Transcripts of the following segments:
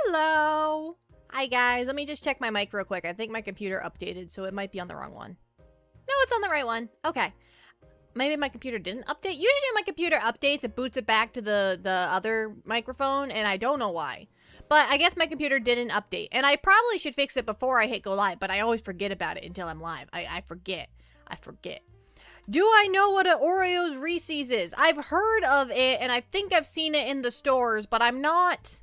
Hello. Hi, guys. Let me just check my mic real quick. I think my computer updated, so it might be on the wrong one. No, it's on the right one. Okay. Maybe my computer didn't update. Usually my computer updates, it boots it back to the other microphone, and I don't know why. But I guess my computer didn't update. And I probably should fix it before I hit go live, but I always forget about it until I'm live. I forget. I forget. Do I know what an Oreos Reese's is? I've heard of it, and I think I've seen it in the stores, but I'm not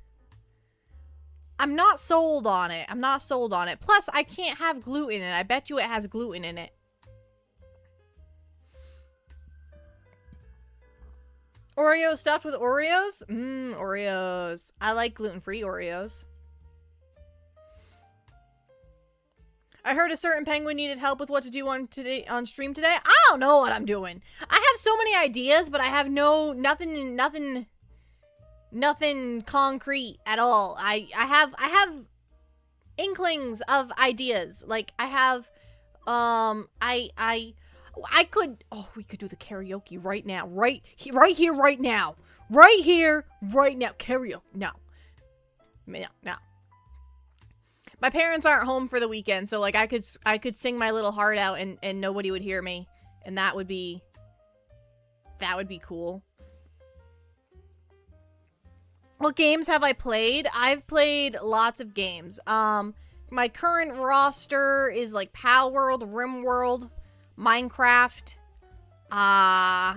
sold on it. I'm not sold on it. Plus, I can't have gluten in it. I bet you it has gluten in it. Oreos stuffed with Oreos? Oreos. I like gluten-free Oreos. I heard a certain penguin needed help with what to do on stream today. I don't know what I'm doing. I have so many ideas, but I have nothing concrete at all. I have inklings of ideas. Like I have I could, we could do the karaoke right now. Right here, right now. Right here, right now. Karaoke, no. My parents aren't home for the weekend, so, like, I could sing my little heart out and nobody would hear me. And that would be cool. What games have I played? I've played lots of games. My current roster is, like, Pal World, RimWorld, Minecraft. I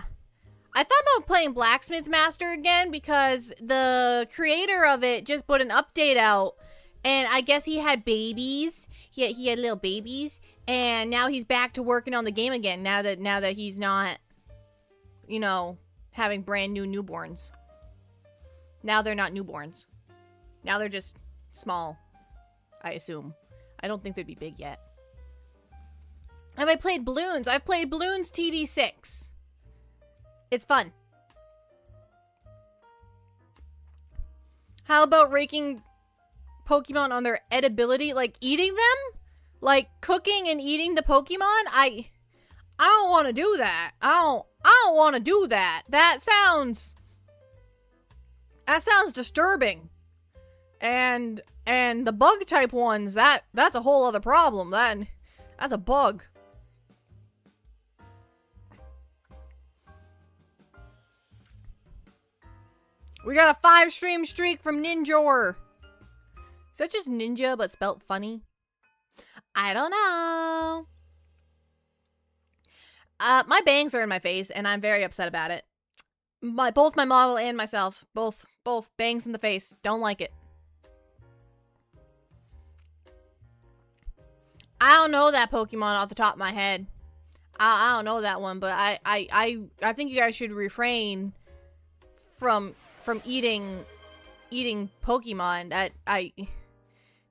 thought about playing Blacksmith Master again because the creator of it just put an update out, and I guess he had babies. He had little babies, and now he's back to working on the game again. Now that he's not, you know, having brand new newborns. Now they're not newborns. Now they're just small, I assume. I don't think they'd be big yet. Have I played Bloons? I've played Bloons TD6. It's fun. How about raking Pokemon on their edibility? Like eating them? Like cooking and eating the Pokemon? I don't want to do that. I don't want to do that. That sounds disturbing. And the bug type ones, that's a whole other problem. That's a bug. We got a 5-stream streak from Ninjor. Is that just ninja but spelt funny? I don't know. My bangs are in my face and I'm very upset about it. Both my model and myself. Both bangs in the face. Don't like it. I don't know that Pokemon off the top of my head. I don't know that one, but I think you guys should refrain from eating Pokemon.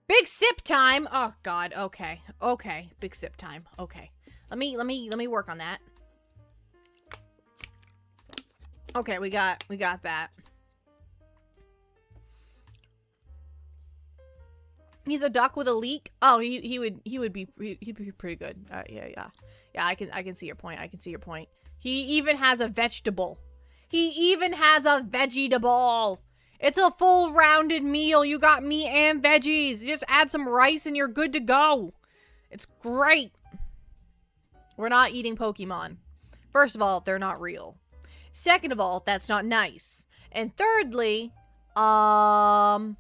Big sip time. Oh God. Okay. Big sip time. Okay. Let me work on that. Okay, we got that. He's a duck with a leak. Oh, he'd be pretty good. Yeah. I can see your point. He even has a vegetable. It's a full rounded meal. You got meat and veggies. You just add some rice and you're good to go. It's great. We're not eating Pokemon. First of all, they're not real. Second of all, that's not nice. And thirdly, I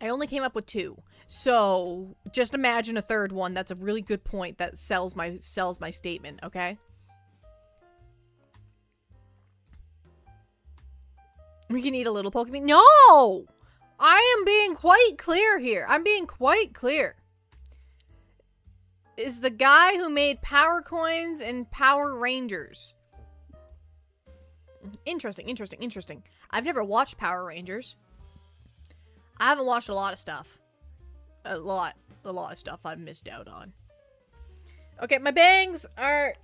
only came up with 2. So just imagine a third one. That's a really good point that sells my statement, okay? We can eat a little Pokemon. No! I am being quite clear here. Is the guy who made Power Coins and Power Rangers. Interesting. I've never watched Power Rangers. I haven't watched a lot of stuff. A lot of stuff I've missed out on. Okay, my bangs are...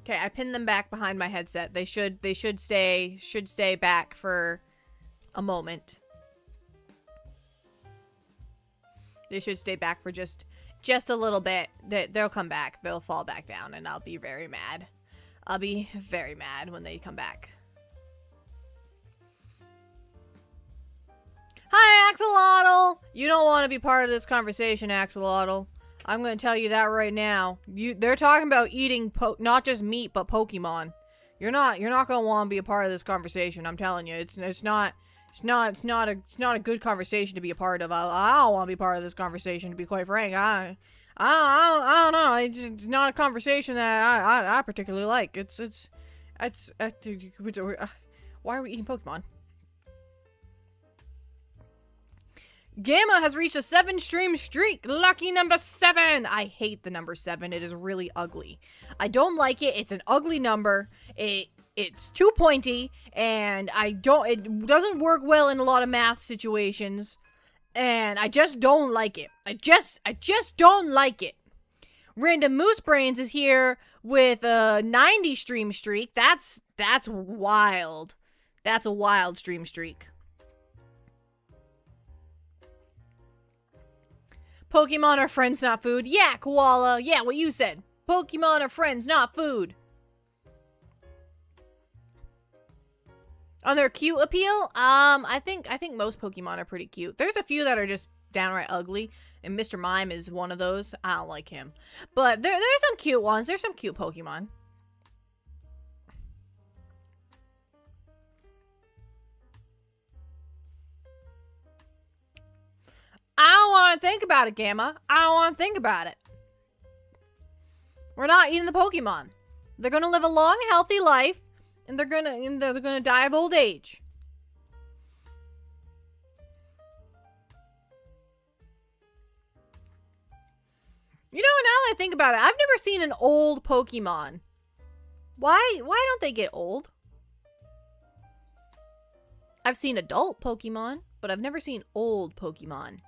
Okay, I pinned them back behind my headset. They should stay back for a moment. They should stay back for just a little bit. They'll come back. They'll fall back down, and I'll be very mad. I'll be very mad when they come back. You don't want to be part of this conversation, Axolotl. I'm going to tell you that right now. They're talking about eating not just meat, but Pokemon. You're not going to want to be a part of this conversation. I'm telling you, it's not a good conversation to be a part of. I don't want to be part of this conversation, to be quite frank. I don't know. It's not a conversation that I particularly like. Why are we eating Pokemon? Gamma has reached a 7-stream streak. Lucky number 7. I hate the number 7. It is really ugly. I don't like it. It's an ugly number. It's too pointy, and it doesn't work well in a lot of math situations. And I just don't like it. I just don't like it. Random Moose Brains is here with a 90 stream streak. That's wild. That's a wild stream streak. Pokemon are friends, not food. Yeah, Koala. Yeah, what you said. Pokemon are friends, not food. On their cute appeal, I think most Pokemon are pretty cute. There's a few that are just downright ugly, and Mr. Mime is one of those. I don't like him. But there's some cute ones. There's some cute Pokemon. I don't want to think about it, Gamma. I don't want to think about it. We're not eating the Pokemon. They're gonna live a long, healthy life, and they're gonna die of old age. You know, now that I think about it, I've never seen an old Pokemon. Why don't they get old? I've seen adult Pokemon, but I've never seen old Pokemon.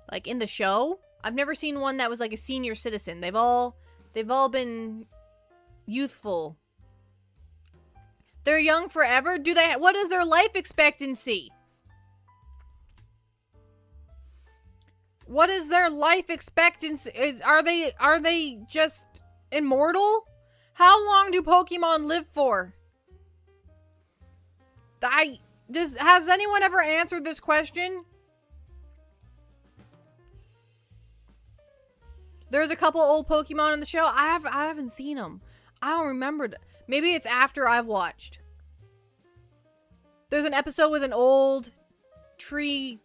Like in the show, I've never seen one that was like a senior citizen. They've all been youthful. They're young forever? What is their life expectancy? What is their life expectancy? Are they just immortal? How long do Pokemon live for? Has anyone ever answered this question? There's a couple old Pokemon in the show. I haven't seen them. I don't remember. Maybe it's after I've watched. There's an episode with an old Treecko.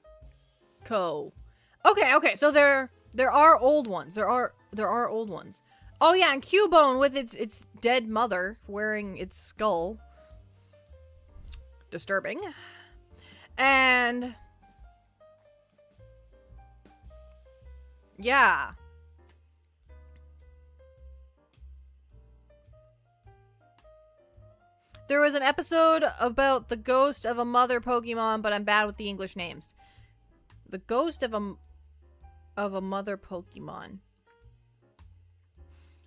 Okay. So there are old ones. There are old ones. Oh yeah, and Cubone with its dead mother wearing its skull. Disturbing. And yeah. There was an episode about the ghost of a mother Pokemon, but I'm bad with the English names. The ghost of a mother Pokemon.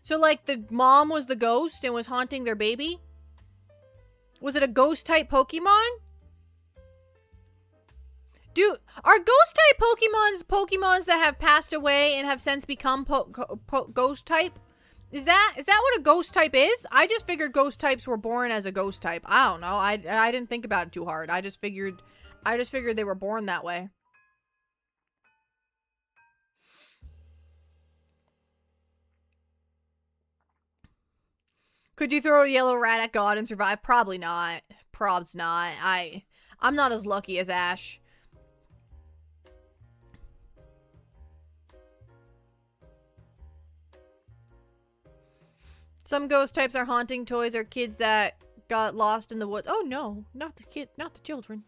So like the mom was the ghost and was haunting their baby? Was it a ghost type Pokemon? Dude, are ghost type Pokemons that have passed away and have since become ghost type? Is that what a ghost type is? I just figured ghost types were born as a ghost type. I don't know. I didn't think about it too hard. I just figured they were born that way. Could you throw a yellow rat at God and survive? Probably not. Probs not. I'm not as lucky as Ash. Some ghost types are haunting toys or kids that got lost in the woods. Oh no, not the children.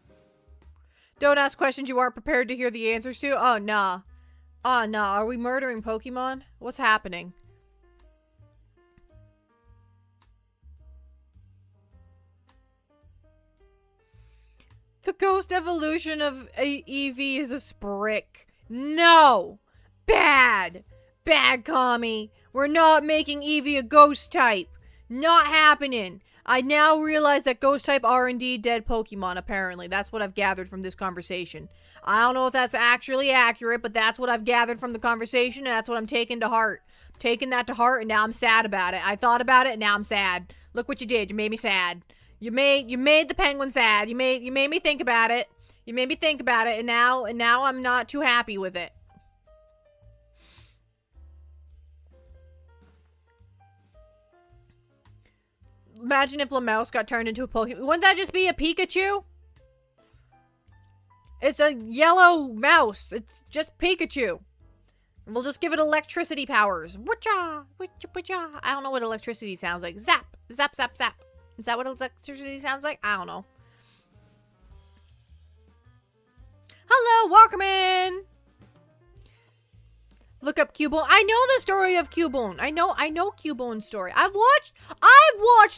Don't ask questions you aren't prepared to hear the answers to. Oh nah. Oh nah, are we murdering Pokemon? What's happening? The ghost evolution of Eevee is a Sprick. No! Bad! Bad, Kami! We're not making Eevee a ghost type! Not happening! I now realize that ghost type are indeed dead Pokemon, apparently. That's what I've gathered from this conversation. I don't know if that's actually accurate, but that's what I've gathered from the conversation, and that's what I'm taking to heart. I'm taking that to heart, and now I'm sad about it. I thought about it, and now I'm sad. Look what you did. You made me sad. You made the penguin sad. You made me think about it. You made me think about it, and now I'm not too happy with it. Imagine if Lamouse got turned into a Pokemon. Wouldn't that just be a Pikachu? It's a yellow mouse. It's just Pikachu. We'll just give it electricity powers. Witcha! Witcha, witcha. I don't know what electricity sounds like. Zap! Zap, zap, zap. Is that what electricity sounds like? I don't know. Hello, welcome in! Look up Cubone. I know the story of Cubone. I know Cubone's story. I've watched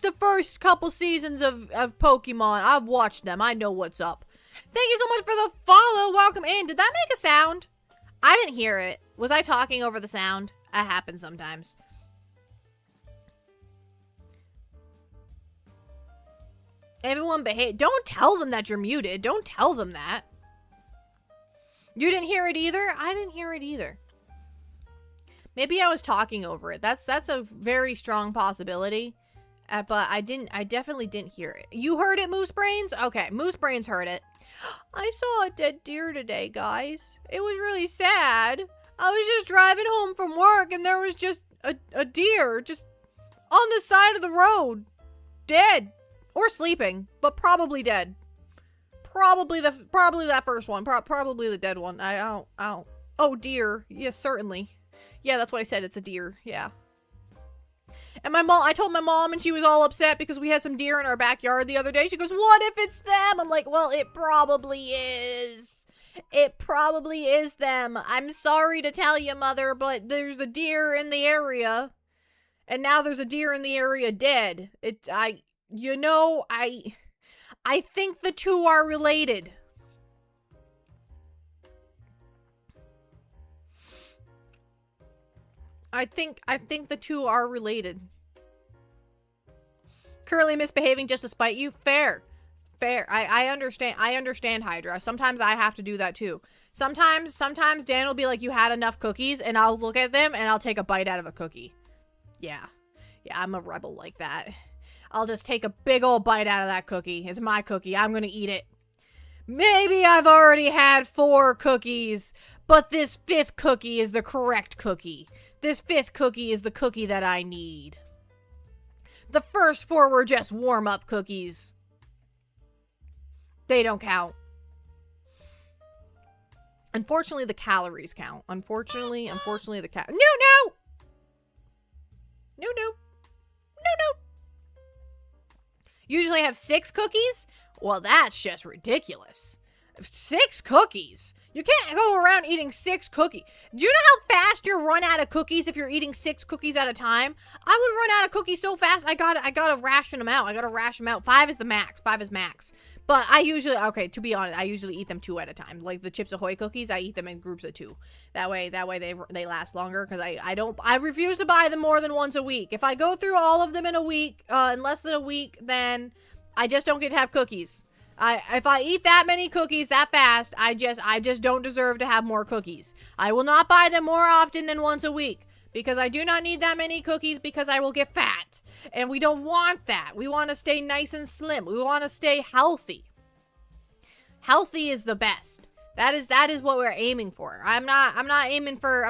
the first couple seasons of Pokemon. I've watched them. I know what's up. Thank you so much for the follow. Welcome in. Did that make a sound? I didn't hear it. Was I talking over the sound? That happens sometimes. Everyone behave. Don't tell them that you're muted. Don't tell them that. You didn't hear it either? I didn't hear it either. Maybe I was talking over it. That's a very strong possibility. But I definitely didn't hear it. You heard it, Moose Brains? Okay, Moose Brains heard it. I saw a dead deer today, guys. It was really sad. I was just driving home from work and there was just a deer just on the side of the road. Dead. Or sleeping, but probably dead. Probably that first one. Probably the dead one. I don't. Oh, deer. Yes, certainly. Yeah, that's what I said. It's a deer. Yeah. And I told my mom and she was all upset because we had some deer in our backyard the other day. She goes, what if it's them? I'm like, well, it probably is. It probably is them. I'm sorry to tell you, Mother, but there's a deer in the area. And now there's a deer in the area dead. I think the two are related. I think the two are related. Currently misbehaving just to spite you? Fair. I understand, Hydra. Sometimes I have to do that too. Sometimes Dan will be like, you had enough cookies, and I'll look at them and I'll take a bite out of a cookie. Yeah, I'm a rebel like that. I'll just take a big old bite out of that cookie. It's my cookie. I'm gonna eat it. Maybe I've already had 4 cookies, but this 5th cookie is the correct cookie. This 5th cookie is the cookie that I need. The first 4 were just warm-up cookies. They don't count. Unfortunately, the calories count. Unfortunately, the No! Usually I have 6 cookies? Well, that's just ridiculous. 6 cookies? You can't go around eating 6 cookies. Do you know how fast you run out of cookies if you're eating 6 cookies at a time? I would run out of cookies so fast, I gotta ration them out. 5 is the max. 5 is max. But I usually, okay, to be honest, I usually eat them 2 at a time. Like the Chips Ahoy cookies, I eat them in groups of 2. That way they last longer because I refuse to buy them more than once a week. If I go through all of them in a week, in less than a week, then I just don't get to have cookies. If I eat that many cookies that fast, I just don't deserve to have more cookies. I will not buy them more often than once a week because I do not need that many cookies because I will get fat. And we don't want that. We want to stay nice and slim. We want to stay healthy. Healthy is the best. That is what we're aiming for. I'm not aiming for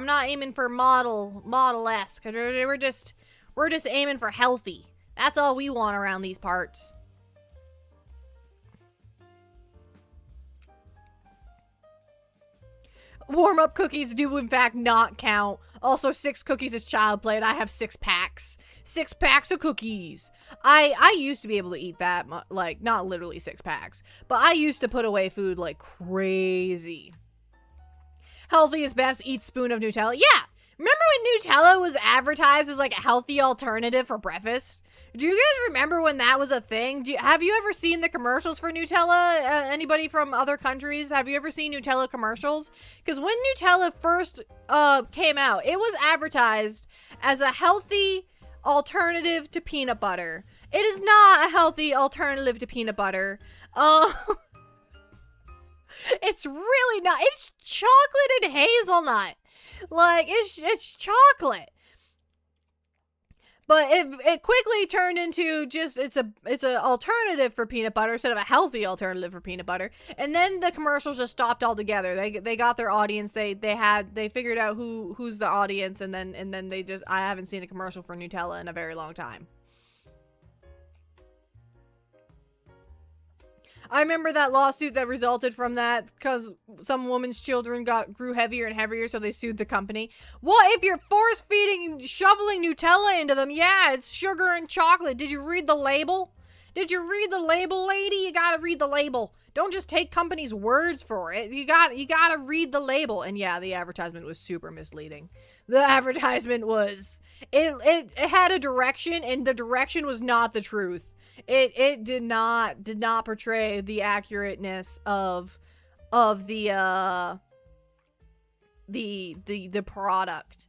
model-esque. We're just aiming for healthy. That's all we want around these parts. Warm-up cookies do, in fact, not count. Also, 6 cookies is child play, and I have 6 packs. 6 packs of cookies. I used to be able to eat that, like, not literally 6 packs, but I used to put away food like crazy. Healthy is best, eat spoon of Nutella. Yeah! Remember when Nutella was advertised as, like, a healthy alternative for breakfast? Do you guys remember when that was a thing? Have you ever seen the commercials for Nutella? Anybody from other countries? Have you ever seen Nutella commercials? Because when Nutella first came out, it was advertised as a healthy alternative to peanut butter. It is not a healthy alternative to peanut butter. It's really not. It's chocolate and hazelnut. Like, it's chocolate. But it quickly turned into just it's a alternative for peanut butter instead of a healthy alternative for peanut butter. And then the commercials just stopped altogether. They got their audience. They figured out who's the audience, and then they just I haven't seen a commercial for Nutella in a very long time. I remember that lawsuit that resulted from that because some woman's children grew heavier and heavier, so they sued the company. What if you're shoveling Nutella into them? Yeah, it's sugar and chocolate. Did you read the label? Did you read the label, lady? You gotta read the label. Don't just take companies' words for it. You gotta read the label. And yeah, the advertisement was super misleading. The advertisement was it had a direction, and the direction was not the truth. It did not portray the accurateness of the product.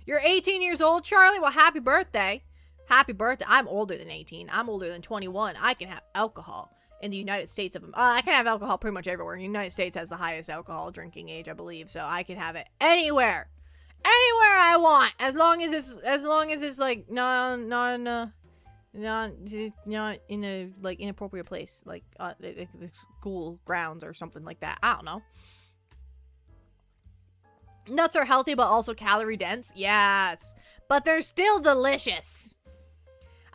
You're 18 years old, Charlie? Well, happy birthday. Happy birthday. I'm older than 18. I'm older than 21. I can have alcohol in the United States I can have alcohol pretty much everywhere. The United States has the highest alcohol drinking age, I believe, so I can have it anywhere. Anywhere I want, as long as it's like not in a like inappropriate place, like the school grounds or something like that. I don't know. Nuts are healthy but also calorie dense. Yes, but they're still delicious.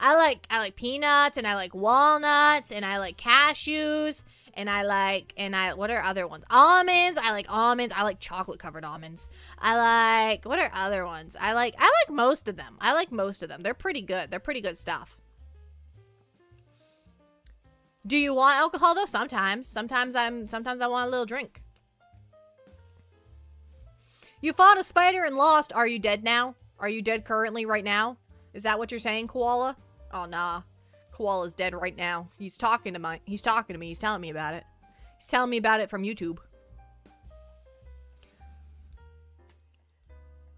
I like peanuts, and I like walnuts, and I like cashews, and what are other ones? Almonds. I like almonds. I like chocolate covered almonds. What are other ones? I like most of them. They're pretty good. They're pretty good stuff. Do you want alcohol though? Sometimes I want a little drink. You fought a spider and lost. Are you dead now? Are you dead currently right now? Is that what you're saying, Koala? Oh nah. Koala's dead right now. He's talking to me. He's telling me about it. He's telling me about it from YouTube.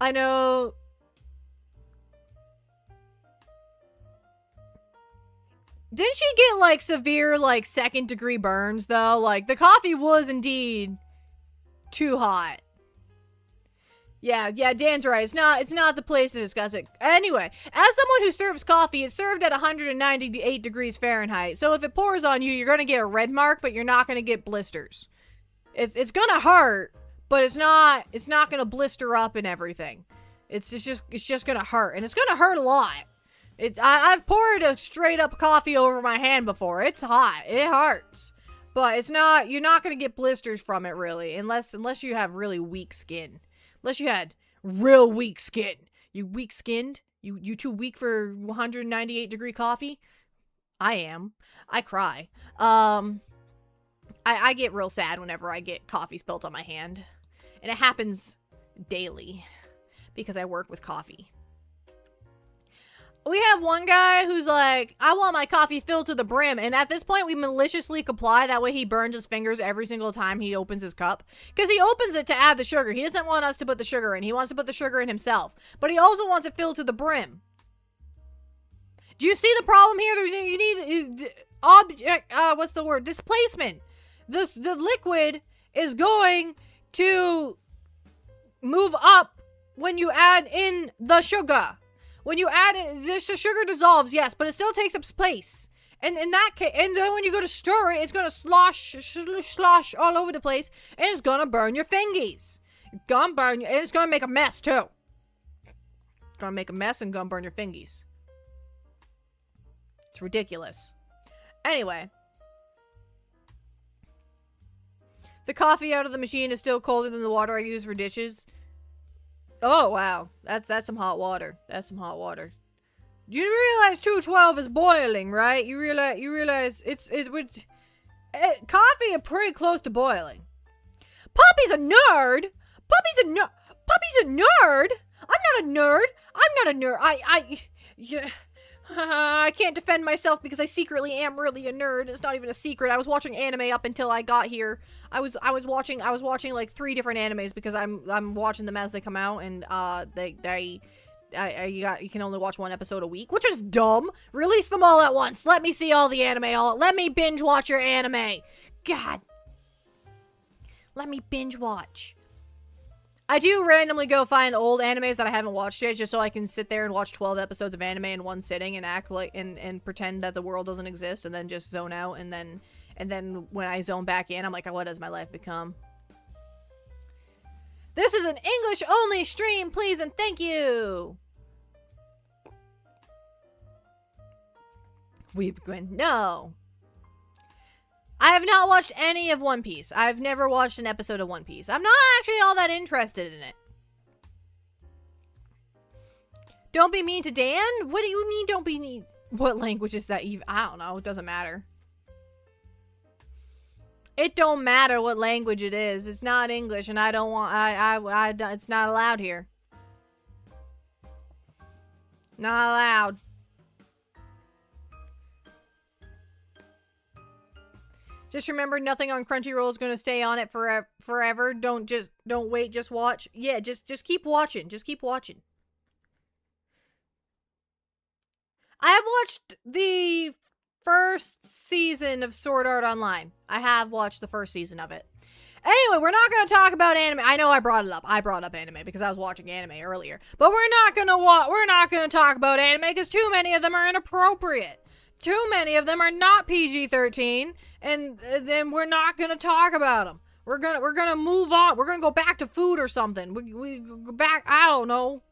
I know. Didn't she get, like, severe, like, second-degree burns, though? Like, the coffee was indeed too hot. Yeah, Dan's right. It's not the place to discuss it. Anyway, as someone who serves coffee, it's served at 198 degrees Fahrenheit. So if it pours on you, you're going to get a red mark, but you're not going to get blisters. It's going to hurt, but it's not going to blister up and everything. It's just going to hurt, and it's going to hurt a lot. I've poured a straight up coffee over my hand before. It's hot. It hurts. But you're not going to get blisters from it really, unless you have really weak skin. Unless you had real weak skin. You weak skinned? You too weak for 198 degree coffee? I am. I cry. I get real sad whenever I get coffee spilt on my hand. And it happens daily because I work with coffee. We have one guy who's like, I want my coffee filled to the brim. And at this point, we maliciously comply. That way he burns his fingers every single time he opens his cup. Because he opens it to add the sugar. He doesn't want us to put the sugar in. He wants to put the sugar in himself. But he also wants it filled to the brim. Do you see the problem here? You need what's the word? Displacement. The liquid is going to move up when you add in the sugar. When you add it, the sugar dissolves, yes, but it still takes up space. And in that case, and then when you go to stir it, it's gonna slosh all over the place, and it's gonna burn your fingies. It's gonna burn you, and it's gonna make a mess too. It's gonna make a mess and gonna burn your fingies. It's ridiculous. Anyway. The coffee out of the machine is still colder than the water I use for dishes. Oh, wow. That's some hot water. That's some hot water. You realize 212 is boiling, right? You realize coffee is pretty close to boiling. Poppy's a nerd. Poppy's a nerd. I'm not a nerd. I can't defend myself because I secretly am really a nerd. It's not even a secret. I was watching anime up until I got here. I was watching like 3 different animes because I'm watching them as they come out, and you can only watch 1 episode a week, which is dumb. Release them all at once. Let me see all the anime. Let me binge watch your anime. God. Let me binge watch. I do randomly go find old animes that I haven't watched yet, just so I can sit there and watch 12 episodes of anime in one sitting and act like and pretend that the world doesn't exist, and then just zone out, and then when I zone back in, I'm like, what has my life become? This is an English only stream, please and thank you. We've gone. No. I have not watched any of One Piece. I've never watched an episode of One Piece. I'm not actually all that interested in it. Don't be mean to Dan? What do you mean don't be mean? What language is that even? I don't know. It doesn't matter. It don't matter what language it is. It's not English, and I don't want. It's not allowed here. Not allowed. Just remember, nothing on Crunchyroll is going to stay on it forever. Don't wait, just watch. Yeah, just keep watching. Just keep watching. I have watched the first season of Sword Art Online. I have watched the first season of it. Anyway, we're not going to talk about anime. I know I brought it up. I brought up anime because I was watching anime earlier. But we're not going to talk about anime because too many of them are inappropriate. Too many of them are not PG-13, and then we're not gonna talk about them. We're gonna move on. We're gonna go back to food or something. We go back. I don't know.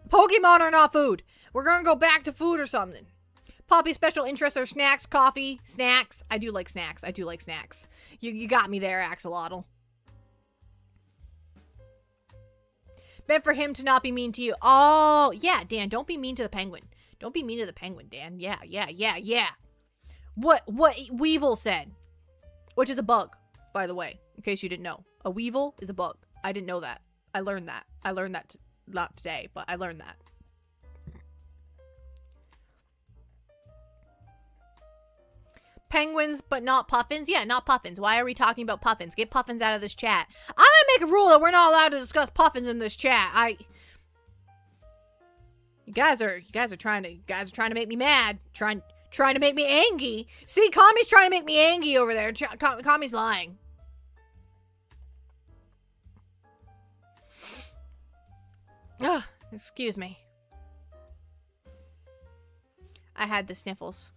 Pokemon are not food. We're gonna go back to food or something. Poppy's special interests are snacks, coffee, snacks. I do like snacks. I do like snacks. You got me there, Axolotl. Meant for him to not be mean to you. Oh yeah, Dan, don't be mean to the penguin. Don't be mean to the penguin, Dan. Yeah. What Weevil said. Which is a bug, by the way, in case you didn't know. A weevil is a bug. I didn't know that. I learned that. I learned that not today, but I learned that. Penguins, but not puffins? Yeah, not puffins. Why are we talking about puffins? Get puffins out of this chat. I'm gonna make a rule that we're not allowed to discuss puffins in this chat. You guys are trying to make me mad. Trying to make me angry. See, Kami's trying to make me angry over there. Kami's lying. Ugh, excuse me. I had the sniffles.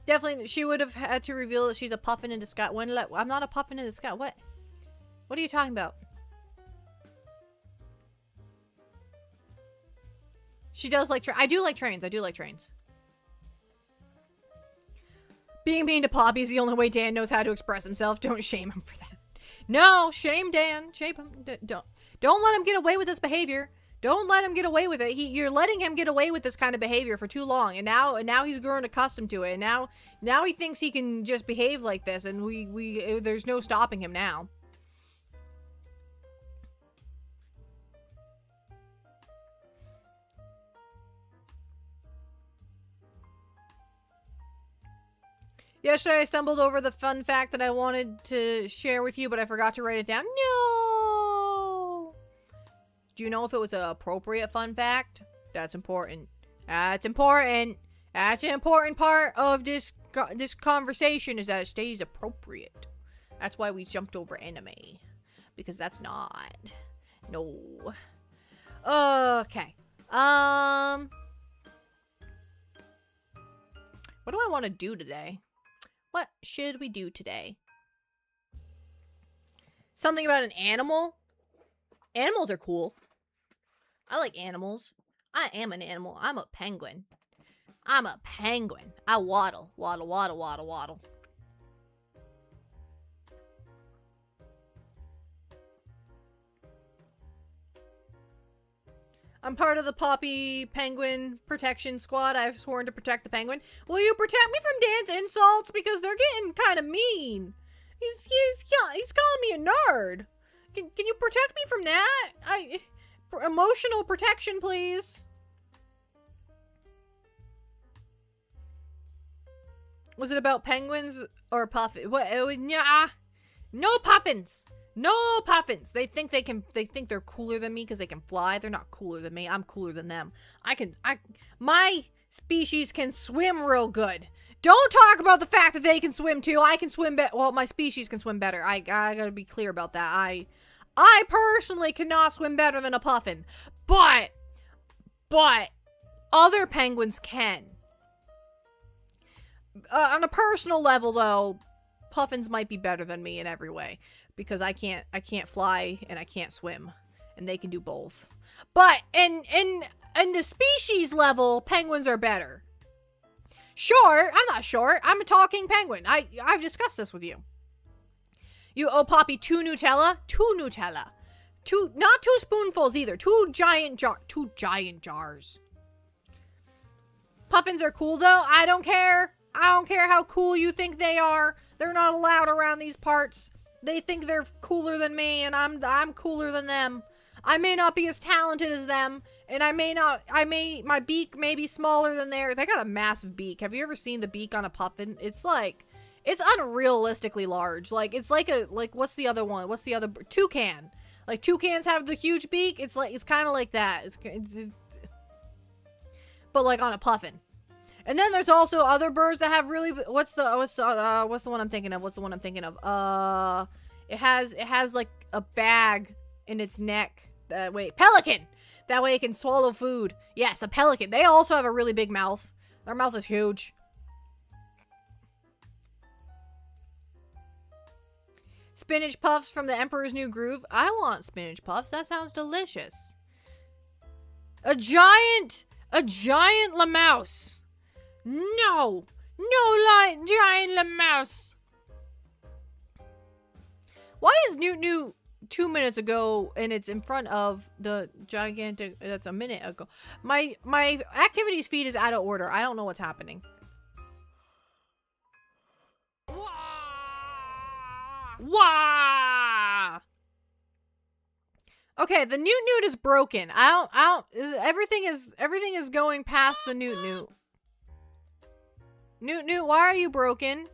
Definitely, she would have had to reveal that she's a puffin in disguise. I'm not a puffin in disguise. What? What are you talking about? She does like I do like trains. I do like trains. Being mean to Poppy is the only way Dan knows how to express himself. Don't shame him for that. No, shame Dan. Shame him. Don't let him get away with this behavior. Don't let him get away with it. You're letting him get away with this kind of behavior for too long, and now he's grown accustomed to it. And now he thinks he can just behave like this, and there's no stopping him now. Yesterday I stumbled over the fun fact that I wanted to share with you, but I forgot to write it down. No! Do you know if it was an appropriate fun fact? That's important. That's important. That's an important part of this conversation, is that it stays appropriate. That's why we jumped over anime. Because that's not. No. Okay. What do I want to do today? What should we do today? Something about an animal? Animals are cool. I like animals. I am an animal. I'm a penguin. I'm a penguin. I waddle. Waddle, waddle, waddle, waddle. I'm part of the Poppy Penguin Protection Squad. I've sworn to protect the penguin. Will you protect me from Dan's insults? Because they're getting kind of mean. He's calling me a nerd. Can you protect me from that? Emotional protection, please. Was it about penguins or puffins? What? No puffins. No puffins. They think they're cooler than me because they can fly. They're not cooler than me. I'm cooler than them. My species can swim real good. Don't talk about the fact that they can swim too. I can swim better. Well, my species can swim better. I gotta be clear about that. I personally cannot swim better than a puffin. But other penguins can. On a personal level, though, puffins might be better than me in every way, because I can't fly and I can't swim, and they can do both. But in the species level, penguins are better. Short? I'm not short. I'm a talking penguin. I've discussed this with you. You owe Poppy 2 Nutella? 2 Nutella. Not 2 spoonfuls either. 2 giant jars. Puffins are cool though. I don't care. I don't care how cool you think they are. They're not allowed around these parts. They think they're cooler than me, and I'm cooler than them. I may not be as talented as them, and my beak may be smaller than theirs. They got a massive beak. Have you ever seen the beak on a puffin? It's unrealistically large. Like, it's like what's the other one? What's the other? Toucan. Like, toucans have the huge beak. It's kind of like that. But like on a puffin. And then there's also other birds that have really, what's the one I'm thinking of? It has like a bag in its neck. Pelican! That way it can swallow food. Yes, a pelican. They also have a really big mouth. Their mouth is huge. Spinach puffs from the Emperor's New Groove. I want spinach puffs. That sounds delicious. A giant lamouse. No, giant lamouse. Why is Newt 2 minutes ago and it's in front of the gigantic? That's a minute ago. My activities feed is out of order. I don't know what's happening. Wah! Okay, the Newt is broken. Everything is going past the Newt. Newt, why are you broken?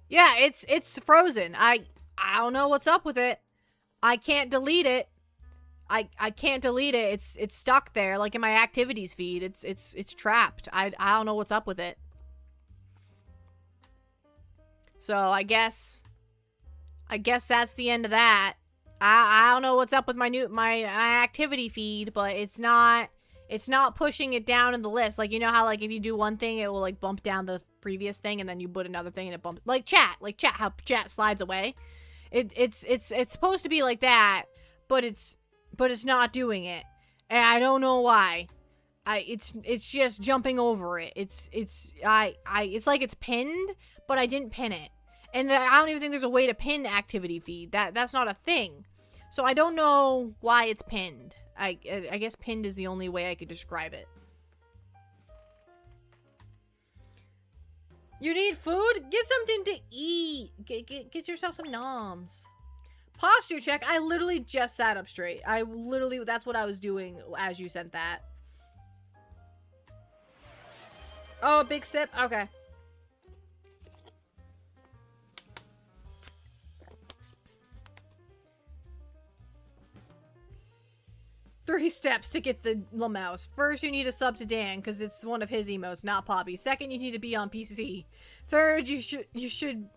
Yeah, it's frozen. I don't know what's up with it. I can't delete it. I can't delete it. It's stuck there, like in my activities feed. It's trapped. I don't know what's up with it. So I guess that's the end of that. I don't know what's up with my activity feed, but it's not pushing it down in the list. Like, you know how, like, if you do one thing, it will, like, bump down the previous thing, and then you put another thing and it bumps, like chat, how chat slides away. It's supposed to be like that, but it's not doing it, and I don't know why. It's just jumping over it. It's like it's pinned, but I didn't pin it, and I don't even think there's a way to pin activity feed. That's not a thing, so I don't know why it's pinned. I guess pinned is the only way I could describe it. You need food? Get something to eat. Get yourself some noms. Posture check. I literally just sat up straight. That's what I was doing as you sent that. Oh, big sip? Okay. Three steps to get the Lamouse. First, you need to sub to Dan, because it's one of his emotes, not Poppy. Second, you need to be on PC. Third, you should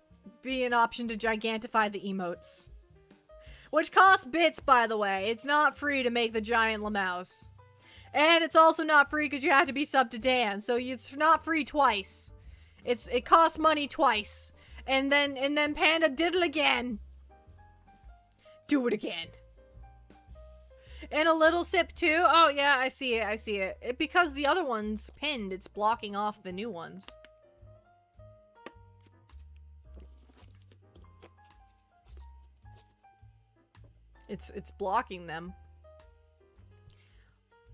be an option to gigantify the emotes. Which costs bits, by the way. It's not free to make the giant Lamouse. And it's also not free because you have to be sub to Dan, so it's not free twice. It costs money twice. And then Panda did it again. Do it again. And a little sip too. Oh yeah, I see it. Because the other one's pinned, it's blocking off the new ones. It's blocking them.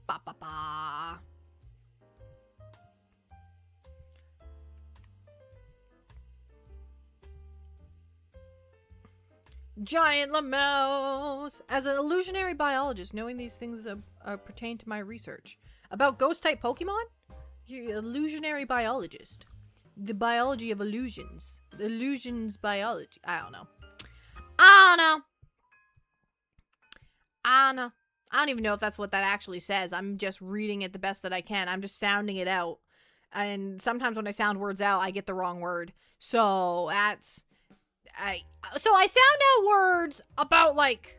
Ba ba ba. Giant Lamouse! As an illusionary biologist, knowing these things pertain to my research. About ghost-type Pokemon? You're an illusionary biologist. The biology of illusions. Illusions biology. I don't know. I don't even know if that's what that actually says. I'm just reading it the best that I can. I'm just sounding it out. And sometimes when I sound words out, I get the wrong word. So I sound out words about like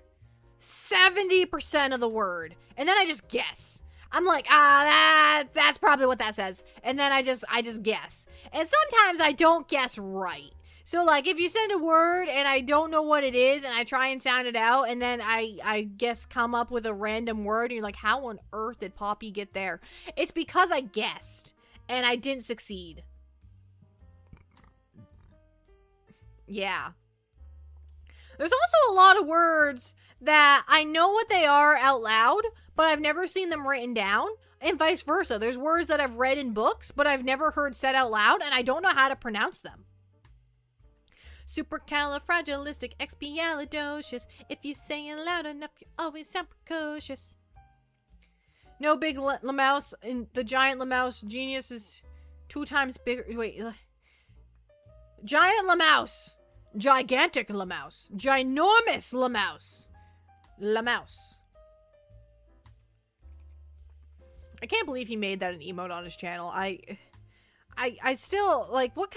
70% of the word. And then I just guess. I'm like, that's probably what that says. And then I just guess. And sometimes I don't guess right. So, like, if you send a word and I don't know what it is and I try and sound it out and then I guess come up with a random word and you're like, how on earth did Poppy get there? It's because I guessed and I didn't succeed. Yeah. There's also a lot of words that I know what they are out loud, but I've never seen them written down, and vice versa. There's words that I've read in books, but I've never heard said out loud, and I don't know how to pronounce them. Supercalifragilisticexpialidocious. If you say it loud enough, you always sound precocious. No big Lamouse, and the giant Lamouse genius is 2 times bigger. Wait. Giant Lamouse. Gigantic Lamouse. Ginormous Lamouse. Lamouse. I can't believe he made that an emote on his channel. I still, like, what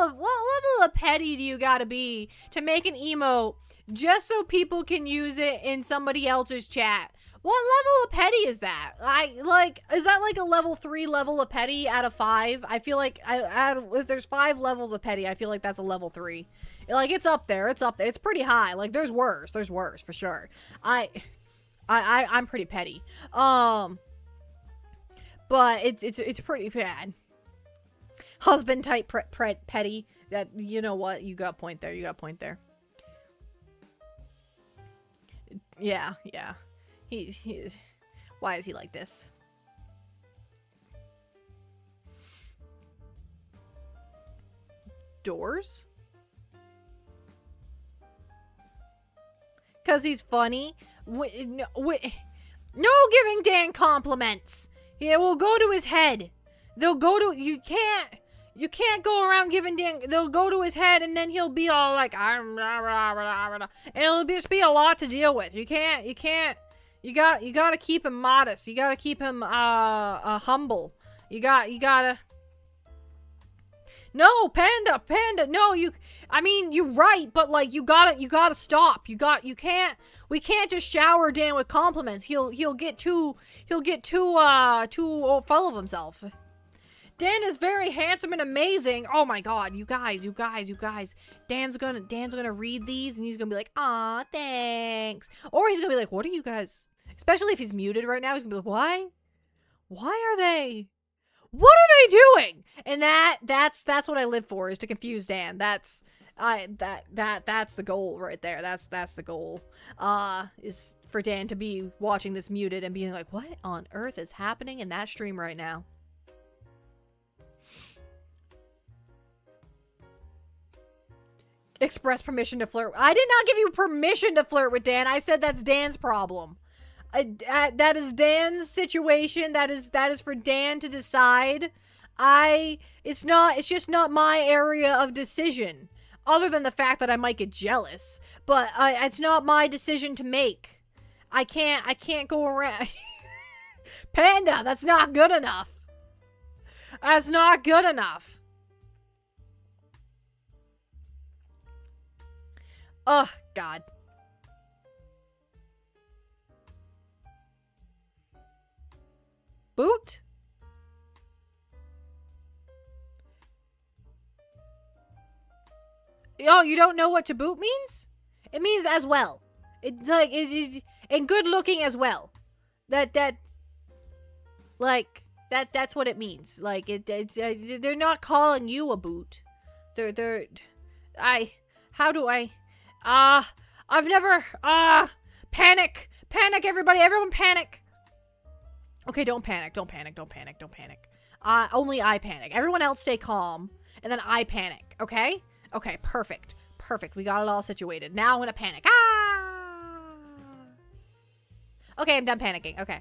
level of petty do you gotta be to make an emote just so people can use it in somebody else's chat? What level of petty is that? Is that like a level 3 level of petty out of 5? I feel like, if there's 5 levels of petty, I feel like that's a level 3. Like, it's up there, it's pretty high. Like, there's worse, for sure. I'm pretty petty. But it's pretty bad. Husband type petty. That, you know what? You got a point there. Yeah. He's why is he like this? Doors? Cause he's funny? No giving Dan compliments. Yeah, we'll go to his head. They'll go to, you can't go around giving Dan, they'll go to his head and then he'll be all like, and it'll just be a lot to deal with. You gotta keep him modest. You gotta keep him, humble. You gotta, no, Panda, no, I mean, you're right, but like, you gotta stop. We can't just shower Dan with compliments. He'll get too full of himself. Dan is very handsome and amazing. Oh my god, you guys. Dan's gonna read these and he's gonna be like, aw, thanks. Or he's gonna be like, what are you guys? Especially if he's muted right now, he's gonna be like, why? What are they doing? And that's what I live for, is to confuse Dan. That's the goal right there. That's the goal. Is for Dan to be watching this muted and being like, what on earth is happening in that stream right now? Express permission to flirt. I did not give you permission to flirt with Dan. I said that's Dan's problem. That is Dan's situation. That is for Dan to decide. It's just not my area of decision. Other than the fact that I might get jealous. But it's not my decision to make. I can't go around. Panda, that's not good enough. That's not good enough. Oh, God. Boot? Oh, you don't know what to boot means? It means as well. And good looking as well. That's what it means. Like, they're not calling you a boot. I've never, panic, everybody, everyone panic. Okay, don't panic. Only I panic. Everyone else stay calm, and then I panic, okay? Okay, perfect. We got it all situated. Now I'm gonna panic. Okay, I'm done panicking, okay.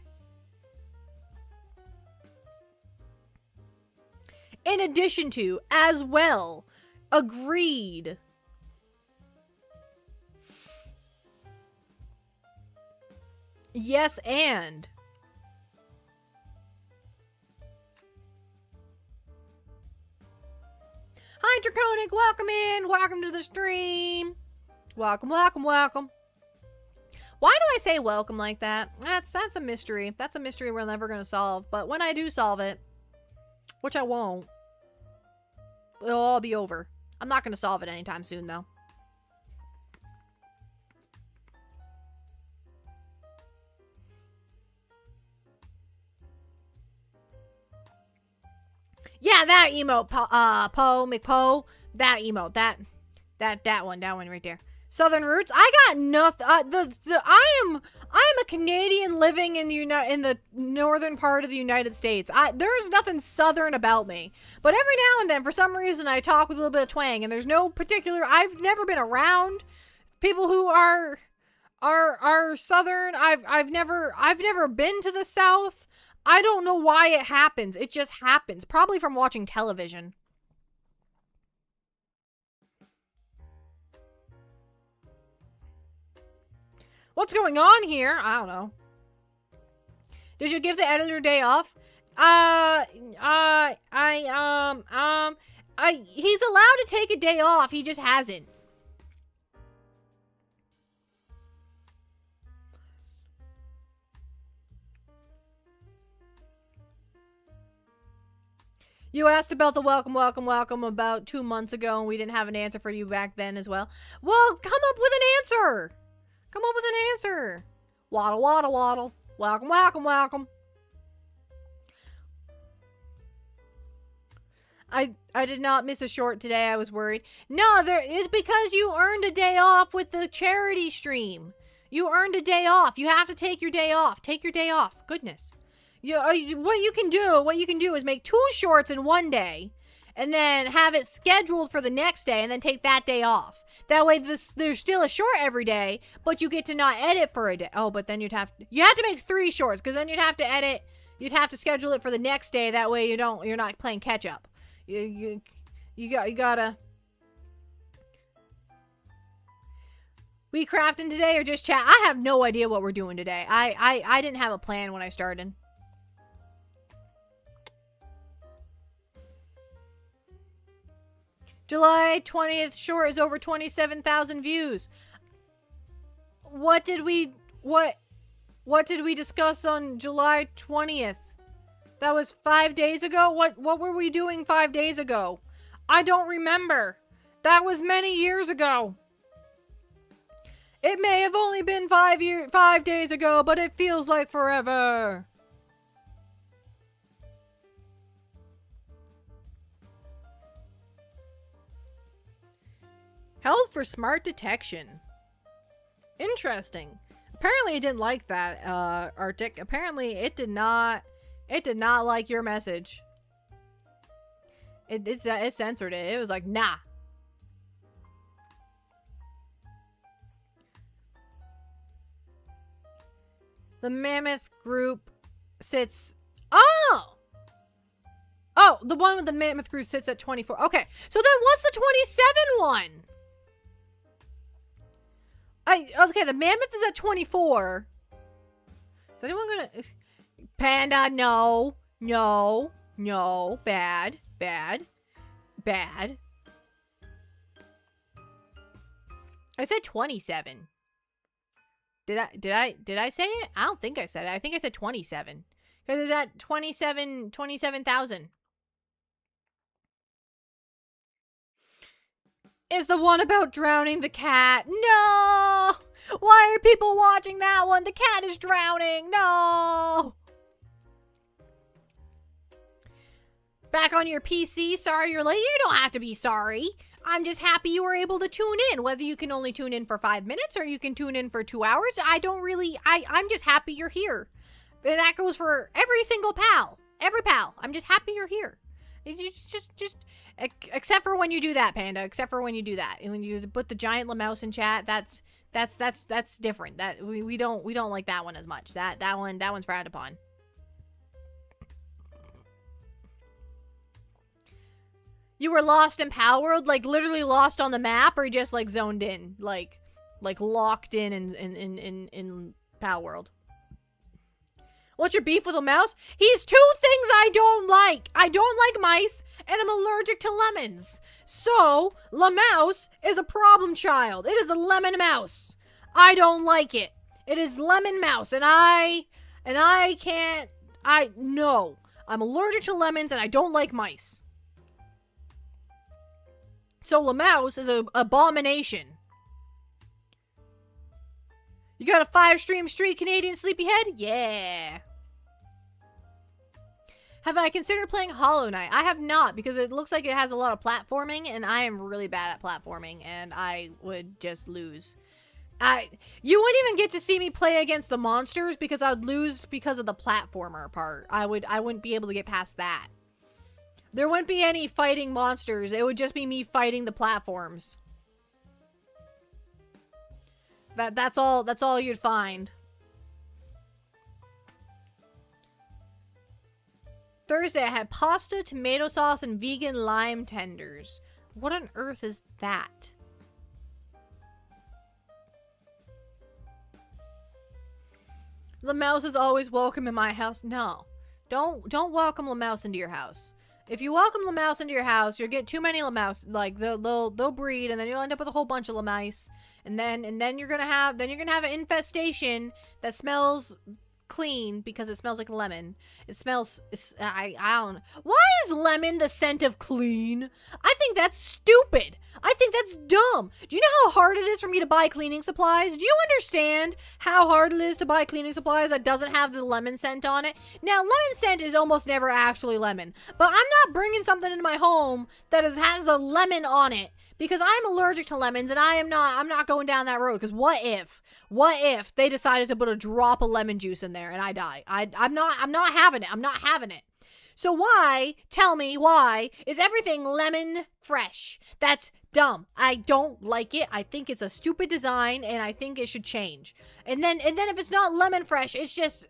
In addition to, as well. Agreed. Yes, and. Hi, Draconic. Welcome in. Welcome to the stream. Welcome, welcome, welcome. Why do I say welcome like that? That's a mystery. That's a mystery we're never going to solve. But when I do solve it, which I won't, it'll all be over. I'm not going to solve it anytime soon, though. Yeah, that emote, McPo, that emote, that one right there. Southern roots. I got nothing. I am a Canadian living in the northern part of the United States. There's nothing southern about me. But every now and then, for some reason, I talk with a little bit of twang, and there's no particular. I've never been around people who are southern. I've never been to the South. I don't know why it happens. It just happens. Probably from watching television. What's going on here? I don't know. Did you give the editor day off? He's allowed to take a day off. He just hasn't. You asked about the welcome about 2 months ago, and we didn't have an answer for you back then as well. Well, come up with an answer. Come up with an answer. Waddle, waddle, waddle. Welcome, welcome, welcome. I did not miss a short today. I was worried. No, it's because you earned a day off with the charity stream. You earned a day off. You have to take your day off. Take your day off. Goodness. What you can do is make 2 shorts in one day, and then have it scheduled for the next day, and then take that day off. That way, there's still a short every day, but you get to not edit for a day. Oh, but then you have to make 3 shorts, because then you'd have to edit. You'd have to schedule it for the next day. That way, you're not playing catch up. You gotta. We crafting today or just chat? I have no idea what we're doing today. I didn't have a plan when I started. July 20th short is over 27,000 views. What did we discuss on July 20th? That was 5 days ago? What were we doing 5 days ago? I don't remember. That was many years ago. It may have only been 5 days ago, but it feels like forever. Held for smart detection. Interesting. Apparently it didn't like that, Arctic. Apparently it did not like your message. It censored it. It was like, nah. The mammoth group sits... Oh! Oh, the one with the mammoth group sits at 24. Okay, so then what's the 27 one? Okay, the mammoth is at 24. Is anyone gonna... Panda, no. No. No. Bad. Bad. Bad. I said 27. Did I say it? I don't think I said it. I think I said 27. Because it's at 27,000. Is the one about drowning the cat. No! Why are people watching that one? The cat is drowning. No! Back on your PC. Sorry you're late. You don't have to be sorry. I'm just happy you were able to tune in. Whether you can only tune in for 5 minutes or you can tune in for 2 hours, I'm just happy you're here. And that goes for every single pal. Every pal. I'm just happy you're here. Except for when you do that, Panda. Except for when you do that. And when you put the giant mouse in chat, that's different. That we don't like that one as much. That one's frowned upon. You were lost in Power World? Like, literally lost on the map, or just, like, zoned in? Like locked in Power World? What's your beef with a mouse? He's two things I don't like. I don't like mice, and I'm allergic to lemons. So, Mouse is a problem child. It is a lemon mouse. I don't like it. It is lemon mouse, and I can't, no. I'm allergic to lemons, and I don't like mice. So, Mouse is an abomination. You got a 5-stream streak, Canadian sleepyhead? Yeah. Have I considered playing Hollow Knight? I have not, because it looks like it has a lot of platforming, and I am really bad at platforming, and I would just lose. You wouldn't even get to see me play against the monsters, because I would lose because of the platformer part. I wouldn't be able to get past that. There wouldn't be any fighting monsters. It would just be me fighting the platforms. That's all you'd find. Thursday, I had pasta, tomato sauce, and vegan lime tenders. What on earth is that? The mouse is always welcome in my house. No. Don't welcome the mouse into your house. If you welcome the mouse into your house, you'll get too many mouse. Like, they'll breed, and then you'll end up with a whole bunch of mice. And then you're gonna have an infestation that smells clean because it smells like lemon. It smells, I don't know. Why is lemon the scent of clean? I think that's stupid. I think that's dumb. Do you know how hard it is for me to buy cleaning supplies? Do you understand how hard it is to buy cleaning supplies that doesn't have the lemon scent on it? Now, lemon scent is almost never actually lemon, but I'm not bringing something into my home that has a lemon on it because I'm allergic to lemons, and I'm not going down that road. Because what if they decided to put a drop of lemon juice in there and I die? I'm not having it. I'm not having it. So why, tell me why, is everything lemon fresh? That's dumb. I don't like it. I think it's a stupid design, and I think it should change. And then if it's not lemon fresh, it's just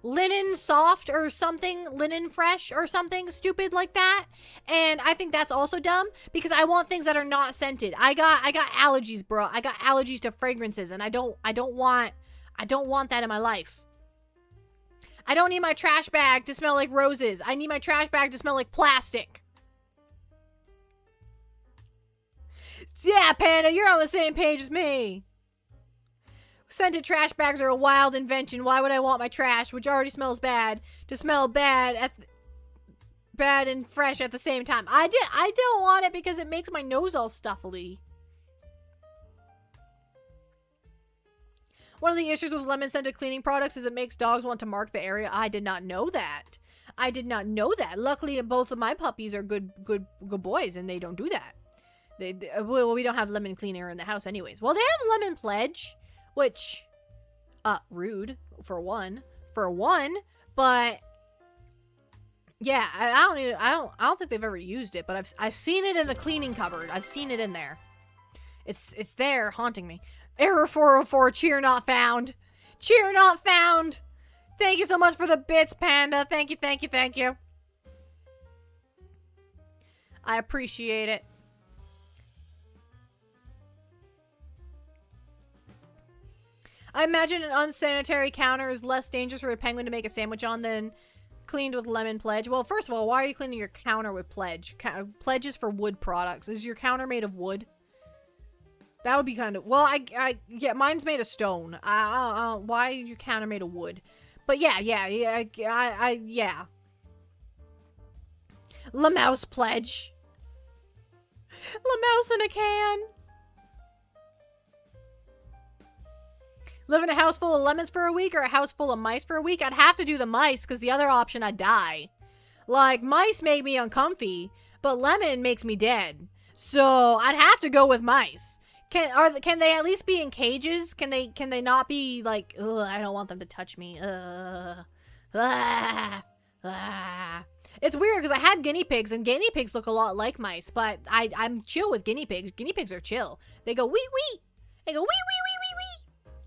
linen soft or something, linen fresh or something stupid like that. And I think that's also dumb because I want things that are not scented. I got allergies, bro. I got allergies to fragrances, and I don't want that in my life. I don't need my trash bag to smell like roses. I need my trash bag to smell like plastic. Yeah, Panda, you're on the same page as me. Scented trash bags are a wild invention. Why would I want my trash, which already smells bad, to smell bad and fresh at the same time? I don't want it because it makes my nose all stuffily. One of the issues with lemon-scented cleaning products is it makes dogs want to mark the area. I did not know that. I did not know that. Luckily, both of my puppies are good boys, and they don't do that. Well, we don't have lemon cleaner in the house anyways. Well, they have lemon pledge, which, rude for one, but yeah, I don't think they've ever used it, but I've seen it in the cleaning cupboard. I've seen it in there. It's there haunting me. Error 404, cheer not found. Cheer not found. Thank you so much for the bits, Panda. Thank you, thank you, thank you. I appreciate it. I imagine an unsanitary counter is less dangerous for a penguin to make a sandwich on than cleaned with lemon pledge. Well, first of all, why are you cleaning your counter with pledge? Pledge is for wood products. Is your counter made of wood? That would be kind of... Well, yeah, mine's made of stone. Why is your counter made of wood? But yeah. La Mouse pledge. La Mouse in a can. Live in a house full of lemons for a week or a house full of mice for a week? I'd have to do the mice because the other option I'd die. Like, mice make me uncomfy, but lemon makes me dead. So I'd have to go with mice. Can they at least be in cages? Can they not be like, ugh, I don't want them to touch me. It's weird because I had guinea pigs, and guinea pigs look a lot like mice, but I'm chill with guinea pigs. Guinea pigs are chill. They go wee wee. They go wee wee wee wee wee.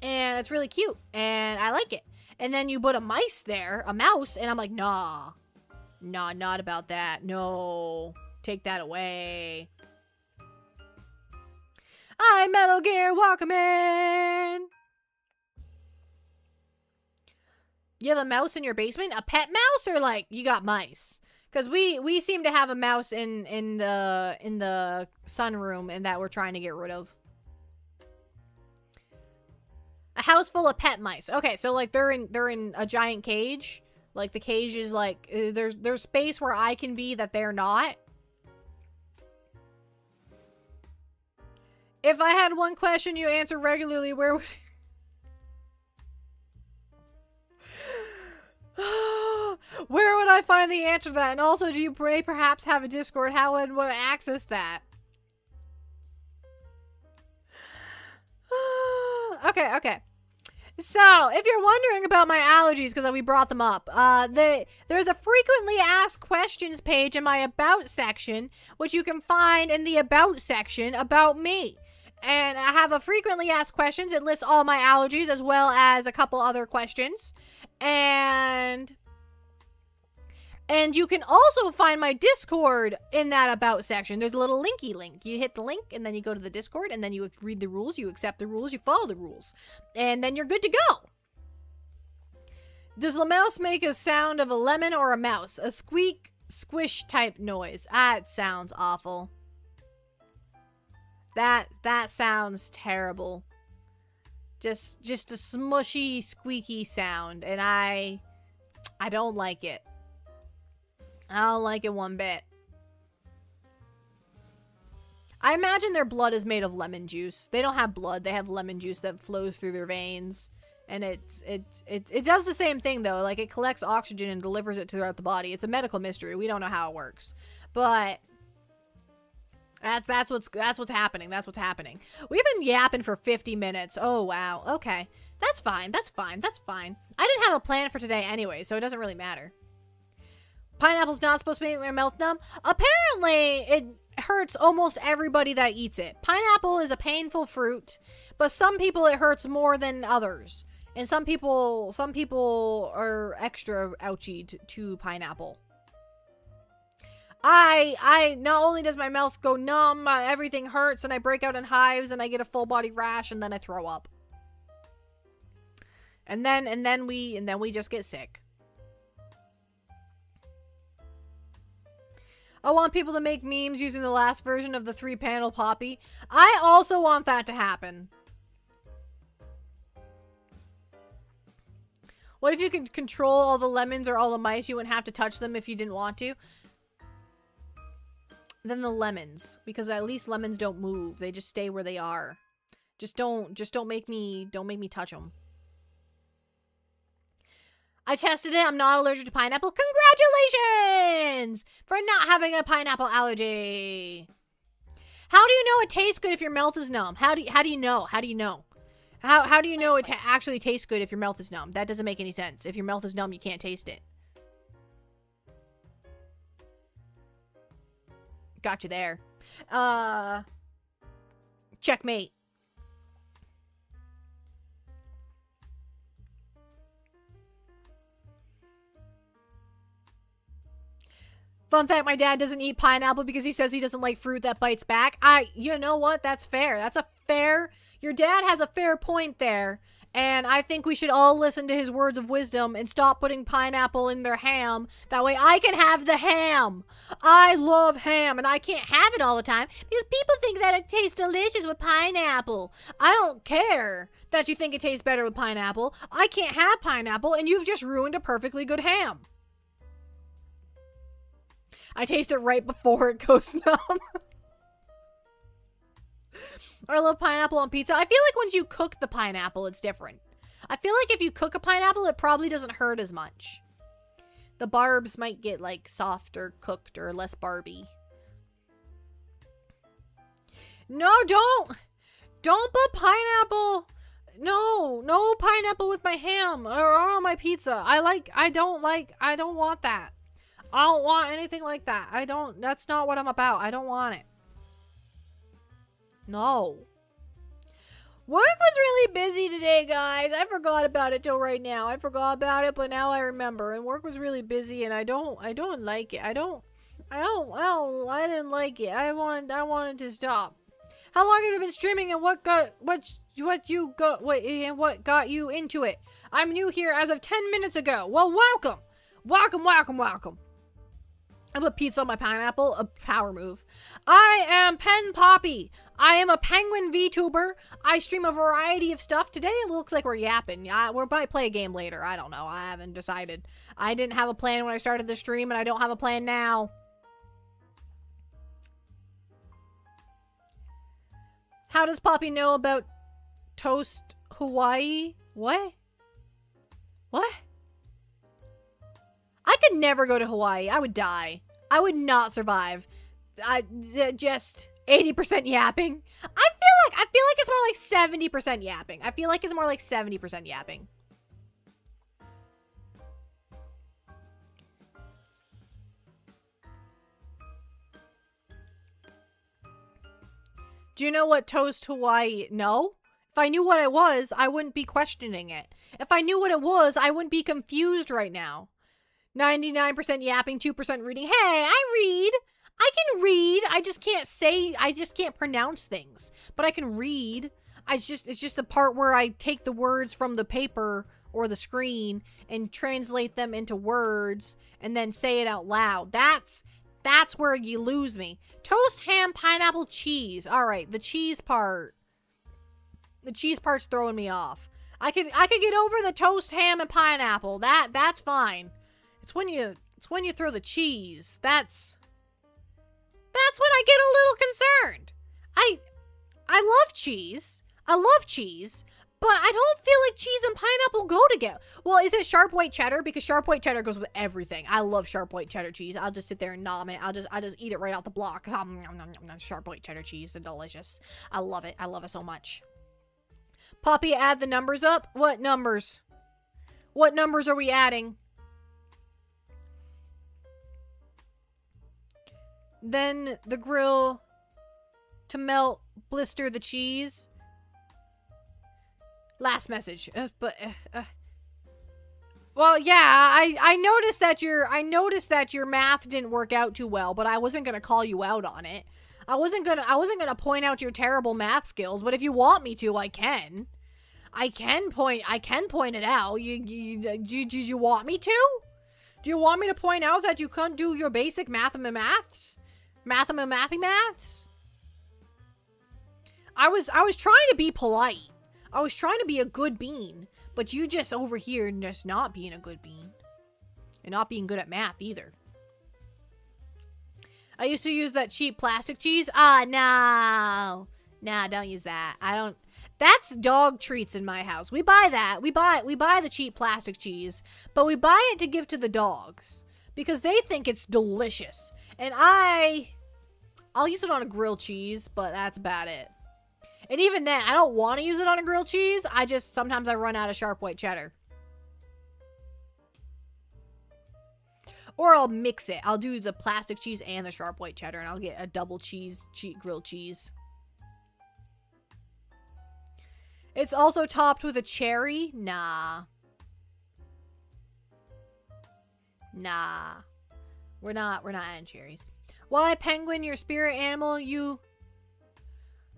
And it's really cute, and I like it. And then you put a mouse there, and I'm like, nah. No, not about that. No. Take that away. I'm Metal Gear Walkman! You have a mouse in your basement? A pet mouse, or like you got mice? Because we seem to have a mouse in the sunroom and that we're trying to get rid of. A house full of pet mice. Okay, so like they're in a giant cage. Like the cage is like there's space where I can be that they're not. If I had one question you answer regularly, where would where would I find the answer to that? And also, do you perhaps have a Discord? How would I access that? Okay. So, if you're wondering about my allergies, because we brought them up, there's a frequently asked questions page in my About section, which you can find in the About section about me. And I have a frequently asked questions. It lists all my allergies as well as a couple other questions. And you can also find my Discord in that About section. There's a little linky link. You hit the link, and then you go to the Discord, and then you read the rules, you accept the rules, you follow the rules. And then you're good to go. Does the mouse make a sound of a lemon or a mouse? A squeak, squish type noise. That sounds awful. That sounds terrible. Just a smushy, squeaky sound, and I don't like it. I don't like it one bit. I imagine their blood is made of lemon juice. They don't have blood. They have lemon juice that flows through their veins. And it does the same thing, though. Like, it collects oxygen and delivers it throughout the body. It's a medical mystery. We don't know how it works. But that's what's happening. That's what's happening. We've been yapping for 50 minutes. Oh, wow. Okay. That's fine. That's fine. That's fine. I didn't have a plan for today anyway, so it doesn't really matter. Pineapple's not supposed to make my mouth numb. Apparently, it hurts almost everybody that eats it. Pineapple is a painful fruit, but some people it hurts more than others. And some people are extra ouchy to pineapple. I not only does my mouth go numb, everything hurts, and I break out in hives, and I get a full body rash, and then I throw up. And then we just get sick. I want people to make memes using the last version of the 3-panel poppy. I also want that to happen. What if you could control all the lemons or all the mice? You wouldn't have to touch them if you didn't want to. Then the lemons, because at least lemons don't move. They just stay where they are. Just don't make me touch them. I tested it. I'm not allergic to pineapple. Congratulations for not having a pineapple allergy. How do you know it tastes good if your mouth is numb? How do you know? How do you know? How do you know it actually tastes good if your mouth is numb? That doesn't make any sense. If your mouth is numb, you can't taste it. Got you there. Checkmate. Fun fact, my dad doesn't eat pineapple because he says he doesn't like fruit that bites back. You know what? That's fair. Your dad has a fair point there. And I think we should all listen to his words of wisdom and stop putting pineapple in their ham. That way I can have the ham. I love ham and I can't have it all the time because people think that it tastes delicious with pineapple. I don't care that you think it tastes better with pineapple. I can't have pineapple and you've just ruined a perfectly good ham. I taste it right before it goes numb. I love pineapple on pizza. I feel like once you cook the pineapple, it's different. I feel like if you cook a pineapple, it probably doesn't hurt as much. The barbs might get like softer cooked or less barby. No, don't put pineapple. No pineapple with my ham or on my pizza. I don't want that. I don't want anything like that. That's not what I'm about. I don't want it. No. Work was really busy today, guys. I forgot about it till right now. I forgot about it, but now I remember. And work was really busy, and I don't like it. I didn't like it. I wanted to stop. How long have you been streaming, and what got you into it? I'm new here as of 10 minutes ago. Well, welcome. Welcome. I put pizza on my pineapple, a power move. I am Pen Poppy. I am a penguin VTuber. I stream a variety of stuff. Today it looks like we're yapping. We might play a game later. I don't know. I haven't decided. I didn't have a plan when I started the stream, and I don't have a plan now. How does Poppy know about Toast Hawaii? What? I could never go to Hawaii. I would die. I would not survive. Just 80% yapping. I feel like it's more like 70% yapping. I feel like it's more like 70% yapping. Do you know what Toast Hawaii? No. If I knew what it was, I wouldn't be questioning it. If I knew what it was, I wouldn't be confused right now. 99% yapping, 2% reading. Hey, I read. I can read. I just can't pronounce things. But I can read. It's just the part where I take the words from the paper or the screen and translate them into words and then say it out loud. That's where you lose me. Toast, ham, pineapple, cheese. All right, the cheese part. The cheese part's throwing me off. I could get over the toast, ham, and pineapple. That's fine. It's when you throw the cheese. That's when I get a little concerned. I love cheese. But I don't feel like cheese and pineapple go together. Well, is it sharp white cheddar? Because sharp white cheddar goes with everything. I love sharp white cheddar cheese. I'll just sit there and nom it. I'll just eat it right out the block. Sharp white cheddar cheese is delicious. I love it. I love it so much. Poppy, add the numbers up. What numbers? What numbers are we adding? Then the grill to blister the cheese. Last message. Well, yeah, I noticed that your math didn't work out too well, but I wasn't gonna call you out on it. I wasn't gonna point out your terrible math skills, but if you want me to, I can. I can point it out. Do you want me to? Do you want me to point out that you couldn't do your basic maths? I was trying to be polite. I was trying to be a good bean, but you just over here just not being a good bean. And not being good at math either. I used to use that cheap plastic cheese. No. Nah, don't use that. That's dog treats in my house. We buy that. We buy the cheap plastic cheese, but we buy it to give to the dogs because they think it's delicious. And I'll use it on a grilled cheese, but that's about it. And even then, I don't want to use it on a grilled cheese. Sometimes I run out of sharp white cheddar. Or I'll mix it. I'll do the plastic cheese and the sharp white cheddar, and I'll get a double grilled cheese. It's also topped with a cherry. Nah. We're not adding cherries. Why, penguin, your spirit animal, you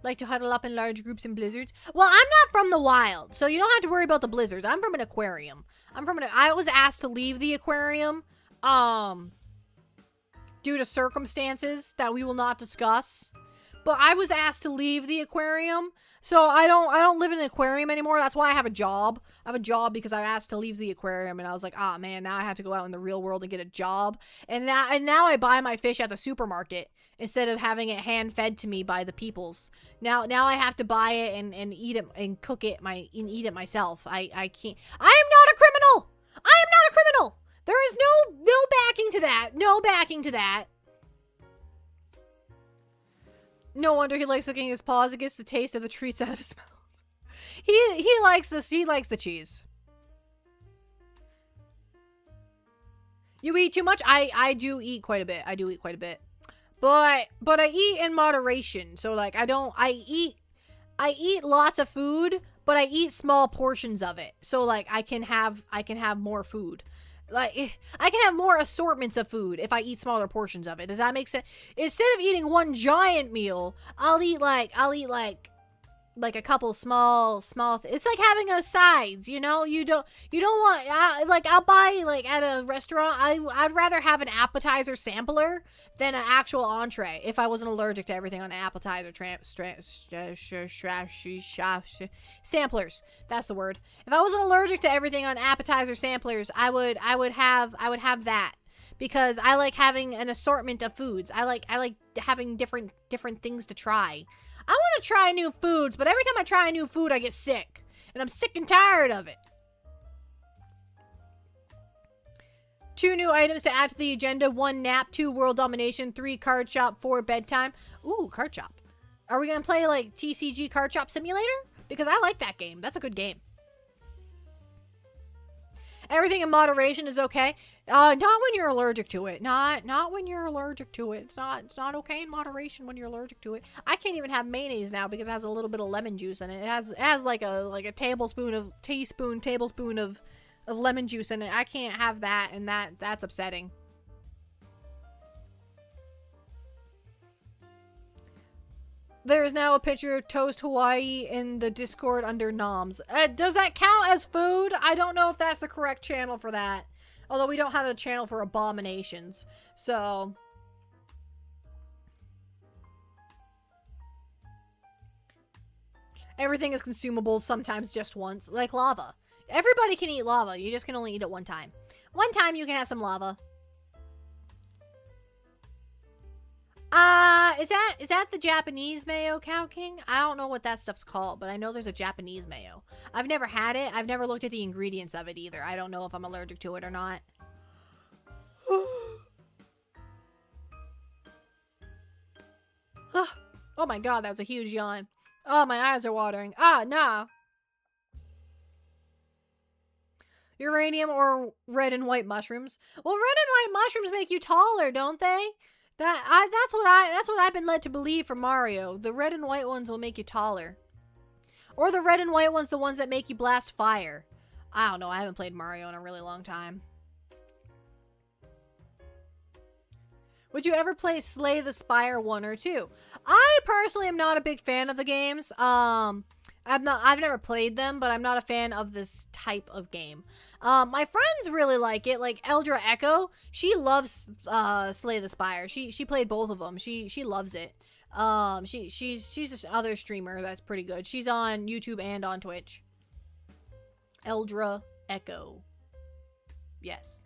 like to huddle up in large groups in blizzards? Well, I'm not from the wild, so you don't have to worry about the blizzards. I'm from an aquarium. I was asked to leave the aquarium, due to circumstances that we will not discuss. But I was asked to leave the aquarium, so I don't live in an aquarium anymore. That's why I have a job. I have a job because I asked to leave the aquarium, and I was like, ah, man, now I have to go out in the real world and get a job. And now I buy my fish at the supermarket instead of having it hand fed to me by the peoples. Now I have to buy it and eat it and cook it and eat it myself. I can't. I am not a criminal. There is no backing to that. No backing to that. No wonder he likes licking his paws. It gets the taste of the treats out of his mouth. He likes this. He likes the cheese. You eat too much? I do eat quite a bit. But I eat in moderation. So like I I eat lots of food, but I eat small portions of it. So like I can have more food. Like I can have more assortments of food if I eat smaller portions of it. Does that make sense? Instead of eating one giant meal, I'll eat like a couple small it's like having a sides, you know. You don't want like I'll buy like at a restaurant. I'd rather have an appetizer sampler than an actual entree if I wasn't allergic to everything on appetizer samplers. That's the word. If I wasn't allergic to everything on appetizer samplers, I would have that, because I like having an assortment of foods. I like having different things to try. I want to try new foods, but every time I try a new food, I get sick. And I'm sick and tired of it. 2 new items to add to the agenda. 1 nap, 2 world domination, 3 card shop, 4 bedtime. Ooh, card shop. Are we going to play like TCG Card Shop Simulator? Because I like that game. That's a good game. Everything in moderation is okay. Not when you're allergic to it. Not when you're allergic to it. It's not okay in moderation when you're allergic to it. I can't even have mayonnaise now because it has a little bit of lemon juice in it. It has like a tablespoon of lemon juice in it. I can't have that, and that's upsetting. There is now a picture of Toast Hawaii in the Discord under noms. Does that count as food? I don't know if that's the correct channel for that. Although we don't have a channel for abominations. So. Everything is consumable, sometimes just once. Like lava. Everybody can eat lava. You just can only eat it one time. One time you can have some lava. Is that the Japanese mayo, Cow King? I don't know what that stuff's called, but I know there's a Japanese mayo. I've never had it. I've never looked at the ingredients of it either. I don't know if I'm allergic to it or not. Oh my god, that was a huge yawn. Oh, my eyes are watering. No. Uranium or red and white mushrooms? Well, red and white mushrooms make you taller, don't they? That's what I've been led to believe from Mario. The red and white ones will make you taller. Or the red and white ones, the ones that make you blast fire. I don't know. I haven't played Mario in a really long time. Would you ever play Slay the Spire 1 or 2? I personally am not a big fan of the games. I've never played them, but I'm not a fan of this type of game. My friends really like it. Like Eldra Echo, she loves Slay the Spire. She played both of them. She loves it. She's just another streamer that's pretty good. She's on YouTube and on Twitch. Eldra Echo. Yes.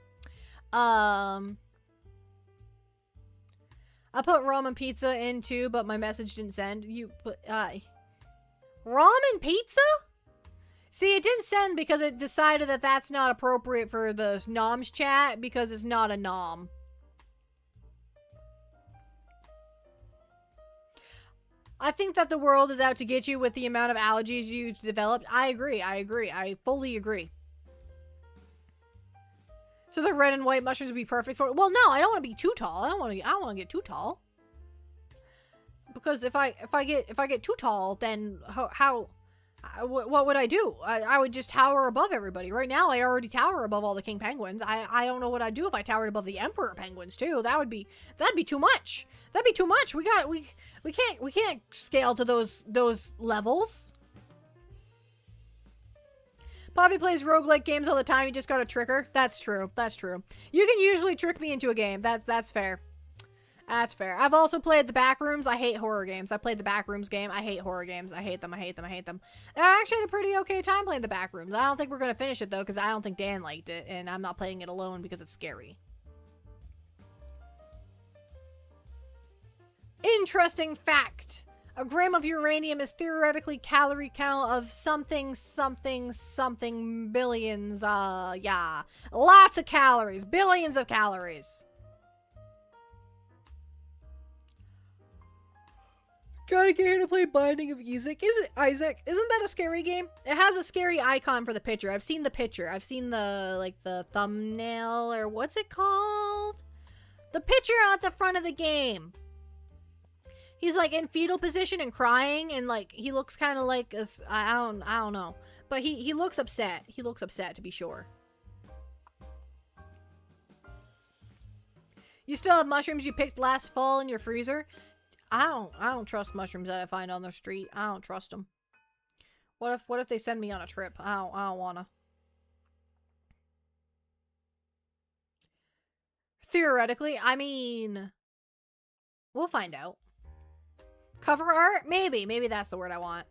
I put ramen pizza in too, but my message didn't send. You put ramen pizza? See, it didn't send because it decided that that's not appropriate for the noms chat because it's not a nom. I think that the world is out to get you with the amount of allergies you've developed. I agree. I fully agree. So the red and white mushrooms would be perfect for it. Well, no, I don't want to be too tall. I don't want to get too tall. Because if I get too tall, then what would I do? I would just tower above everybody. Right now, I already tower above all the king penguins. I don't know what I'd do if I towered above the emperor penguins too. That'd be too much. That'd be too much. We can't scale to those levels. Poppy plays roguelike games all the time. You just gotta trick her. That's true. That's true. You can usually trick me into a game. That's fair. That's fair. I've also played the Backrooms. I hate horror games. I played the Backrooms game. I hate horror games. I hate them. I actually had a pretty okay time playing the Backrooms. I don't think we're gonna finish it though, because I don't think Dan liked it, and I'm not playing it alone because it's scary. Interesting fact. A gram of uranium is theoretically calorie count of something billions. Yeah. Lots of calories. Billions of calories. Gotta get here to play Binding of Isaac. Isaac? Isn't that a scary game? It has a scary icon for the picture. I've seen the picture. I've seen the thumbnail, or what's it called? The picture at the front of the game. He's like in fetal position and crying, and like he looks kind of like I don't know, but he looks upset. He looks upset, to be sure. You still have mushrooms you picked last fall in your freezer? I don't trust mushrooms that I find on the street. I don't trust them. What if they send me on a trip? I don't wanna. Theoretically, I mean, we'll find out. Cover art? Maybe. Maybe that's the word I want.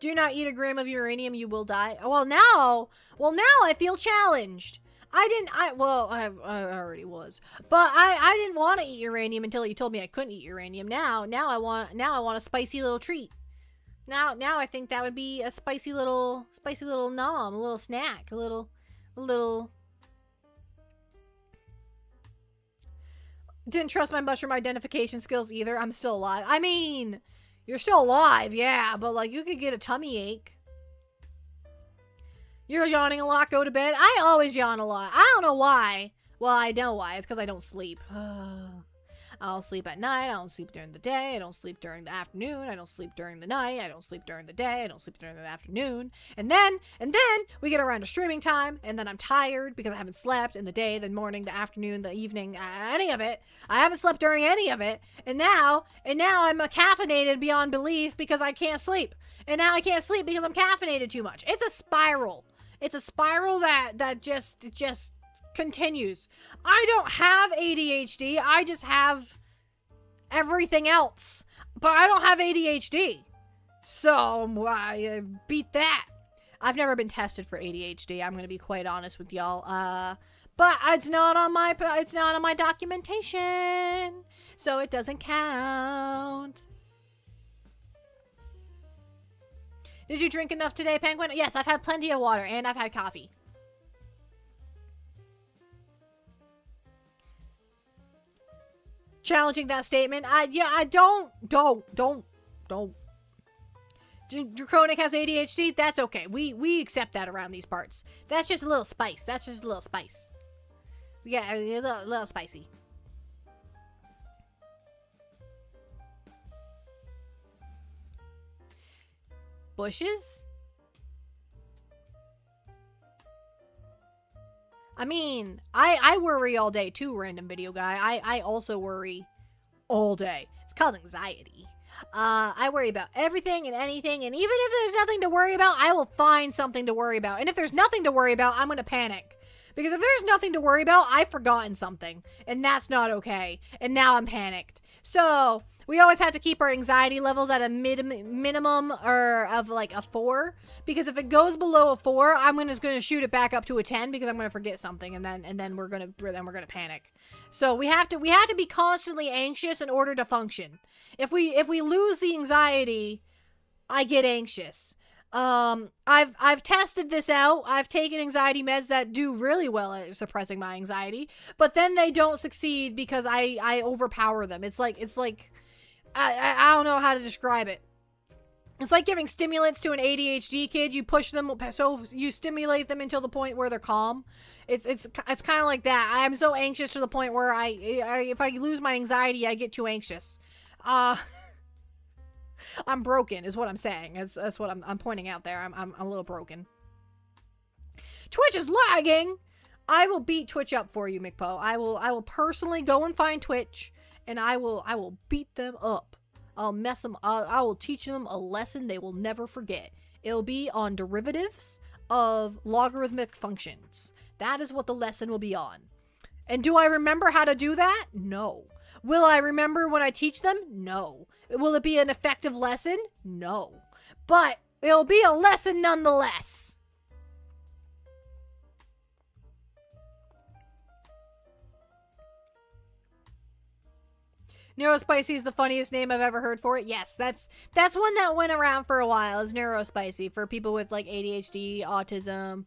Do not eat a gram of uranium, you will die. Well, now I feel challenged. I already was. But I didn't want to eat uranium until you told me I couldn't eat uranium. Now I want a spicy little treat. Now I think that would be a spicy little nom, a little snack, a little Didn't trust my mushroom identification skills either. I'm still alive. I mean, you're still alive, yeah, but like you could get a tummy ache. You're yawning a lot, go to bed. I always yawn a lot. I don't know why. Well, I know why. It's because I don't sleep. I don't sleep at night. I don't sleep during the day. I don't sleep during the afternoon. I don't sleep during the night. I don't sleep during the day. I don't sleep during the afternoon. And then we get around to streaming time, and then I'm tired because I haven't slept in the day, the morning, the afternoon, the evening, any of it. I haven't slept during any of it. And now I'm caffeinated beyond belief because I can't sleep. And now I can't sleep because I'm caffeinated too much. It's a spiral. It's a spiral that just continues. I don't have ADHD. I just have everything else. But I don't have ADHD. So, I beat that. I've never been tested for ADHD. I'm going to be quite honest with y'all. But it's not on my documentation. So it doesn't count. Did you drink enough today, Penguin? Yes, I've had plenty of water and I've had coffee. Challenging that statement. I don't. Draconic has ADHD. That's okay. We accept that around these parts. That's just a little spice. We got a little spicy. Bushes? I mean, I worry all day too, random video guy. I also worry all day. It's called anxiety. I worry about everything and anything, and even if there's nothing to worry about, I will find something to worry about. And if there's nothing to worry about, I'm gonna panic. Because if there's nothing to worry about, I've forgotten something. And that's not okay. And now I'm panicked. So, we always have to keep our anxiety levels at a minimum or of like a 4, because if it goes below a 4, I'm just gonna shoot it back up to a 10 because I'm gonna forget something, and then we're gonna panic. So we have to be constantly anxious in order to function. If we lose the anxiety, I get anxious. I've tested this out. I've taken anxiety meds that do really well at suppressing my anxiety, but then they don't succeed because I overpower them. It's like I don't know how to describe it. It's like giving stimulants to an ADHD kid. You push them, so you stimulate them until the point where they're calm. It's kind of like that. I'm so anxious to the point where if I lose my anxiety, I get too anxious. I'm broken, is what I'm saying. That's what I'm pointing out there. I'm a little broken. Twitch is lagging. I will beat Twitch up for you, McPo. I will personally go and find Twitch. And I will beat them up. I'll mess them. I will teach them a lesson they will never forget. It'll be on derivatives of logarithmic functions. That is what the lesson will be on. And do I remember how to do that? No. Will I remember when I teach them? No. Will it be an effective lesson? No. But it'll be a lesson nonetheless. Neurospicy is the funniest name I've ever heard for it. Yes, that's one that went around for a while, is Neurospicy, for people with like ADHD, autism.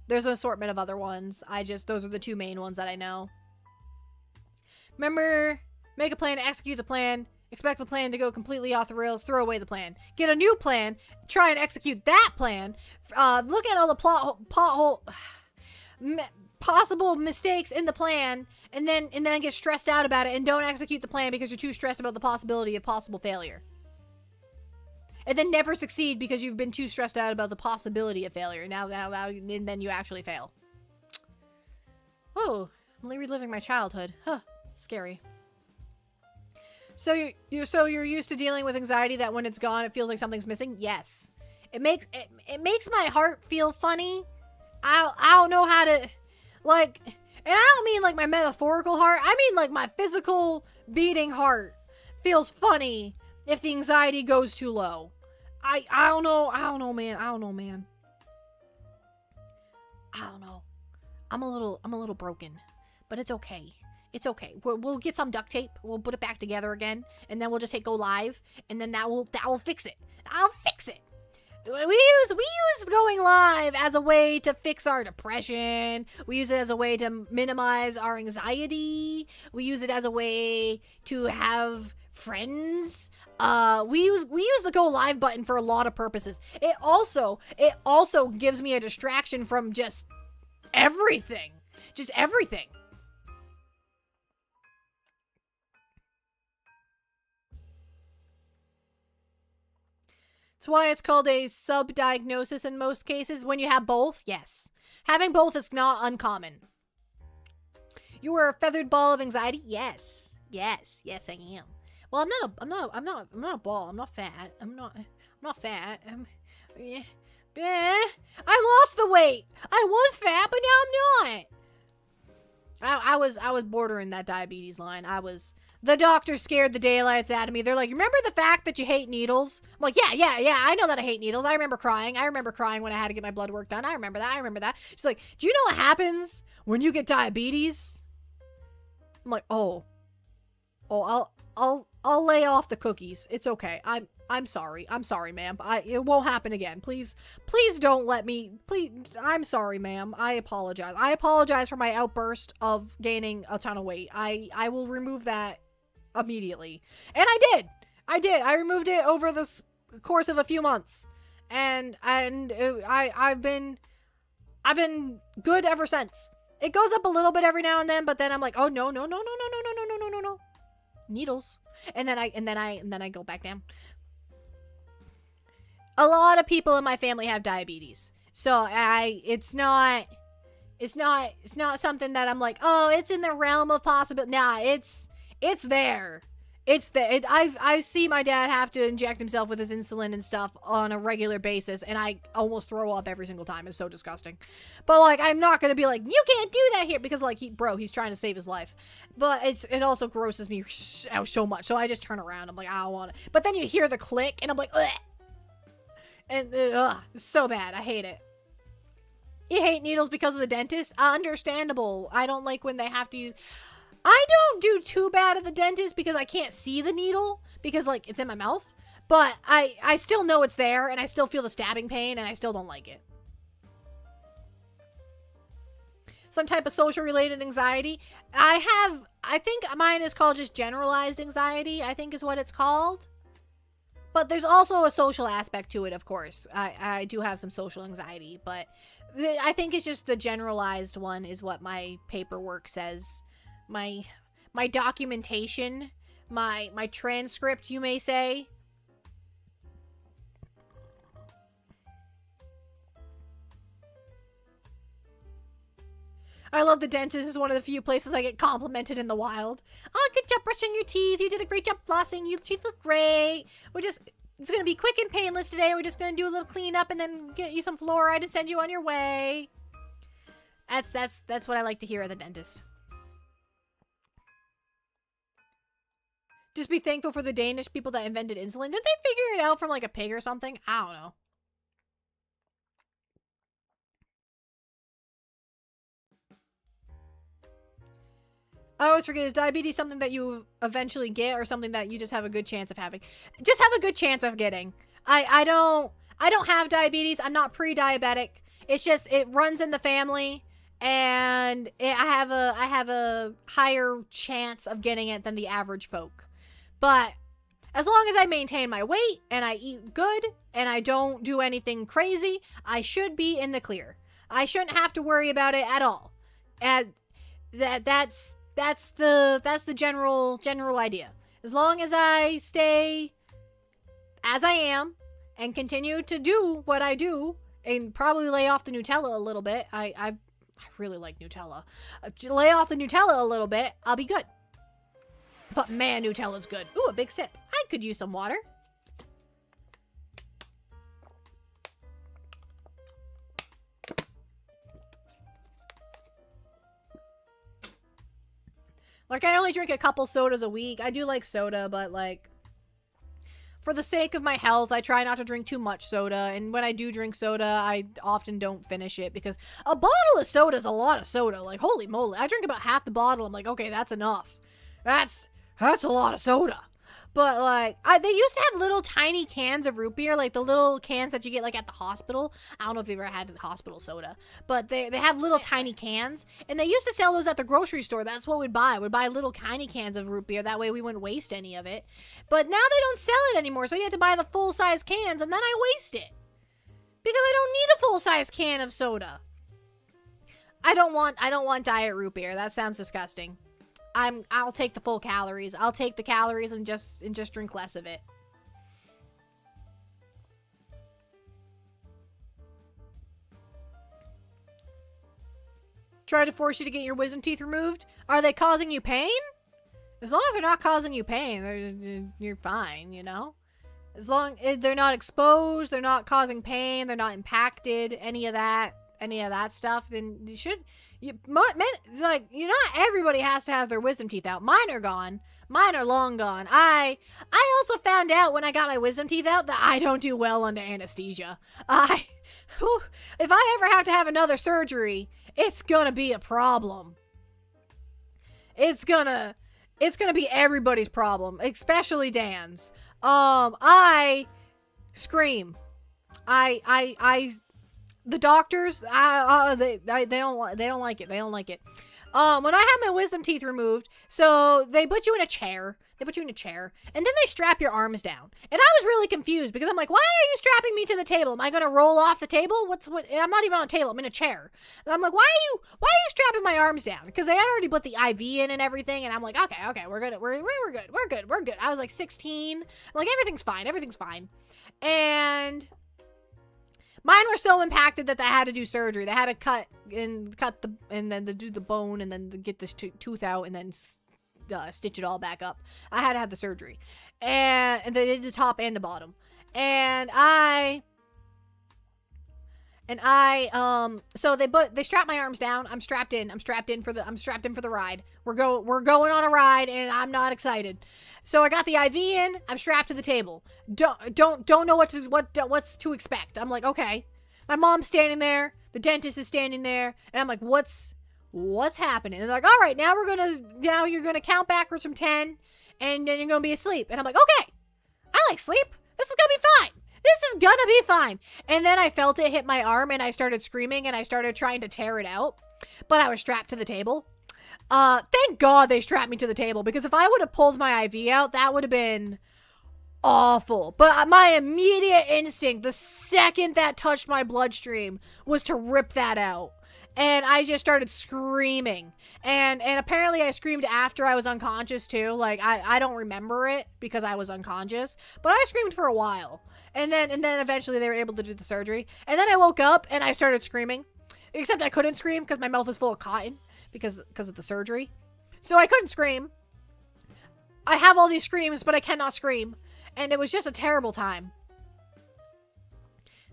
There's an assortment of other ones. Those are the two main ones that I know. Remember, make a plan, execute the plan, expect the plan to go completely off the rails, throw away the plan. Get a new plan, try and execute that plan. Look at all the possible mistakes in the plan and then get stressed out about it and don't execute the plan because you're too stressed about the possibility of possible failure. And then never succeed because you've been too stressed out about the possibility of failure. Now and then you actually fail. Oh, I'm reliving my childhood. Huh, scary. So you're used to dealing with anxiety that when it's gone, it feels like something's missing? Yes. It makes my heart feel funny. I don't know how to, like, and I don't mean like my metaphorical heart. I mean like my physical beating heart feels funny if the anxiety goes too low. I don't know, man. I don't know. I'm a little broken, but it's okay. It's okay. We'll get some duct tape. We'll put it back together again, and then we'll just hit go live, and then that will fix it. I'll fix it. We use going live as a way to fix our depression. We use it as a way to minimize our anxiety. We use it as a way to have friends. We use the go live button for a lot of purposes. It also gives me a distraction from just everything. Just everything. That's why it's called a subdiagnosis in most cases. When you have both, yes. Having both is not uncommon. You were a feathered ball of anxiety? Yes. Yes, I am. Well, I'm not a ball. I'm not fat. I'm not fat. Yeah. I lost the weight. I was fat, but now I'm not. I was bordering that diabetes line. The doctor scared the daylights out of me. They're like, remember the fact that you hate needles? I'm like, yeah, I know that I hate needles. I remember crying when I had to get my blood work done. I remember that. She's like, do you know what happens when you get diabetes? I'm like, oh, I'll lay off the cookies. It's okay. I'm sorry. I'm sorry, ma'am. It won't happen again. Please don't let me. Please, I'm sorry, ma'am. I apologize. I apologize for my outburst of gaining a ton of weight. I will remove that immediately. And I did. I removed it over the course of a few months. And I've been good ever since. It goes up a little bit every now and then, but then I'm like, oh no. Needles. And then I go back down. A lot of people in my family have diabetes. So it's not something that I'm like, oh, it's in the realm of possibility. Nah, it's there. It's there. I see my dad have to inject himself with his insulin and stuff on a regular basis, and I almost throw up every single time. It's so disgusting. But like, I'm not gonna be like, you can't do that here, because like, he's trying to save his life. But it also grosses me out so much. So I just turn around. I'm like, I don't want it. But then you hear the click, and I'm like, ugh. And it's so bad. I hate it. You hate needles because of the dentist? Understandable. I don't like when they have to use. I don't do too bad at the dentist because I can't see the needle because like it's in my mouth, but I still know it's there and I still feel the stabbing pain and I still don't like it. Some type of social related anxiety. I think mine is called just generalized anxiety, I think is what it's called. But there's also a social aspect to it, of course. I do have some social anxiety, but I think it's just the generalized one is what my paperwork says. My documentation, my transcript, you may say. I love the dentist. Is one of the few places I get complimented in the wild. Oh, good job brushing your teeth. You did a great job flossing. Your teeth look great. It's going to be quick and painless today. We're just going to do a little cleanup and then get you some fluoride and send you on your way. That's what I like to hear at the dentist. Just be thankful for the Danish people that invented insulin. Did they figure it out from like a pig or something? I don't know. I always forget, is diabetes something that you eventually get or something that you just have a good chance of having? Just have a good chance of getting. I don't have diabetes. I'm not pre-diabetic. It's just, it runs in the family and I have a higher chance of getting it than the average folk. But as long as I maintain my weight and I eat good and I don't do anything crazy, I should be in the clear. I shouldn't have to worry about it at all. And that's the general idea. As long as I stay as I am and continue to do what I do and probably lay off the Nutella a little bit. I really like Nutella. Lay off the Nutella a little bit, I'll be good. But man, Nutella's good. Ooh, a big sip. I could use some water. Like, I only drink a couple sodas a week. I do like soda, but, like, for the sake of my health, I try not to drink too much soda. And when I do drink soda, I often don't finish it because a bottle of soda is a lot of soda. Like, holy moly. I drink about half the bottle. I'm like, okay, that's enough. That's a lot of soda. But, like, they used to have little tiny cans of root beer, like the little cans that you get, like, at the hospital. I don't know if you've ever had hospital soda. But they have little tiny cans. And they used to sell those at the grocery store. That's what we'd buy. We'd buy little tiny cans of root beer. That way we wouldn't waste any of it. But now they don't sell it anymore. So you have to buy the full-size cans, and then I waste it. Because I don't need a full-size can of soda. I don't want diet root beer. That sounds disgusting. I'll take the full calories. I'll take the calories and just drink less of it. Try to force you to get your wisdom teeth removed? Are they causing you pain? As long as they're not causing you pain, you're fine, you know? As long as they're not exposed, they're not causing pain, they're not impacted, any of that stuff, then you should... not everybody has to have their wisdom teeth out. Mine are gone. Mine are long gone. I also found out when I got my wisdom teeth out that I don't do well under anesthesia. If I ever have to have another surgery, it's gonna be a problem. It's gonna be everybody's problem, especially Dan's. I scream. The doctors, they don't like it. They don't like it. When I had my wisdom teeth removed, so they put you in a chair. And then they strap your arms down. And I was really confused because I'm like, why are you strapping me to the table? Am I gonna roll off the table? I'm not even on a table. I'm in a chair. And I'm like, why are you strapping my arms down? Because they had already put the IV in and everything. And I'm like, okay, we're good. We're good. I was like 16. I'm like, everything's fine. And mine were so impacted that they had to do surgery. They had to cut and then to do the bone and then to get this tooth out and then stitch it all back up. I had to have the surgery, and they did the top and the bottom. So they strapped my arms down. I'm strapped in for the ride. We're going on a ride, and I'm not excited. So I got the IV in. I'm strapped to the table. Don't know what's to expect. I'm like, okay. My mom's standing there. The dentist is standing there, and I'm like, what's happening? And they're like, all right, now you're gonna count backwards from 10, and then you're gonna be asleep. And I'm like, okay, I like sleep. This is gonna be fine. And then I felt it hit my arm, and I started screaming, and I started trying to tear it out, but I was strapped to the table. Thank God they strapped me to the table, because if I would have pulled my IV out, that would have been awful. But my immediate instinct, the second that touched my bloodstream, was to rip that out. And I just started screaming. And apparently I screamed after I was unconscious too. Like, I don't remember it because I was unconscious. But I screamed for a while. And then eventually they were able to do the surgery. And then I woke up and I started screaming. Except I couldn't scream because my mouth was full of cotton because of the surgery. So I couldn't scream. I have all these screams, but I cannot scream. And it was just a terrible time.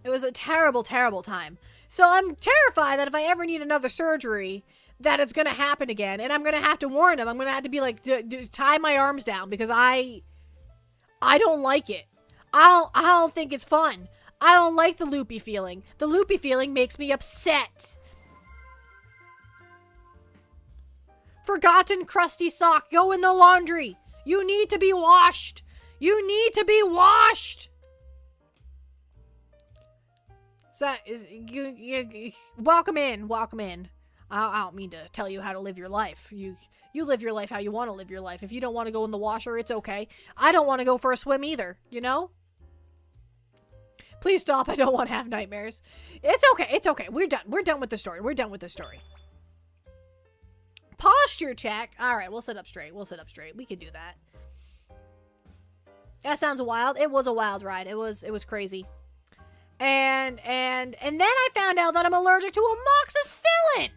It was a terrible, terrible time. So I'm terrified that if I ever need another surgery, that it's going to happen again. And I'm going to have to warn them. I'm going to have to be like, tie my arms down because I don't like it. I don't think it's fun. I don't like the loopy feeling. The loopy feeling makes me upset. Forgotten crusty sock. Go in the laundry. You need to be washed. You need to be washed. So, welcome in. I don't mean to tell you how to live your life. You live your life how you want to live your life. If you don't want to go in the washer, it's okay. I don't want to go for a swim either, you know? Please stop. I don't want to have nightmares. It's okay. We're done with the story. posture check. All right, we'll sit up straight. We'll sit up straight. We can do that. That sounds wild. It was a wild ride. It was crazy. And then I found out that I'm allergic to amoxicillin.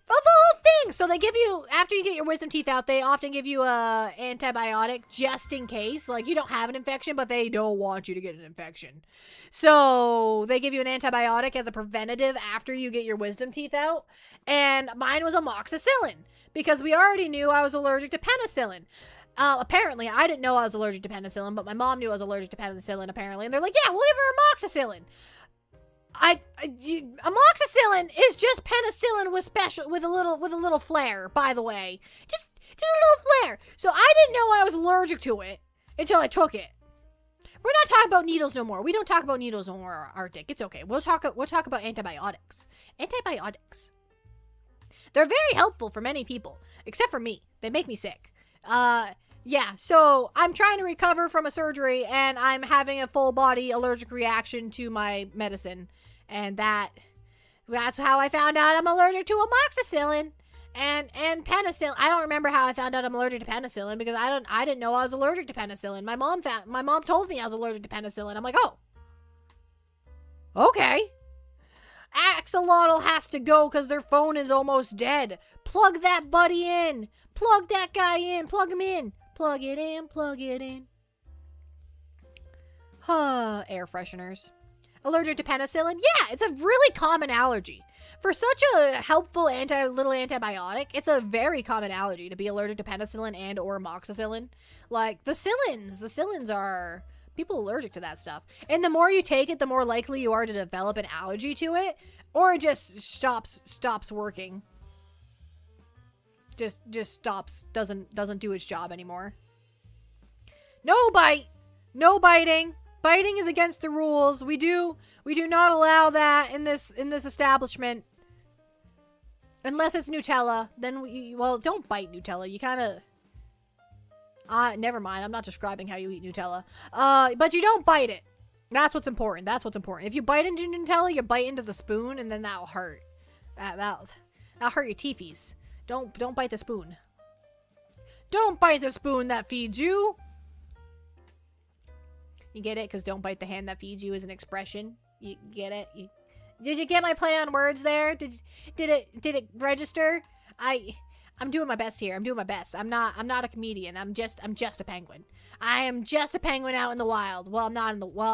Of all things. So they give you, after you get your wisdom teeth out, they often give you a antibiotic just in case. Like, you don't have an infection, but they don't want you to get an infection. So they give you an antibiotic as a preventative after you get your wisdom teeth out. And mine was amoxicillin because we already knew I was allergic to penicillin. Apparently, I didn't know I was allergic to penicillin, but my mom knew I was allergic to penicillin, apparently. And they're like, yeah, we'll give her amoxicillin. Amoxicillin is just penicillin with a little flair, by the way. Just a little flair. So I didn't know I was allergic to it until I took it. We're not talking about needles no more. We don't talk about needles no more, Arctic. It's okay. We'll talk about antibiotics. Antibiotics. They're very helpful for many people, except for me. They make me sick. Yeah, so I'm trying to recover from a surgery, and I'm having a full-body allergic reaction to my medicine. And that's how I found out I'm allergic to amoxicillin and penicillin. I don't remember how I found out I'm allergic to penicillin because I didn't know I was allergic to penicillin. My mom told me I was allergic to penicillin. I'm like, oh, okay. Axolotl has to go because their phone is almost dead. Plug that buddy in. Plug that guy in. Plug him in. Plug it in. Plug it in. Air fresheners. Allergic to penicillin? Yeah, it's a really common allergy. For such a helpful little antibiotic, it's a very common allergy to be allergic to penicillin and or amoxicillin. Like, the Cillins are people allergic to that stuff. And the more you take it, the more likely you are to develop an allergy to it, or it just stops working. Just stops, doesn't do its job anymore. No bite. No biting. Biting is against the rules. We do not allow that in this establishment. Unless it's Nutella, then well, don't bite Nutella. You kind of never mind. I'm not describing how you eat Nutella. But you don't bite it. That's what's important. That's what's important. If you bite into Nutella, you bite into the spoon and then that'll hurt. That'll hurt your teethies. Don't bite the spoon. Don't bite the spoon that feeds you. You get it? Because don't bite the hand that feeds you is an expression. You get it? Did you get my play on words there? Did it register? I'm doing my best here. I'm doing my best. I'm not a comedian. I'm just a penguin. I am just a penguin out in the wild. Well, I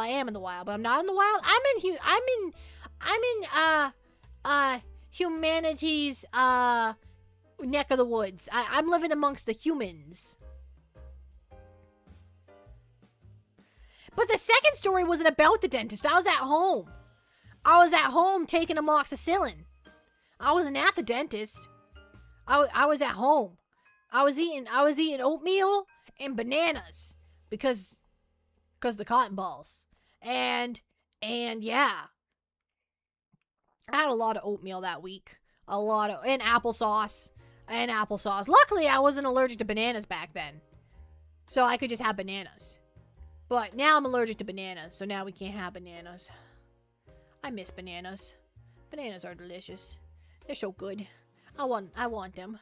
am in the wild, but I'm not in the wild. I'm in humanity's neck of the woods. I'm living amongst the humans. But the second story wasn't about the dentist. I was at home. I was at home taking amoxicillin. I wasn't at the dentist. I was at home. I was eating oatmeal and bananas because the cotton balls. And yeah. I had a lot of oatmeal that week. And applesauce. Luckily, I wasn't allergic to bananas back then. So I could just have bananas. But now I'm allergic to bananas, so now we can't have bananas. I miss bananas. Bananas are delicious. They're so good. I want them.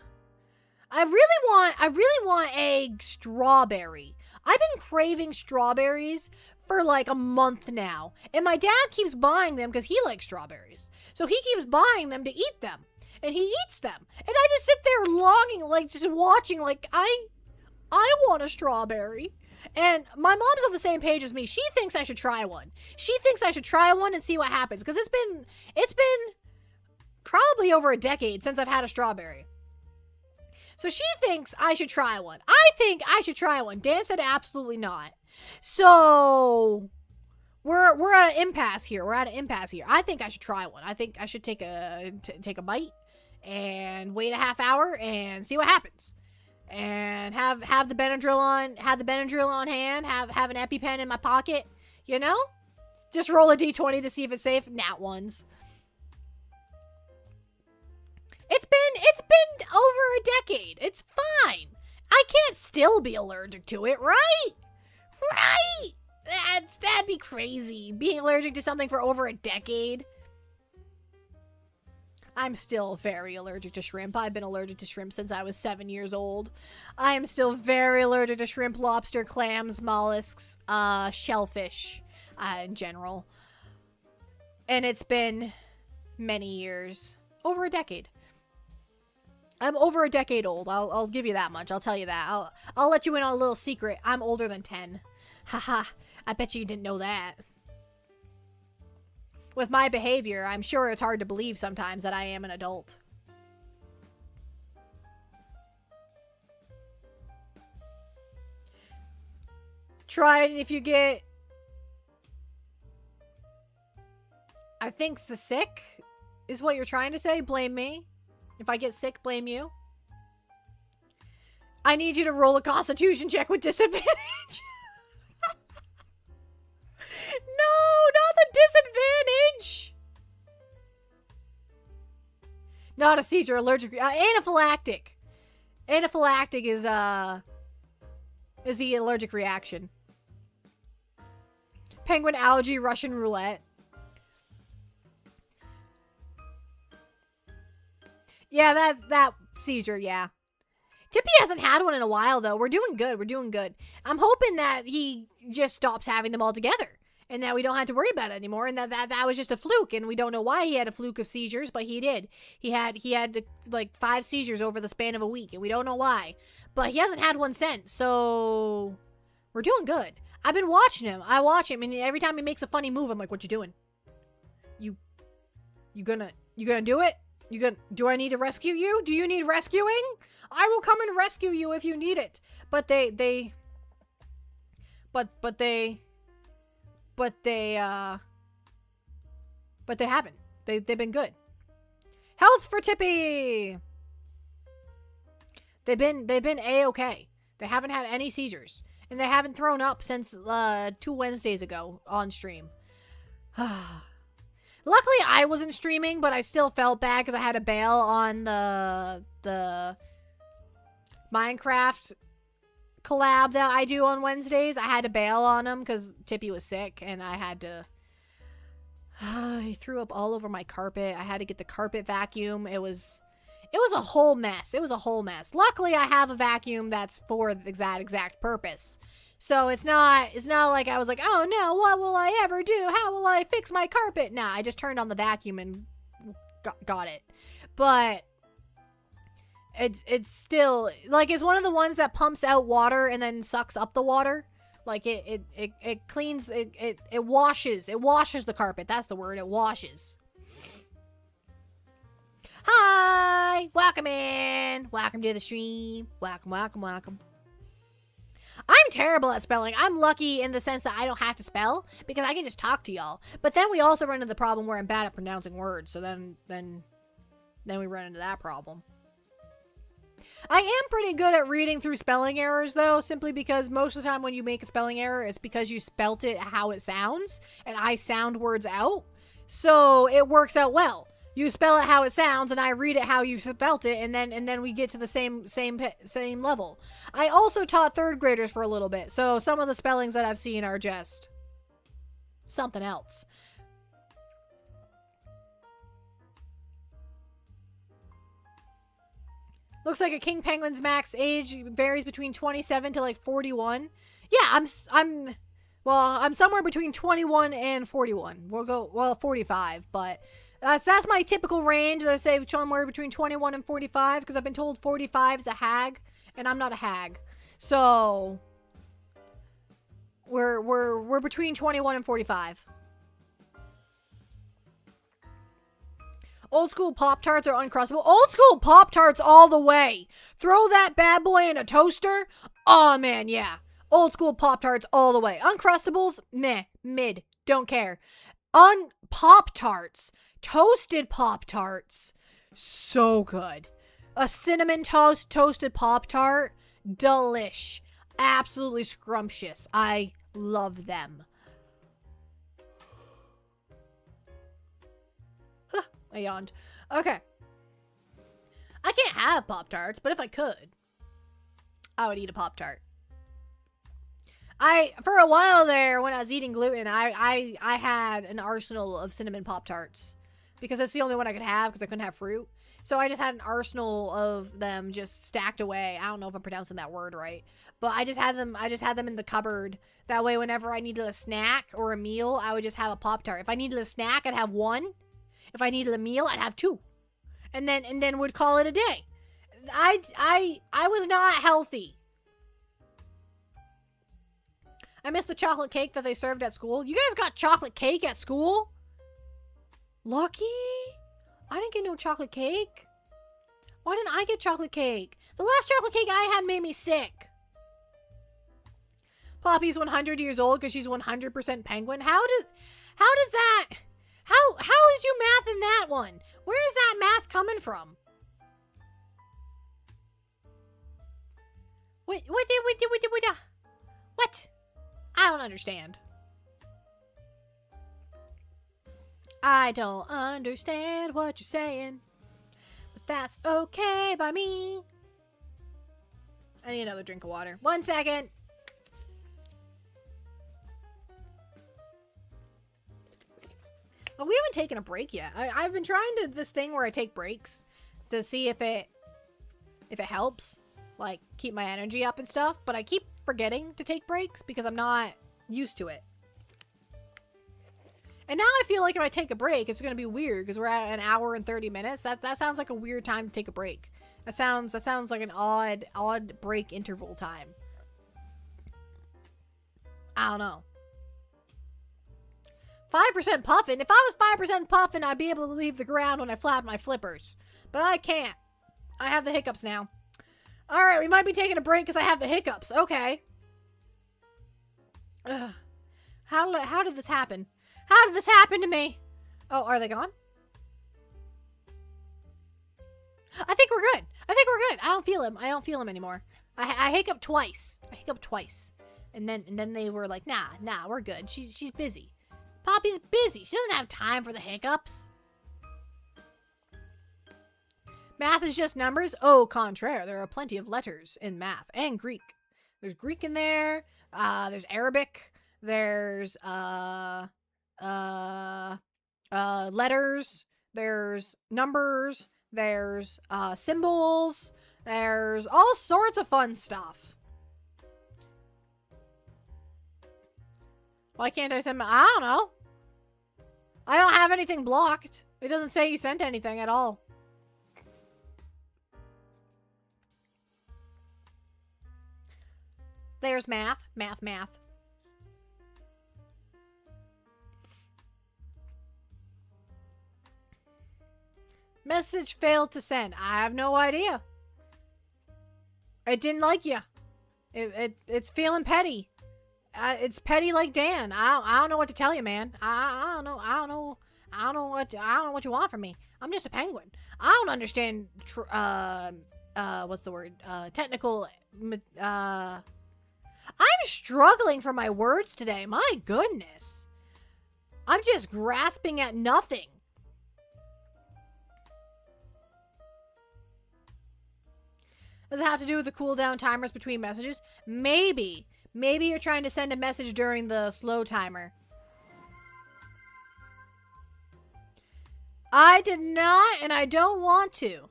I really want a strawberry. I've been craving strawberries for like a month now. And my dad keeps buying them because he likes strawberries. So he keeps buying them to eat them. And he eats them. And I just sit there longing, like just watching, like I want a strawberry. And my mom's on the same page as me. She thinks I should try one. She thinks I should try one and see what happens. Because it's been probably over a decade since I've had a strawberry. So she thinks I should try one. I think I should try one. Dan said absolutely not. So we're at an impasse here. I think I should try one. I think I should take a bite and wait a half hour and see what happens. And have the Benadryl on hand, have an EpiPen in my pocket, you know? Just roll a D20 to see if it's safe. Nat ones. It's been over a decade. It's fine. I can't still be allergic to it, right? Right! That'd be crazy. Being allergic to something for over a decade. I'm still very allergic to shrimp. I've been allergic to shrimp since I was 7 years old. I am still very allergic to shrimp, lobster, clams, mollusks, shellfish, in general. And it's been many years. Over a decade. I'm over a decade old. I'll give you that much. I'll tell you that. I'll let you in on a little secret. I'm older than 10. Haha. I bet you didn't know that. With my behavior, I'm sure it's hard to believe sometimes that I am an adult. Try it if you get... I think the sick is what you're trying to say. Blame me. If I get sick, blame you. I need you to roll a constitution check with disadvantage. No, not the disadvantage. Not a seizure, allergic, anaphylactic. Anaphylactic is the allergic reaction. Penguin allergy, Russian roulette. Yeah, that seizure, yeah. Tippy hasn't had one in a while, though. We're doing good. We're doing good. I'm hoping that he just stops having them altogether. And that we don't have to worry about it anymore. And that was just a fluke. And we don't know why he had a fluke of seizures, but he did. He had like 5 seizures over the span of a week. And we don't know why. But he hasn't had one since. So we're doing good. I've been watching him. I watch him. And every time he makes a funny move, I'm like, what you doing? You gonna do it? Do I need to rescue you? Do you need rescuing? I will come and rescue you if you need it. But they haven't. They've been good. Health for Tippy. They've been A-okay. They haven't had any seizures. And they haven't thrown up since 2 Wednesdays ago on stream. Luckily, I wasn't streaming, but I still felt bad because I had to bail on the Minecraft collab that I do on Wednesdays. I had to bail on him because Tippy was sick, and I had to... he threw up all over my carpet. I had to get the carpet vacuum. It was a whole mess. It was a whole mess. Luckily, I have a vacuum that's for that exact purpose. So it's not like I was like, oh no, what will I ever do? How will I fix my carpet? Nah, I just turned on the vacuum and got it. But it's still, like, it's one of the ones that pumps out water and then sucks up the water. Like, it cleans, it washes the carpet. That's the word, it washes. Hi! Welcome in! Welcome to the stream. Welcome, welcome, welcome. I'm terrible at spelling. I'm lucky in the sense that I don't have to spell because I can just talk to y'all. But then we also run into the problem where I'm bad at pronouncing words. So then we run into that problem. I am pretty good at reading through spelling errors, though, simply because most of the time when you make a spelling error, it's because you spelt it how it sounds, and I sound words out. So it works out well. You spell it how it sounds, and I read it how you spelt it, and then we get to the same level. I also taught 3rd graders for a little bit, so some of the spellings that I've seen are just something else. Looks like a king penguin's max age varies between 27 to like 41. Yeah, I'm somewhere between 21 and 41. We'll go, well, 45, but that's my typical range. I say somewhere between 21 and 45 because I've been told 45 is a hag, and I'm not a hag. So we're between 21 and 45. Old school Pop-Tarts are uncrustable. Old school Pop-Tarts all the way. Throw that bad boy in a toaster. Oh, man, yeah. Old school Pop-Tarts all the way. Uncrustables, meh, mid, don't care. Pop-Tarts, toasted Pop-Tarts, so good. A cinnamon toasted Pop-Tart, delish. Absolutely scrumptious. I love them. I yawned. Okay. I can't have Pop-Tarts, but if I could, I would eat a Pop-Tart. For a while there, when I was eating gluten, I had an arsenal of cinnamon Pop-Tarts. because that's the only one I could have because I couldn't have fruit. So I just had an arsenal of them just stacked away. I don't know if I'm pronouncing that word right, but I just had them in the cupboard. That way, whenever I needed a snack or a meal, I would just have a Pop-Tart. If I needed a snack, I'd have one. If I needed a meal, I'd have two. And then would call it a day. I was not healthy. I miss the chocolate cake that they served at school. You guys got chocolate cake at school? Lucky? I didn't get no chocolate cake. Why didn't I get chocolate cake? The last chocolate cake I had made me sick. Poppy's 100 years old because she's 100% penguin. How does that... How is you math in that one? Where is that math coming from? What? I don't understand. I don't understand what you're saying, but that's okay by me. I need another drink of water. 1 second. Oh, we haven't taken a break yet. I've been trying to this thing where I take breaks to see if it helps, like keep my energy up and stuff. But I keep forgetting to take breaks because I'm not used to it. And now I feel like if I take a break, it's gonna be weird because we're at an hour and 30 minutes. That sounds like a weird time to take a break. That sounds like an odd break interval time. I don't know. 5% puffin. If I was 5% puffin, I'd be able to leave the ground when I flap my flippers. But I can't. I have the hiccups now. Alright, we might be taking a break because I have the hiccups. Okay. Ugh. How did this happen? How did this happen to me? Oh, are they gone? I think we're good. I don't feel him. I don't feel him anymore. I hiccup twice. And then they were like, nah, we're good. She's busy. Poppy's busy. She doesn't have time for the hiccups. Math is just numbers? Au contraire. There are plenty of letters in math and Greek. There's Greek in there. There's Arabic. There's letters. There's numbers. There's symbols. There's all sorts of fun stuff. Why can't I send I don't know. I don't have anything blocked. It doesn't say you sent anything at all. There's math. Math. Message failed to send. I have no idea. It didn't like you. It's feeling petty. It's petty like Dan. I don't know what to tell you, man. I don't know what you want from me. I'm just a penguin. I don't understand what's the word? Technical I'm struggling for my words today. My goodness. I'm just grasping at nothing. Does it have to do with the cooldown timers between messages? Maybe. Maybe you're trying to send a message during the slow timer. I did not, and I don't want to.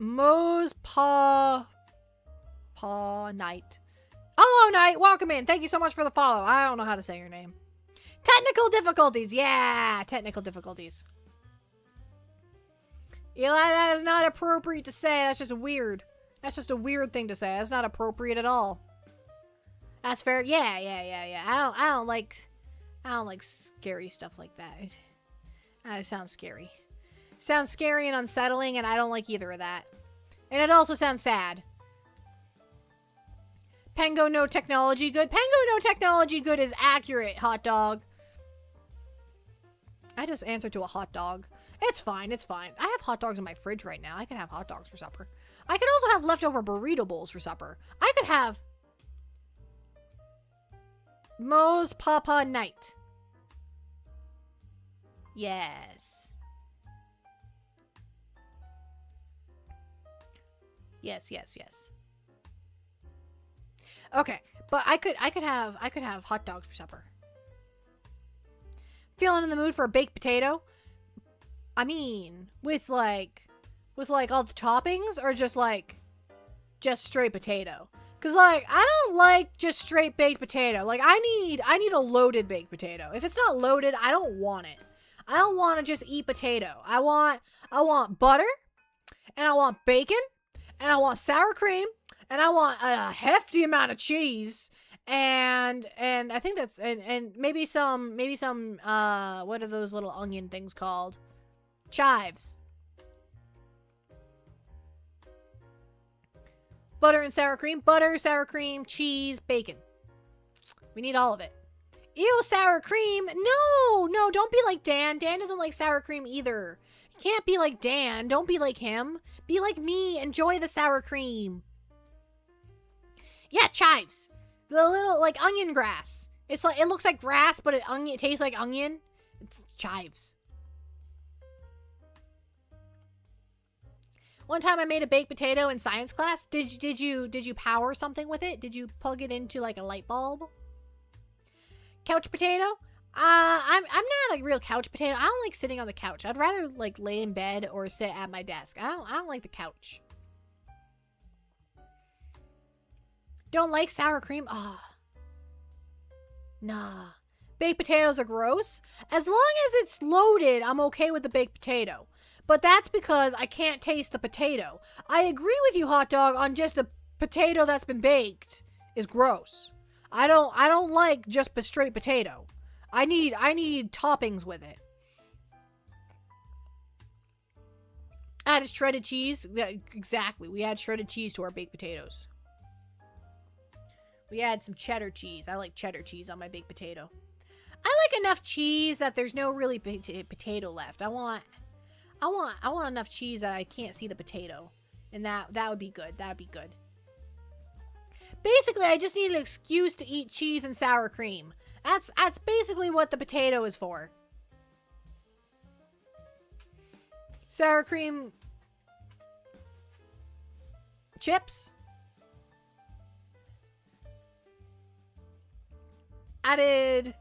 Moe's Paw Knight. Hello, Knight. Welcome in. Thank you so much for the follow. I don't know how to say your name. Technical difficulties. Yeah, technical difficulties. Eli, that is not appropriate to say. That's just weird. That's just a weird thing to say. That's not appropriate at all. That's fair. Yeah. I don't like scary stuff like that. It sounds scary. Sounds scary and unsettling, and I don't like either of that. And it also sounds sad. Pengo no technology good. Pengo no technology good is accurate, hot dog. I just answered to a hot dog. It's fine, it's fine. I have hot dogs in my fridge right now. I can have hot dogs for supper. I could also have leftover burrito bowls for supper. I could have Moe's Papa Knight. Yes. Yes. Okay, but I could have hot dogs for supper. feeling in the mood for a baked potato. I mean, with like all the toppings, or just straight potato. Cause like, I don't like just straight baked potato. Like, I need a loaded baked potato. If it's not loaded, I don't want it. I don't want to just eat potato. I want butter, and I want bacon, and I want sour cream, and I want a hefty amount of cheese, and I think that's, and maybe some what are those little onion things called? Chives. Butter, sour cream, cheese, bacon. We need all of it. Ew, sour cream. No, don't be like Dan. Dan doesn't like sour cream either. You can't be like Dan. Don't be like him. Be like me. Enjoy the sour cream. Yeah, chives. The little, like, onion grass. It's like, it looks like grass, but it tastes like onion. It's chives. One time I made a baked potato in science class. Did you power something with it? Did you plug it into like a light bulb? Couch potato? I'm not a real couch potato. I don't like sitting on the couch. I'd rather like lay in bed or sit at my desk. I don't like the couch. Don't like sour cream? Nah. Baked potatoes are gross. As long as it's loaded, I'm okay with the baked potato. But that's because I can't taste the potato. I agree with you, hot dog, on just a potato that's been baked is gross. I don't like just a straight potato. I need toppings with it. Added shredded cheese. Yeah, exactly. We add shredded cheese to our baked potatoes. We add some cheddar cheese. I like cheddar cheese on my baked potato. I like enough cheese that there's no really potato left. I want enough cheese that I can't see the potato. And that would be good. That would be good. Basically, I just need an excuse to eat cheese and sour cream. That's basically what the potato is for. Sour cream chips. Added...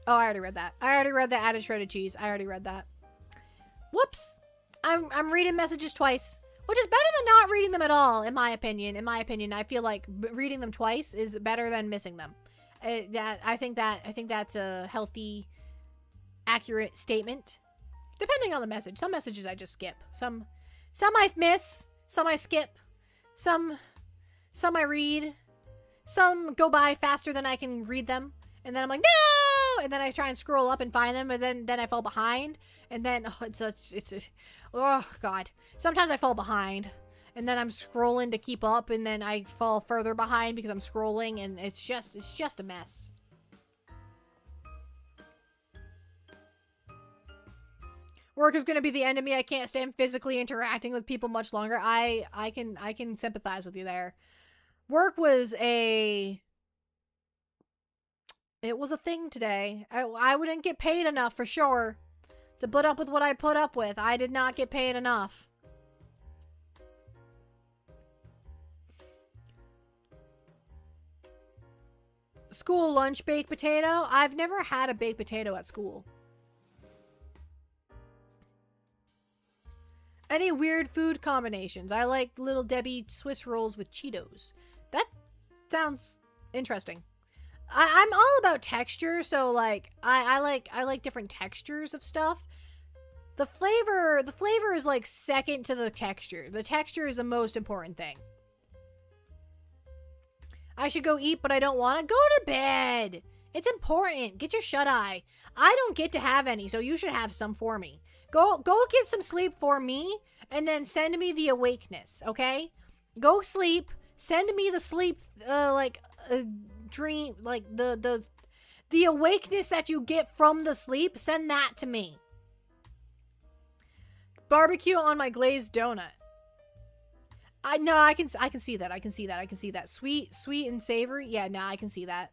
Oh, I already read that. I already read the added shredded cheese. I already read that. Whoops. I'm reading messages twice, which is better than not reading them at all, in my opinion. I feel like reading them twice is better than missing them. I think that's a healthy, accurate statement. Depending on the message. Some messages I just skip. Some I miss. Some I skip. Some I read. Some go by faster than I can read them. And then I'm like, no! And then I try and scroll up and find them, and then I fall behind. And then, oh, God. Sometimes I fall behind. And then I'm scrolling to keep up, and then I fall further behind because I'm scrolling, and it's just a mess. Work is going to be the end of me. I can't stand physically interacting with people much longer. I can sympathize with you there. Work was it was a thing today. I wouldn't get paid enough for sure to put up with what I put up with. I did not get paid enough. School lunch baked potato? I've never had a baked potato at school. Any weird food combinations? I like Little Debbie Swiss rolls with Cheetos. That sounds interesting. I'm all about texture, so like I like different textures of stuff. The flavor is like second to the texture. The texture is the most important thing. I should go eat, but I don't want to. Go to bed. It's important. Get your shut-eye. I don't get to have any, so you should have some for me. Go get some sleep for me, and then send me the awakeness, okay? Go sleep. Send me the sleep, dream, like the awakeness that you get from the sleep. Send that to me. Barbecue on my glazed donut. I can see that. I can see that. Sweet and savory. Yeah, no, I can see that.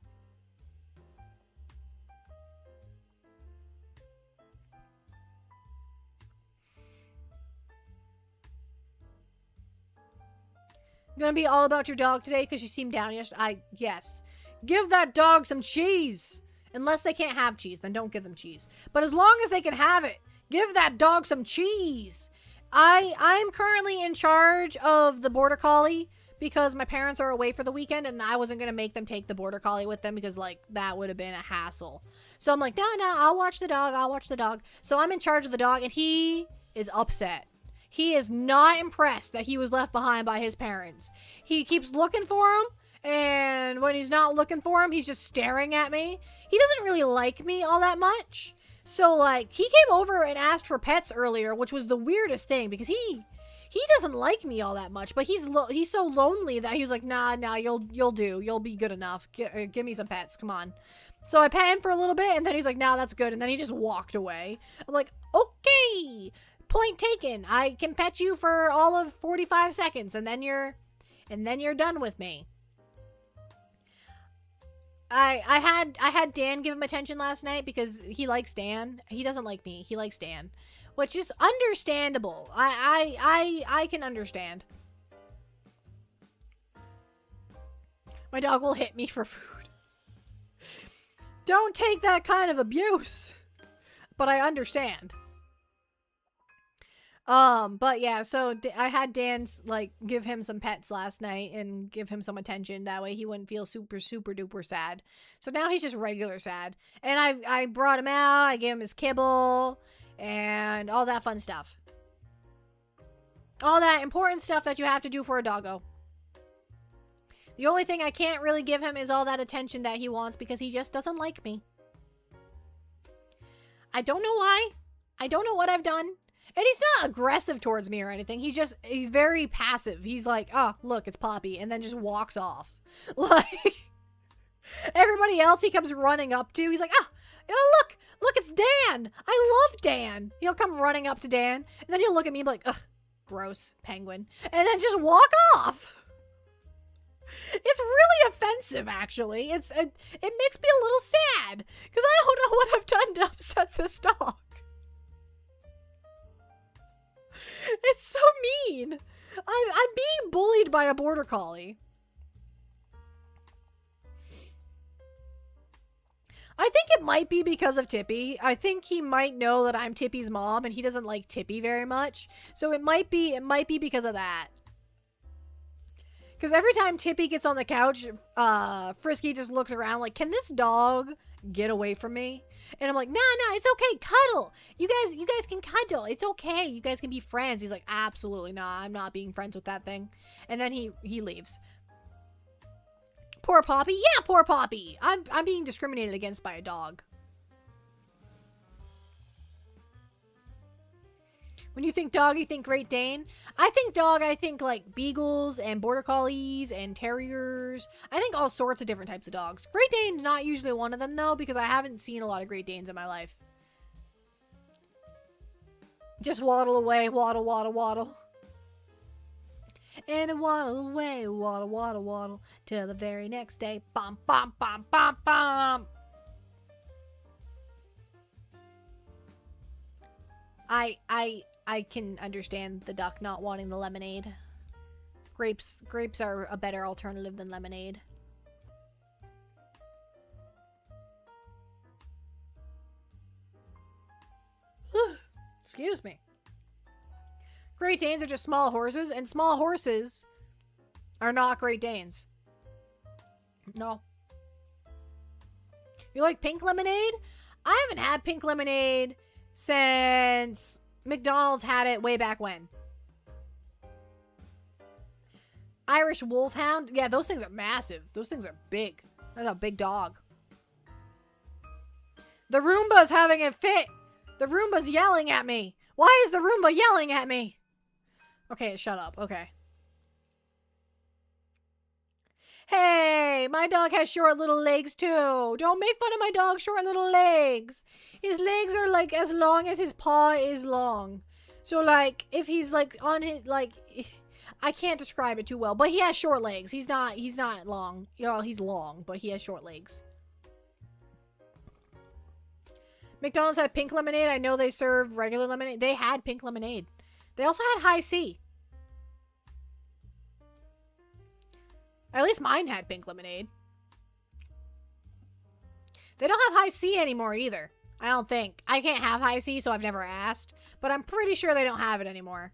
Gonna be all about your dog today because you seemed down yesterday. Yes. Give that dog some cheese Unless they can't have cheese, then don't give them cheese. But as long as they can have it, give that dog some cheese. I'm currently in charge of the border collie because my parents are away for the weekend and I wasn't going to make them take the border collie with them because like that would have been a hassle. So I'm like, no, I'll watch the dog. So I'm in charge of the dog and he is upset. He is not impressed that he was left behind by his parents. He keeps looking for him, and when he's not looking for him, he's just staring at me. He doesn't really like me all that much. So, like, he came over and asked for pets earlier, which was the weirdest thing, because he doesn't like me all that much, but he's so lonely that he was like, nah, you'll do. You'll be good enough. Give me some pets. Come on. So I pet him for a little bit, and then he's like, nah, that's good. And then he just walked away. I'm like, okay. Point taken. I can pet you for all of 45 seconds and then you're done with me. I had Dan give him attention last night because he likes Dan. He doesn't like me. He likes Dan, which is understandable. I can understand. My dog will hit me for food. Don't take that kind of abuse. But I understand. But yeah, so I had Dan's, like, give him some pets last night and give him some attention. That way he wouldn't feel super, super duper sad. So now he's just regular sad. And I brought him out, I gave him his kibble, and all that fun stuff. All that important stuff that you have to do for a doggo. The only thing I can't really give him is all that attention that he wants because he just doesn't like me. I don't know why. I don't know what I've done. And he's not aggressive towards me or anything. He's very passive. He's like, oh, look, it's Poppy. And then just walks off. Like, everybody else he comes running up to. He's like, oh, look, it's Dan. I love Dan. He'll come running up to Dan. And then he'll look at me and be like, ugh, gross, penguin. And then just walk off. It's really offensive, actually. It makes me a little sad. Because I don't know what I've done to upset this dog. It's so mean. I'm being bullied by a border collie. I think it might be because of Tippy. I think he might know that I'm Tippy's mom and he doesn't like Tippy very much. So it might be because of that. Because every time Tippy gets on the couch, Frisky just looks around like, can this dog get away from me? And I'm like, no, it's okay. Cuddle. You guys can cuddle. It's okay. You guys can be friends. He's like, absolutely not. I'm not being friends with that thing. And then he leaves. Poor Poppy. Yeah, poor Poppy. I'm being discriminated against by a dog. When you think dog, you think Great Dane. I think dog, I think like beagles and border collies and terriers. I think all sorts of different types of dogs. Great Dane's not usually one of them though, because I haven't seen a lot of Great Danes in my life. Just waddle away, waddle, waddle, waddle. And waddle away, waddle, waddle, waddle, till the very next day. Bum, bum, bum, bum, bum. I can understand the duck not wanting the lemonade. Grapes are a better alternative than lemonade. Excuse me. Great Danes are just small horses, and small horses are not Great Danes. No. You like pink lemonade? I haven't had pink lemonade since McDonald's had it way back when. Irish Wolfhound. Yeah, those things are massive. Those things are big. That's a big dog. The Roomba's having a fit. The Roomba's yelling at me. Why is the Roomba yelling at me? Okay, shut up. Okay. Hey, my dog has short little legs too. Don't make fun of my dog's short little legs. His legs are like as long as his paw is long. So like if he's like on his like I can't describe it too well, but he has short legs. He's not long. You know, he's long, but he has short legs. McDonald's had pink lemonade. I know they serve regular lemonade. They had pink lemonade. They also had high C. At least mine had pink lemonade. They don't have high C anymore either. I don't think. I can't have high C, so I've never asked. But I'm pretty sure they don't have it anymore.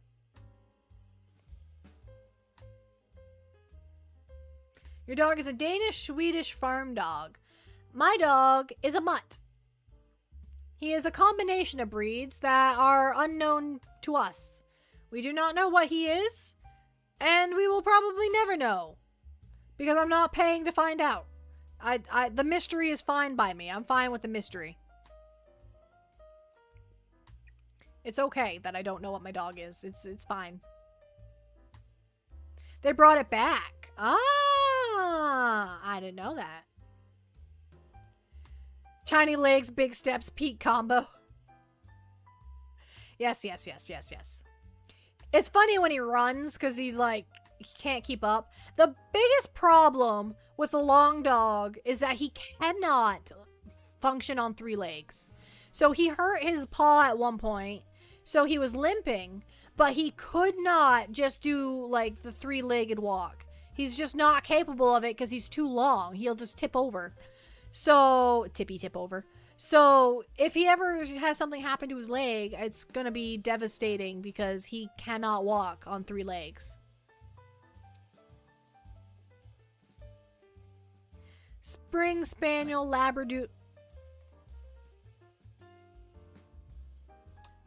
Your dog is a Danish-Swedish farm dog. My dog is a mutt. He is a combination of breeds that are unknown to us. We do not know what he is, and we will probably never know. Because I'm not paying to find out. The mystery is fine by me. I'm fine with the mystery. It's okay that I don't know what my dog is. It's fine. They brought it back. Ah, I didn't know that. Tiny legs, big steps, peak combo. Yes. It's funny when he runs because he's like, he can't keep up. The biggest problem with a long dog is that he cannot function on 3 legs. So he hurt his paw at one point. So he was limping, but he could not just do like the 3-legged walk. He's just not capable of it because he's too long. He'll just tip over. So, tip over. So, if he ever has something happen to his leg, it's going to be devastating because he cannot walk on 3 legs. Spring Spaniel Labradoodle.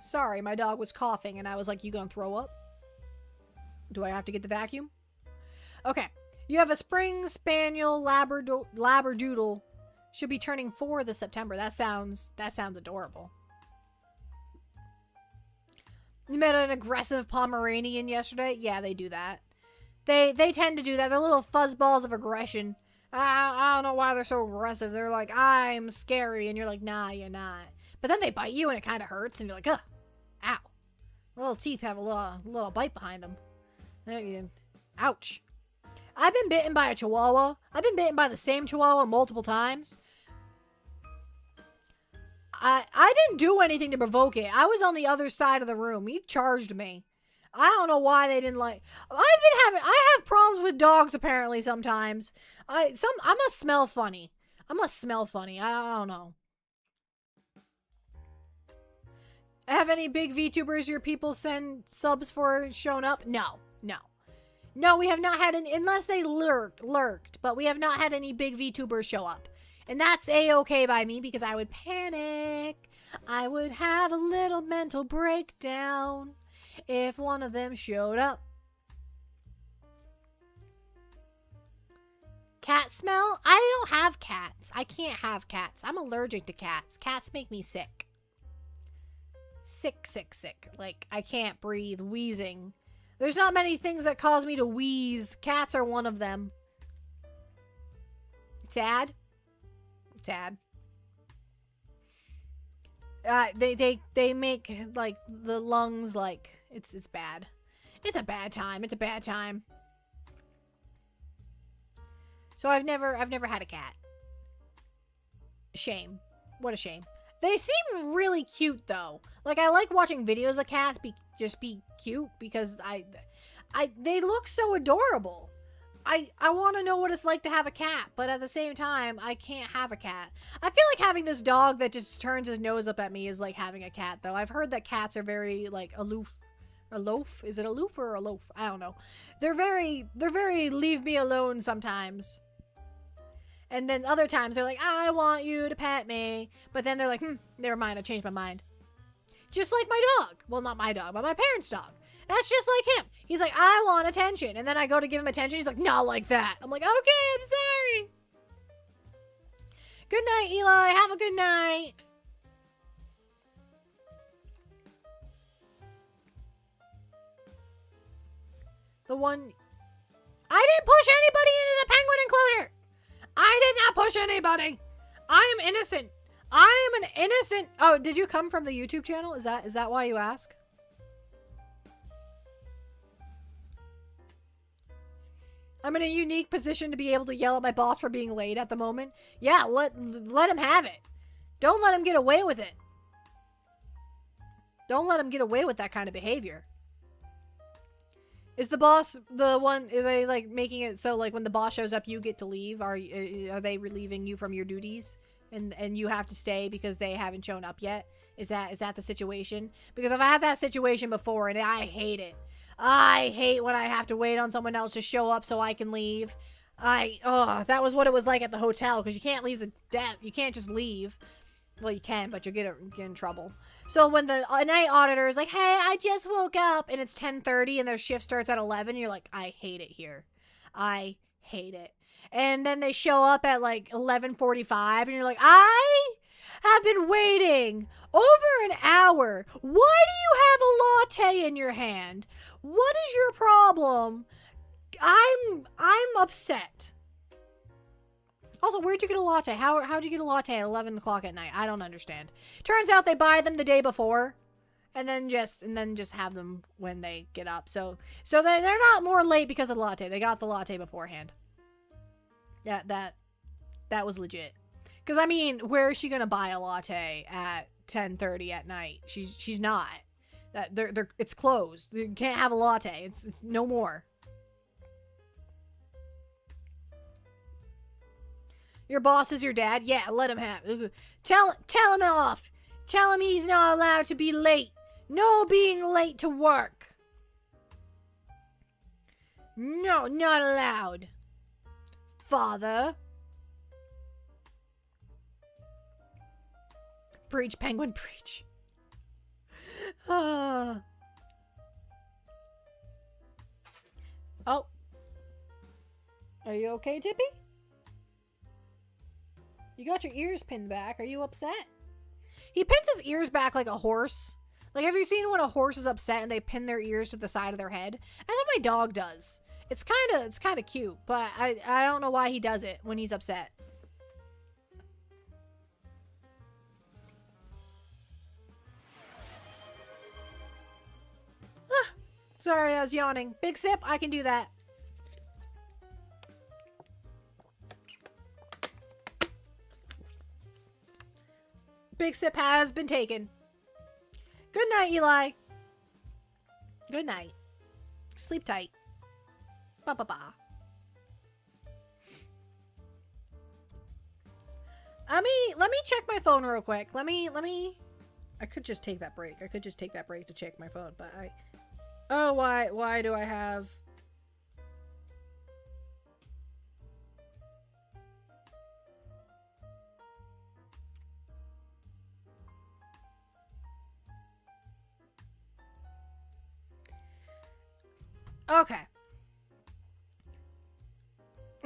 Sorry, my dog was coughing and I was like, you gonna throw up? Do I have to get the vacuum? Okay. You have a Spring Spaniel Labradoodle. Should be turning 4 this September. That sounds adorable. You met an aggressive Pomeranian yesterday? Yeah, they do that. They tend to do that. They're little fuzzballs of aggression. I don't know why they're so aggressive. They're like, I'm scary. And you're like, nah, you're not. But then they bite you and it kind of hurts. And you're like, ugh, ow. Little teeth have a little bite behind them. Ouch. I've been bitten by a Chihuahua. I've been bitten by the same Chihuahua multiple times. I didn't do anything to provoke it. I was on the other side of the room. He charged me. I don't know why they didn't like. I have problems with dogs apparently sometimes. I must smell funny. I don't know. Have any big VTubers your people send subs for shown up? No, we have not had any, unless they lurked, but we have not had any big VTubers show up. And that's a-okay by me because I would panic. I would have a little mental breakdown if one of them showed up. Cat smell? I don't have cats. I can't have cats. I'm allergic to cats. Cats make me sick. Sick. Like, I can't breathe. Wheezing. There's not many things that cause me to wheeze. Cats are one of them. Sad. They make like the lungs like it's bad. It's a bad time. So I've never had a cat. Shame. What a shame. They seem really cute though. Like I like watching videos of cats just be cute because they look so adorable. I want to know what it's like to have a cat, but at the same time, I can't have a cat. I feel like having this dog that just turns his nose up at me is like having a cat, though. I've heard that cats are very, like, aloof. Aloof? Is it aloof or aloof? I don't know. They're very leave me alone sometimes. And then other times, they're like, I want you to pet me. But then they're like, never mind, I changed my mind. Just like my dog. Well, not my dog, but my parents' dog. That's just like him. He's like, I want attention. And then I go to give him attention. He's like, not like that. I'm like, okay, I'm sorry. Good night, Eli. Have a good night. The one... I didn't push anybody into the penguin enclosure. I did not push anybody. I am innocent. I am an innocent... Oh, did you come from the YouTube channel? Is that why you ask? I'm in a unique position to be able to yell at my boss for being late at the moment. Yeah, let him have it. Don't let him get away with it. Don't let him get away with that kind of behavior. Is the boss the one, are they like making it so like when the boss shows up you get to leave? Are they relieving you from your duties? and you have to stay because they haven't shown up yet? Is that the situation? Because I've had that situation before and I hate it. I hate when I have to wait on someone else to show up so I can leave. That was what it was like at the hotel, because you can't leave you can't just leave. Well, you can, but you'll get in trouble. So when the night auditor is like, hey, I just woke up, and it's 10:30 and their shift starts at 11, you're like, I hate it here. I hate it. And then they show up at like 11:45 and you're like, I have been waiting over an hour. Why do you have a latte in your hand? What is your problem? I'm upset. Also, where'd you get a latte? How'd you get a latte at 11 o'clock at night? I don't understand. Turns out they buy them the day before, and then just have them when they get up. So they're not more late because of the latte. They got the latte beforehand. That was legit. Because I mean, where is she gonna buy a latte at 10:30 at night? She's not. It's closed. You can't have a latte. It's no more. Your boss is your dad? Yeah, let him have it. Tell him off. Tell him he's not allowed to be late. No being late to work. No, not allowed. Father. Breach, penguin, breach. Oh. Are you okay, Tippy? You got your ears pinned back. Are you upset? He pins his ears back like a horse. Like, have you seen when a horse is upset and they pin their ears to the side of their head? That's what my dog does. It's kind of cute, but I don't know why he does it when he's upset. Sorry, I was yawning. Big sip, I can do that. Big sip has been taken. Good night, Eli. Good night. Sleep tight. Ba-ba-ba. Let me check my phone real quick. Let me. I could just take that break. I could just take that break to check my phone, but oh, why do I have... Okay.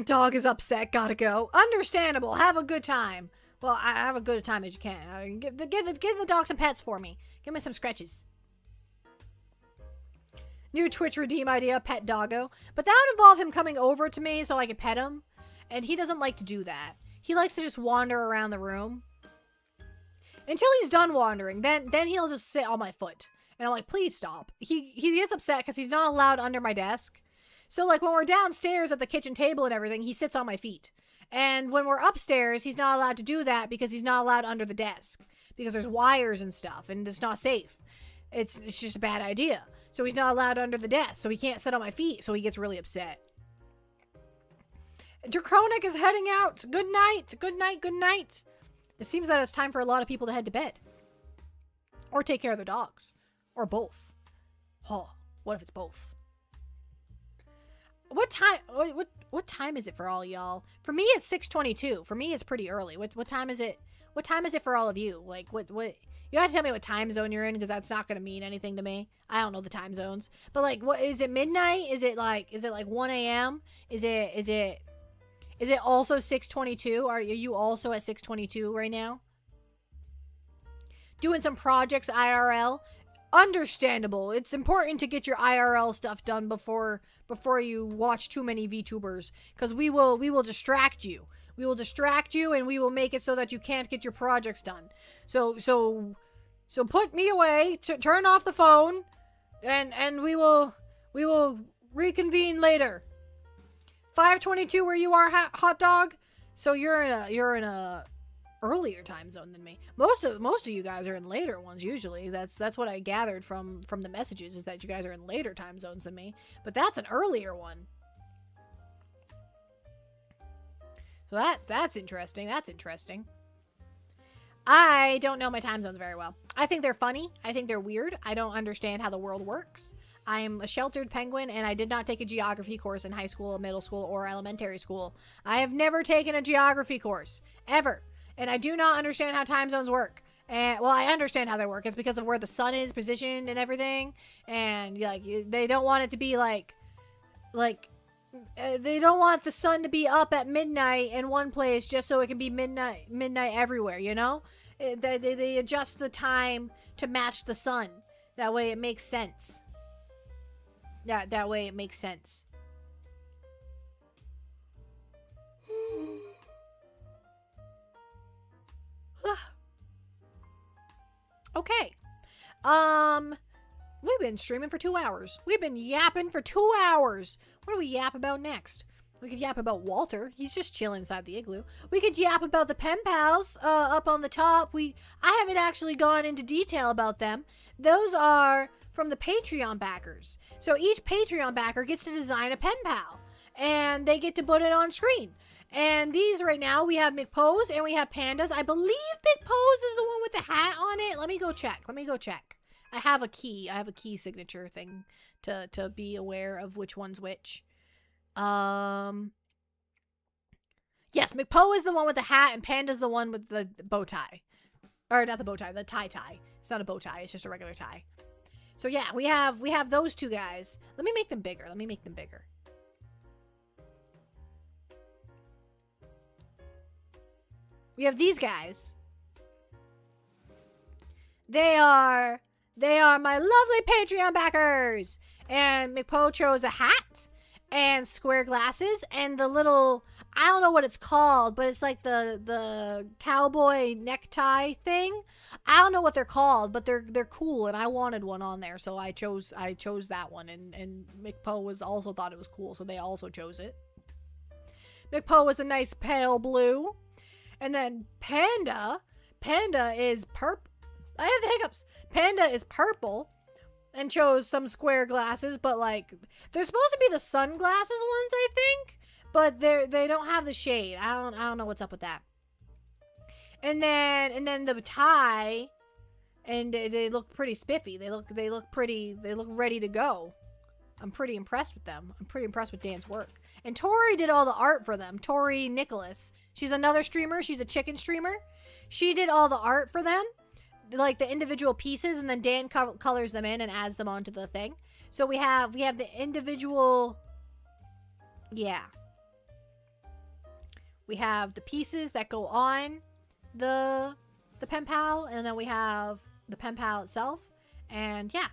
Dog is upset, gotta go. Understandable, have a good time. Well, I have a good time as you can. Give the dog some pets for me. Give me some scratches. New Twitch redeem idea, pet doggo. But that would involve him coming over to me so I could pet him. And he doesn't like to do that. He likes to just wander around the room. Until he's done wandering. Then he'll just sit on my foot. And I'm like, please stop. He gets upset because he's not allowed under my desk. So, like, when we're downstairs at the kitchen table and everything, he sits on my feet. And when we're upstairs, he's not allowed to do that because he's not allowed under the desk. Because there's wires and stuff, and it's not safe. It's just a bad idea. So he's not allowed under the desk, so he can't sit on my feet, so he gets really upset. Draconic is heading out. Good night. Good night. Good night. It seems that it's time for a lot of people to head to bed. Or take care of their dogs. Or both. Oh, what if it's both? What time is it for all y'all? For me, it's 6:22. For me, it's pretty early. What time is it? What time is it for all of you? Like, what? You have to tell me what time zone you're in, because that's not going to mean anything to me. I don't know the time zones. But, like, what is it, midnight? Is it like 1 a.m.? Is it also 6:22? Are you also at 6:22 right now? Doing some projects IRL? Understandable. It's important to get your IRL stuff done before you watch too many VTubers, because we will distract you. We will distract you, and we will make it so that you can't get your projects done. So put me away. Turn off the phone, and we will reconvene later. 5:22 where you are, hot dog. So you're in a earlier time zone than me. Most of you guys are in later ones usually. That's what I gathered from the messages, is that you guys are in later time zones than me. But that's an earlier one. So that's interesting. That's interesting. I don't know my time zones very well. I think they're funny. I think they're weird. I don't understand how the world works. I am a sheltered penguin, and I did not take a geography course in high school, middle school, or elementary school. I have never taken a geography course, ever. And I do not understand how time zones work. And, well, I understand how they work. It's because of where the sun is positioned and everything. And, like, they don't want it to be, they don't want the sun to be up at midnight in one place just so it can be midnight everywhere, you know? They adjust the time to match the sun. That way it makes sense. That way it makes sense. Okay. We've been streaming for 2 hours. We've been yapping for 2 hours. What do we yap about next? We could yap about Walter. He's just chilling inside the igloo. We could yap about the pen pals up on the top. I haven't actually gone into detail about them. Those are from the Patreon backers. So each Patreon backer gets to design a pen pal. And they get to put it on screen. And these right now, we have McPose and we have Pandas. I believe McPose is the one with the hat on it. Let me go check. I have a key. I have a key signature thing to be aware of which one's which. Yes, McPoe is the one with the hat and Panda's the one with the bow tie. Or not the bow tie, the tie. It's not a bow tie, it's just a regular tie. So yeah, we have those two guys. Let me make them bigger. We have these guys. They are my lovely Patreon backers. And McPoe chose a hat and square glasses and the little, I don't know what it's called, but it's like the cowboy necktie thing. I don't know what they're called, but they're cool and I wanted one on there, so I chose that one, and McPoe also thought it was cool, so they also chose it. McPoe was a nice pale blue. And then Panda is purple. I have the hiccups. Panda is purple and chose some square glasses, but like they're supposed to be the sunglasses ones, I think, but they don't have the shade. I don't know what's up with that. And then the tie, and they look pretty spiffy. They look ready to go. I'm pretty impressed with them. I'm pretty impressed with Dan's work. And Tori did all the art for them. Tori Nicholas. She's another streamer. She's a chicken streamer. She did all the art for them, like the individual pieces, and then Dan colors them in and adds them onto the thing. So we have the individual, yeah. We have the pieces that go on the pen pal, and then we have the pen pal itself, and yeah.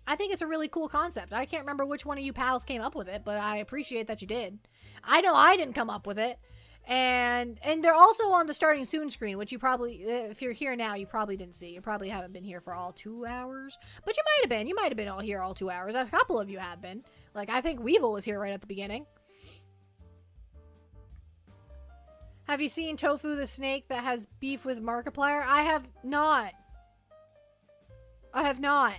I think it's a really cool concept. I can't remember which one of you pals came up with it, but I appreciate that you did. I know I didn't come up with it. And they're also on the starting soon screen, which you probably, if you're here now, you probably didn't see. You probably haven't been here for all 2 hours. But you might have been. You might have been all here all 2 hours. A couple of you have been. Like, I think Weevil was here right at the beginning. Have you seen Tofu the snake that has beef with Markiplier? I have not. I have not.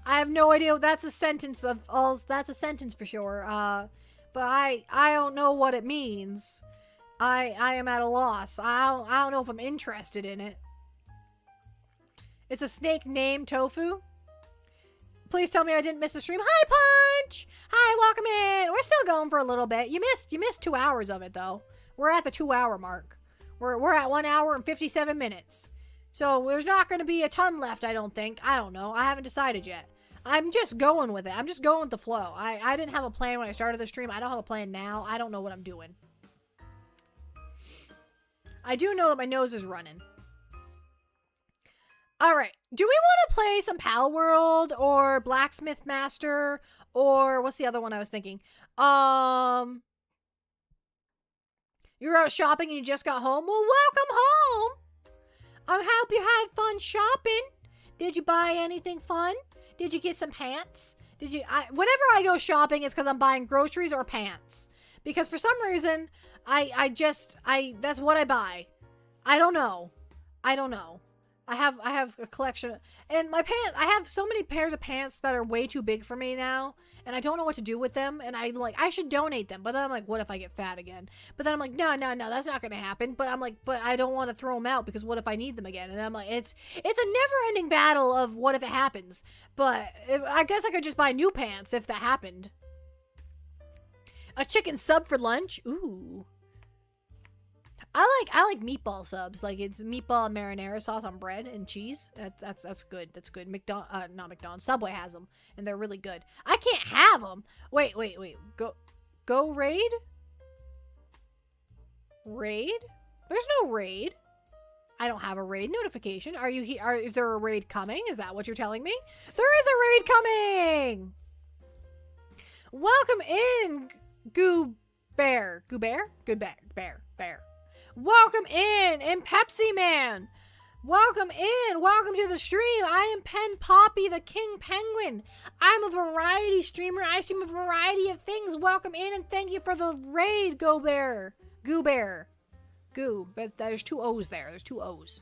I have no idea. That's a sentence of all. That's a sentence for sure. But I don't know what it means. I am at a loss. I don't know if I'm interested in it. It's a snake named Tofu. Please tell me I didn't miss a stream. Hi, Punch. Hi, welcome in. We're still going for a little bit. You missed 2 hours of it though. We're at the 2 hour mark. We're at 1 hour and 57 minutes. So there's not going to be a ton left, I don't think. I don't know. I haven't decided yet. I'm just going with it. I'm just going with the flow. I didn't have a plan when I started the stream. I don't have a plan now. I don't know what I'm doing. I do know that my nose is running. Alright. Do we want to play some Pal World or Blacksmith Master or what's the other one I was thinking? You're out shopping and you just got home? Well, welcome home! I hope you had fun shopping. Did you buy anything fun? Did you get some pants? Whenever I go shopping, it's because I'm buying groceries or pants. Because for some reason, that's what I buy. I don't know. I have a collection, and my pants. I have so many pairs of pants that are way too big for me now, and I don't know what to do with them. And I should donate them, but then I'm like, what if I get fat again? But then I'm like, no, that's not gonna happen. But I'm like, but I don't want to throw them out because what if I need them again? And I'm like, it's a never-ending battle of what if it happens. But I guess I could just buy new pants if that happened. A chicken sub for lunch. Ooh. I like meatball subs. Like it's meatball and marinara sauce on bread and cheese. That's good. That's good. Not McDonald's. Subway has them and they're really good. I can't have them. Wait. Go raid? Raid? There's no raid. I don't have a raid notification. Are you here? Is there a raid coming? Is that what you're telling me? There is a raid coming. Welcome in, Goo Bear. Welcome in Pepsi Man. Welcome in. Welcome to the stream. I am Pen Poppy, the King Penguin. I'm a variety streamer. I stream a variety of things. Welcome in and thank you for the raid, Go Bear. Goo Bear. Goo. But there's two O's there. There's two O's.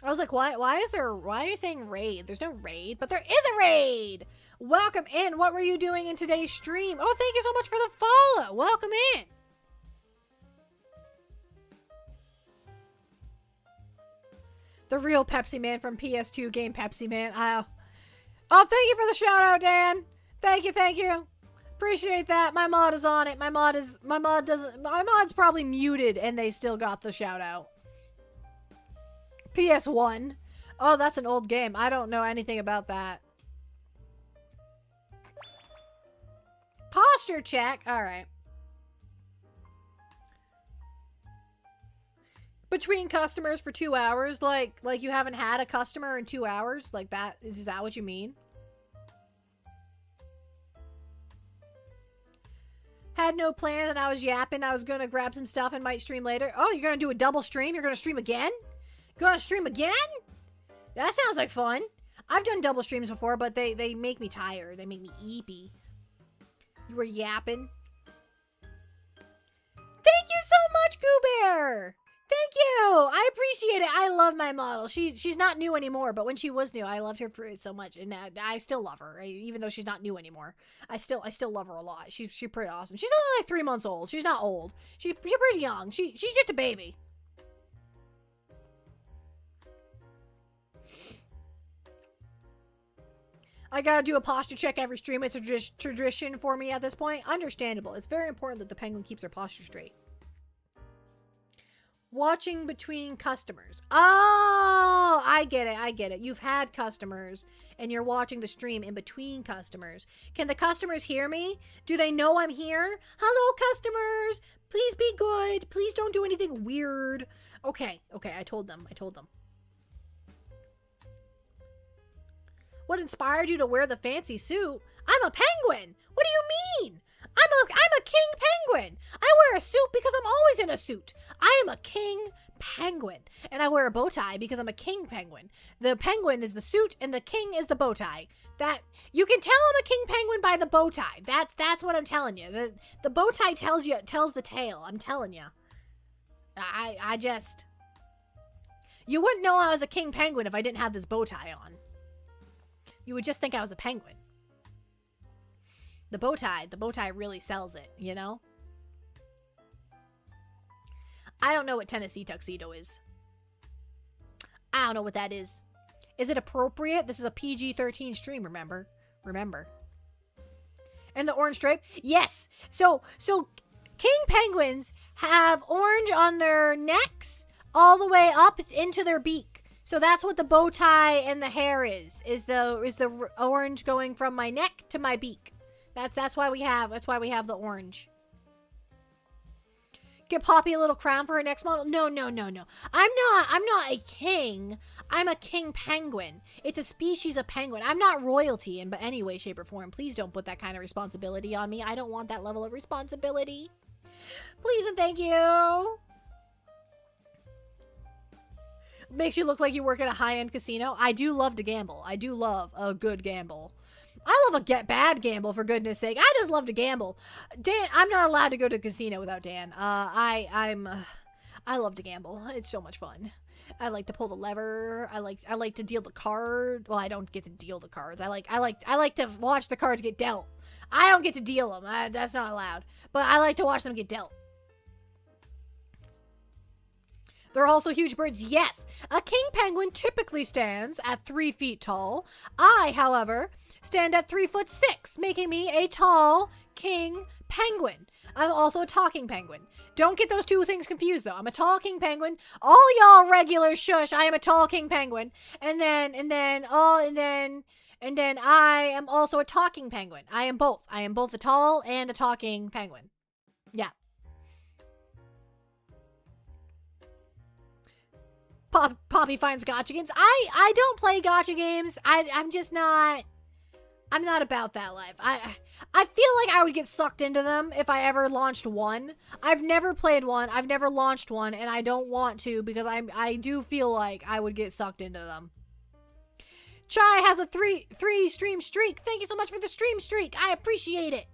I was like, why are you saying raid? There's no raid, but there is a raid. Welcome in. What were you doing in today's stream? Oh, thank you so much for the follow. Welcome in. The real Pepsi Man from PS2 game Pepsi Man. Oh, thank you for the shout out, Dan. Thank you. Appreciate that. My mod is on it. My mod's probably muted and they still got the shout out. PS1. Oh, that's an old game. I don't know anything about that. Posture check. All right. Between customers for 2 hours, like you haven't had a customer in 2 hours, like that. Is that what you mean? Had no plans and I was yapping. I was gonna grab some stuff and might stream later. Oh, you're gonna do a double stream? You're gonna stream again? Gonna stream again? That sounds like fun. I've done double streams before, but they make me tired. They make me eepy. You were yapping. Thank you so much, Goo Bear! Thank you! I appreciate it. I love my model. She's not new anymore, but when she was new, I loved her for it so much, and I still love her, even though she's not new anymore. I still love her a lot. She's pretty awesome. She's only like 3 months old. She's not old. She's pretty young. She's just a baby. I gotta do a posture check every stream. It's a tradition for me at this point. Understandable. It's very important that the penguin keeps her posture straight. Watching between customers. Oh, I get it. You've had customers and you're watching the stream in between customers. Can the customers hear me? Do they know I'm here? Hello, customers. Please be good. Please don't do anything weird. Okay. I told them. What inspired you to wear the fancy suit? I'm a penguin. What do you mean? I'm a king penguin. I wear a suit because I'm always in a suit. I am a king penguin. And I wear a bow tie because I'm a king penguin. The penguin is the suit and the king is the bow tie. That you can tell I'm a king penguin by the bow tie. That's what I'm telling you. The bow tie tells the tale. I'm telling you. I just you wouldn't know I was a king penguin if I didn't have this bow tie on. You would just think I was a penguin. The bow tie really sells it, you know? I don't know what Tennessee tuxedo is. I don't know what that is. Is it appropriate? This is a PG-13 stream, remember? And the orange stripe? Yes! So king penguins have orange on their necks all the way up into their beak. So that's what the bow tie and the hair is the orange going from my neck to my beak. That's why we have the orange. Get Poppy a little crown for her next model? No. I'm not a king. I'm a king penguin. It's a species of penguin. I'm not royalty in any way, shape, or form. Please don't put that kind of responsibility on me. I don't want that level of responsibility. Please and thank you. Makes you look like you work at a high-end casino. I do love to gamble. I do love a good gamble. I love a bad gamble, for goodness sake. I just love to gamble. Dan, I'm not allowed to go to a casino without Dan. I love to gamble. It's so much fun. I like to pull the lever. I like to deal the card. Well, I don't get to deal the cards. I like to watch the cards get dealt. I don't get to deal them. That's not allowed. But I like to watch them get dealt. They're also huge birds. Yes, a king penguin typically stands at 3 feet tall. I, however, stand at 3'6", making me a tall king penguin. I'm also a talking penguin. Don't get those two things confused, though. I'm a tall king penguin. All y'all regular shush. I am a tall king penguin. And then I am also a talking penguin. I am both. I am both a tall and a talking penguin. Yeah. Poppy finds gacha games. I don't play gacha games. I'm just not. I'm not about that life. I feel like I would get sucked into them if I ever launched one. I've never played one. I've never launched one, and I don't want to because I do feel like I would get sucked into them. Chai has a three stream streak. Thank you so much for the stream streak. I appreciate it.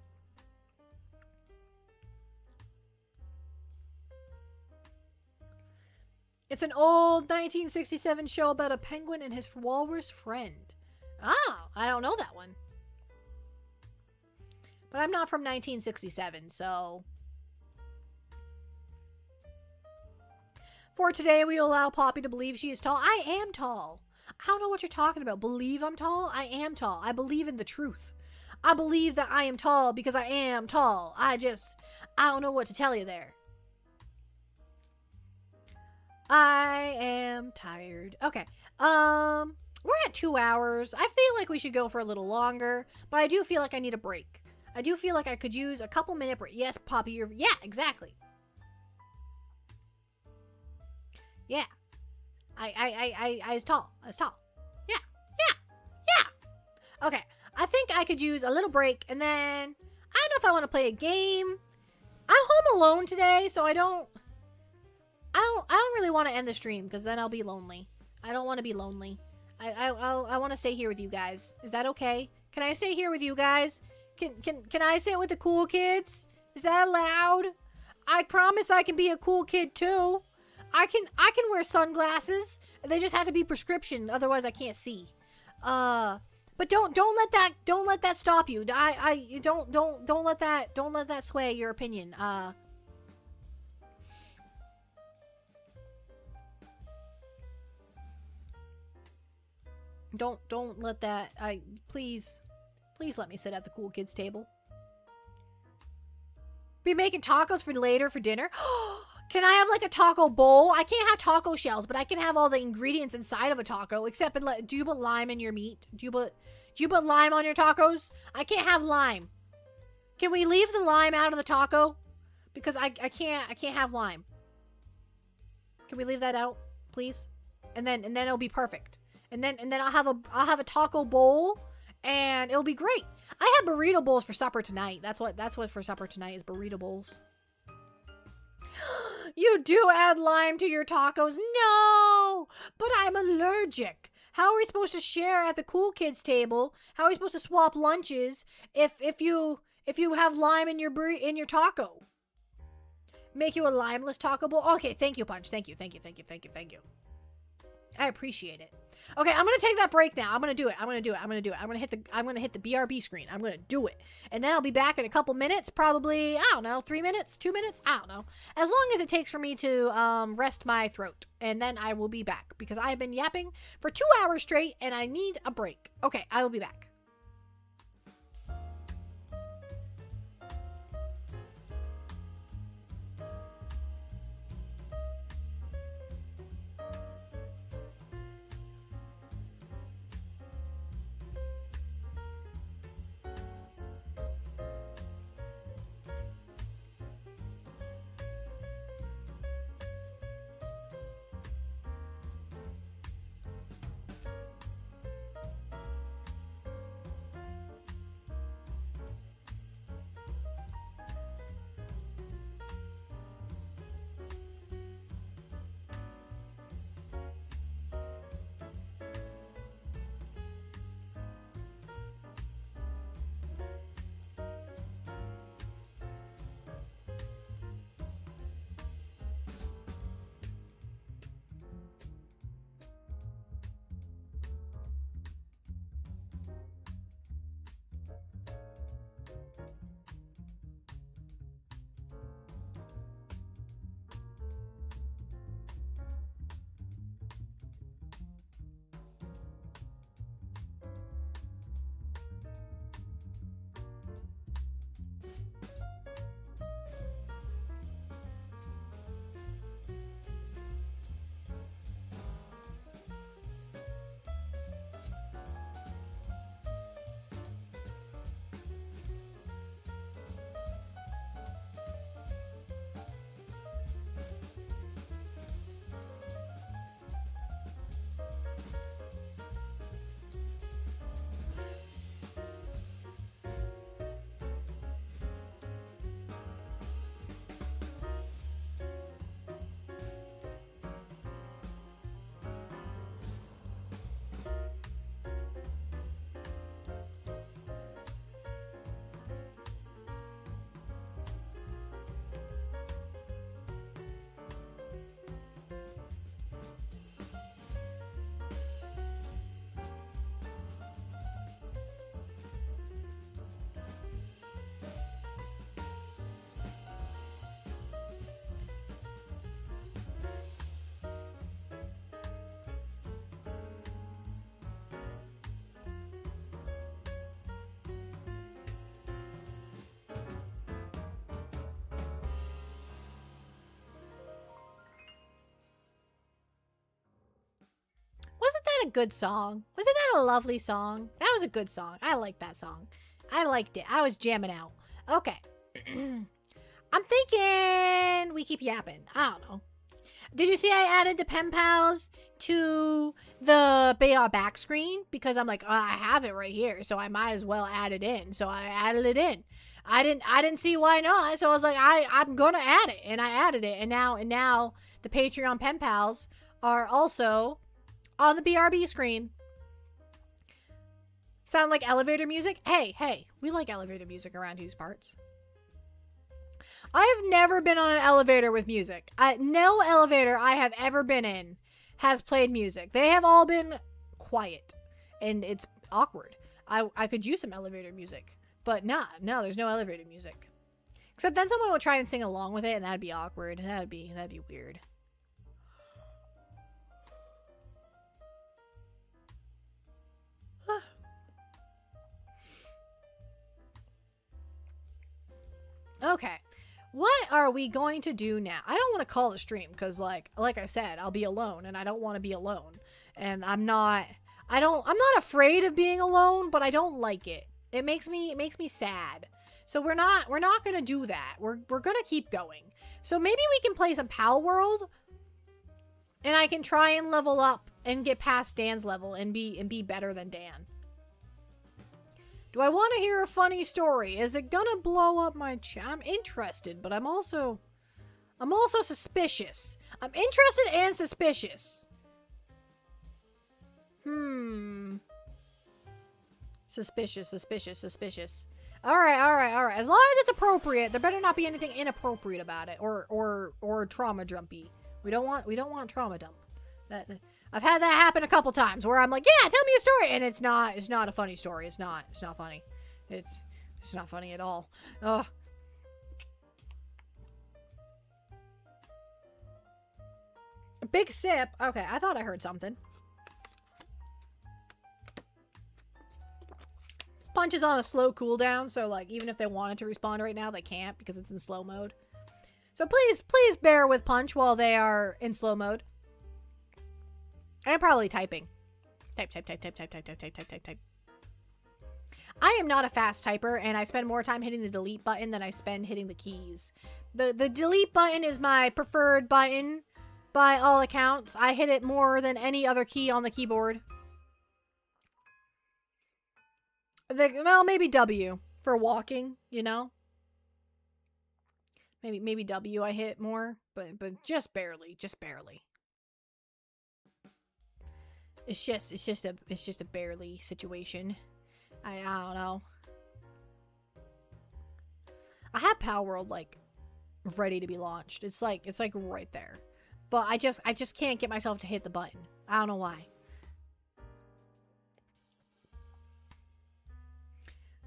It's an old 1967 show about a penguin and his walrus friend. Oh, I don't know that one. But I'm not from 1967, so... For today, we allow Poppy to believe she is tall. I am tall. I don't know what you're talking about. Believe I'm tall? I am tall. I believe in the truth. I believe that I am tall because I am tall. I don't know what to tell you there. I am tired. Okay. We're at 2 hours. I feel like we should go for a little longer, but I do feel like I need a break. I do feel like I could use a couple minute break. Yes, Poppy, yeah, exactly. Yeah. I was tall. Yeah. Okay. I think I could use a little break, and then I don't know if I want to play a game. I'm home alone today, so I don't really want to end the stream because then I'll be lonely. I don't want to be lonely. I want to stay here with you guys. Is that okay? Can I stay here with you guys? Can I sit with the cool kids? Is that allowed? I promise I can be a cool kid too. I can wear sunglasses. They just have to be prescription, otherwise I can't see. But don't let that stop you. Don't let that sway your opinion. Don't let that. Please let me sit at the cool kids table. Be making tacos for later for dinner. Can I have like a taco bowl? I can't have taco shells, but I can have all the ingredients inside of a taco. Except, do you put lime in your meat? Do you put lime on your tacos? I can't have lime. Can we leave the lime out of the taco? Because I can't have lime. Can we leave that out, please? And then it'll be perfect. And then I'll have a taco bowl, and it'll be great. I have burrito bowls for supper tonight. That's what for supper tonight is burrito bowls. You do add lime to your tacos? No, but I'm allergic. How are we supposed to share at the cool kids table? How are we supposed to swap lunches if you have lime in your taco? Make you a limeless taco bowl? Okay, thank you, Punch. Thank you. I appreciate it. Okay, I'm gonna take that break now. I'm gonna do it. I'm gonna hit the BRB screen. I'm gonna do it. And then I'll be back in a couple minutes, probably, I don't know, 3 minutes, 2 minutes, I don't know. As long as it takes for me to rest my throat. And then I will be back because I've been yapping for 2 hours straight and I need a break. Okay, I will be back. a good song? Wasn't that a lovely song? That was a good song. I liked that song. I liked it. I was jamming out. Okay. I'm thinking we keep yapping. I don't know. Did you see I added the pen pals to the back screen? Because I'm like, oh, I have it right here, so I might as well add it in. So I added it in. I didn't see why not. So I was like, I'm gonna add it, and I added it, and now the Patreon pen pals are also on the BRB screen. Sound like elevator music? Hey, we like elevator music around Whose Parts. I have never been on an elevator with music. No elevator I have ever been in has played music. They have all been quiet, and it's awkward. I could use some elevator music, but no, there's no elevator music. Except then someone would try and sing along with it, and that'd be awkward. That'd be weird. Okay. What are we going to do now? I don't want to call the stream because like I said, I'll be alone and I don't want to be alone. And I'm not afraid of being alone, but I don't like it. It makes me sad. So we're not going to do that. We're going to keep going. So maybe we can play some Pal World and I can try and level up and get past Dan's level and be better than Dan. Do I want to hear a funny story? Is it gonna blow up my I'm interested, but I'm also suspicious. I'm interested and suspicious. Suspicious. Alright. As long as it's appropriate, there better not be anything inappropriate about it or trauma dumpy. We don't want trauma dump. I've had that happen a couple times where I'm like, yeah, tell me a story, and it's not a funny story. It's not funny. It's not funny at all. Ugh. A big sip. Okay, I thought I heard something. Punch is on a slow cooldown, so like even if they wanted to respawn right now, they can't because it's in slow mode. So please bear with Punch while they are in slow mode. I'm probably typing. Type. I am not a fast typer, and I spend more time hitting the delete button than I spend hitting the keys. The delete button is my preferred button by all accounts. I hit it more than any other key on the keyboard. Well, maybe W for walking, you know? Maybe W I hit more, but just barely. It's just a barely situation. I don't know. I have Power World like ready to be launched. It's like right there. But I just can't get myself to hit the button. I don't know why.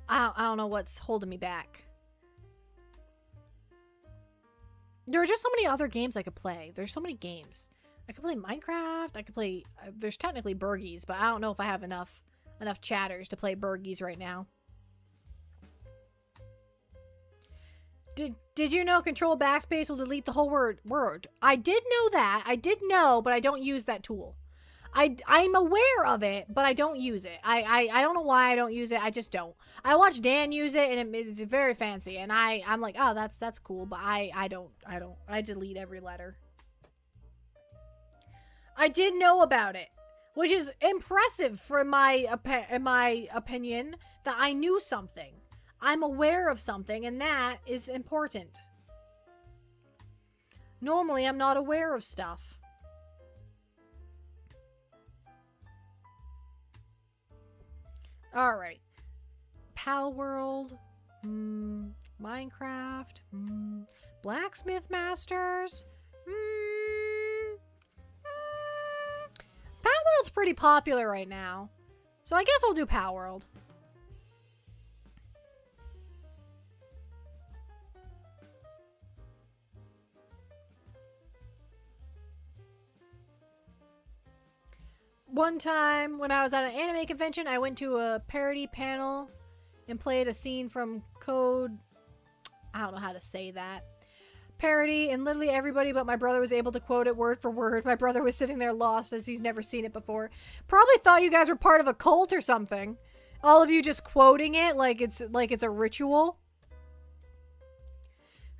I don't know what's holding me back. There are just so many other games I could play. There's so many games. I could play Minecraft. I could play... there's technically Burgies, but I don't know if I have enough chatters to play Burgies right now. Did you know Control Backspace will delete the whole word? I did know that. I did know, but I don't use that tool. I'm aware of it, but I don't use it. I don't know why I don't use it. I just don't. I watch Dan use it, and it's very fancy, and I'm like, oh, that's cool, but I don't. I delete every letter. I did know about it, which is impressive for my opinion that I knew something. I'm aware of something, and that is important. Normally, I'm not aware of stuff. Alright. Pal World. Minecraft. Blacksmith Masters. Pal World's pretty popular right now. So I guess I'll do Pal World. One time when I was at an anime convention, I went to a parody panel and played a scene from Code... I don't know how to say that. parody, and literally everybody but my brother was able to quote it word for word. My brother was sitting there lost as he's never seen it before. Probably thought you guys were part of a cult or something. All of you just quoting it like it's a ritual.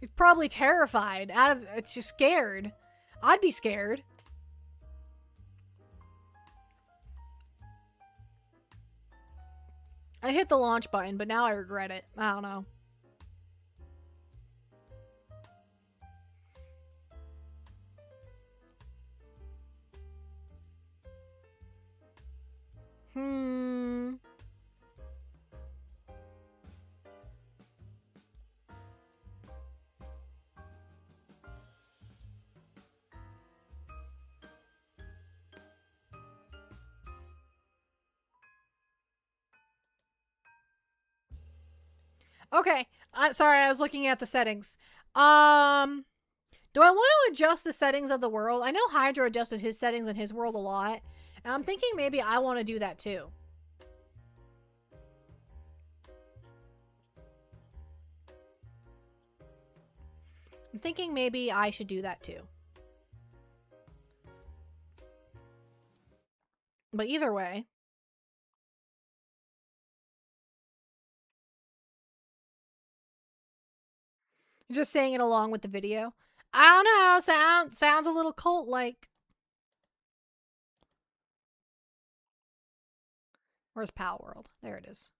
He's probably terrified. It's just scared. I'd be scared. I hit the launch button, but now I regret it. I don't know. Okay. Sorry, I was looking at the settings. Do I want to adjust the settings of the world? I know Hydro adjusted his settings in his world a lot. And I'm thinking maybe I want to do that too. I'm thinking maybe I should do that too. But either way. Just saying it along with the video. I don't know. Sounds a little cult-like. Where's Pal World? There it is.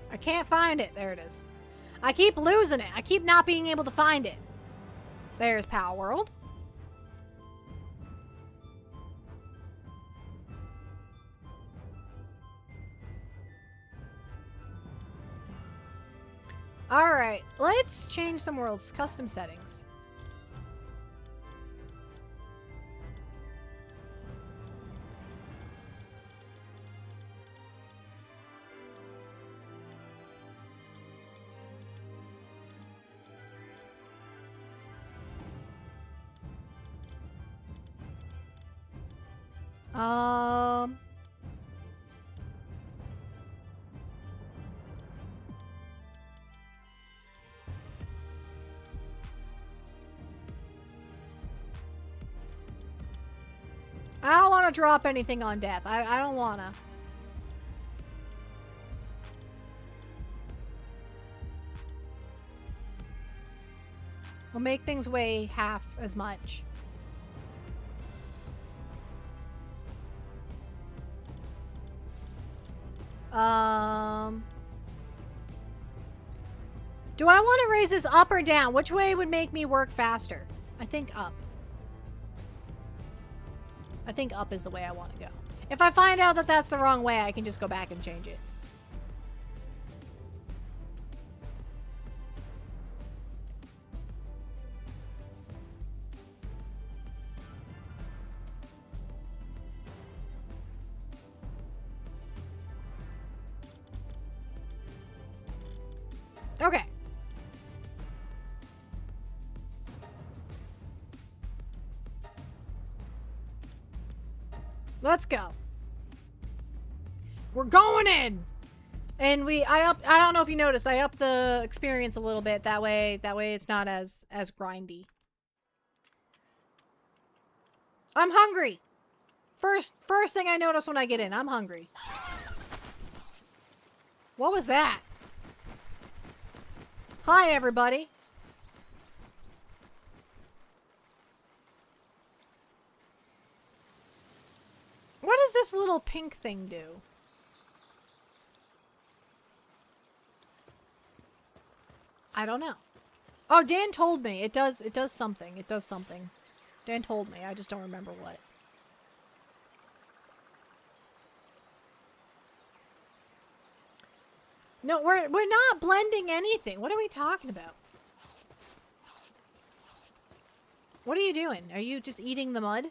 I can't find it. There it is. I keep losing it. I keep not being able to find it. There's Pal World. Alright, let's change some worlds. Custom settings. I don't want to drop anything on death. I don't want to. We'll make things weigh half as much. Do I want to raise this up or down? Which way would make me work faster? I think up. I think up is the way I want to go. If I find out that that's the wrong way, I can just go back and change it. Okay. Let's go. We're going in. And I don't know if you noticed, I upped the experience a little bit. That way it's not as grindy. I'm hungry. First thing I notice when I get in, I'm hungry. What was that? Hi, everybody. What does this little pink thing do? I don't know. Oh, Dan told me. It does something. It does something. Dan told me. I just don't remember what. No, we're not blending anything. What are we talking about? What are you doing? Are you just eating the mud?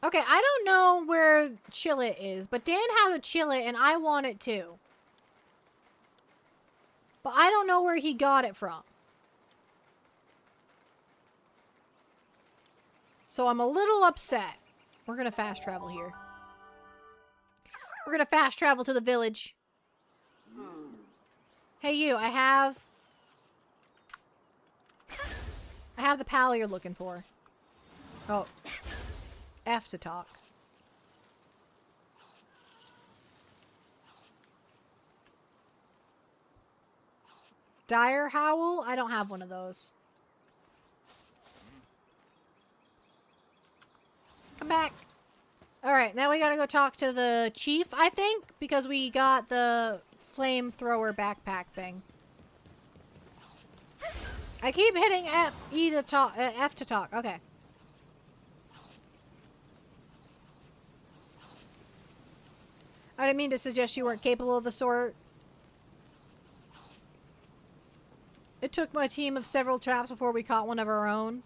Okay, I don't know where Chillet is, but Dan has a Chillet and I want it too. But I don't know where he got it from. So I'm a little upset. We're gonna fast travel here. We're gonna fast travel to the village. Hey you, I have the pal you're looking for. Oh. F to talk. Dire Howl? I don't have one of those. Come back. Alright, now we gotta go talk to the chief, I think, because we got the flamethrower backpack thing. I keep hitting F to talk. Okay. I didn't mean to suggest you weren't capable of the sort. It took my team of several traps before we caught one of our own.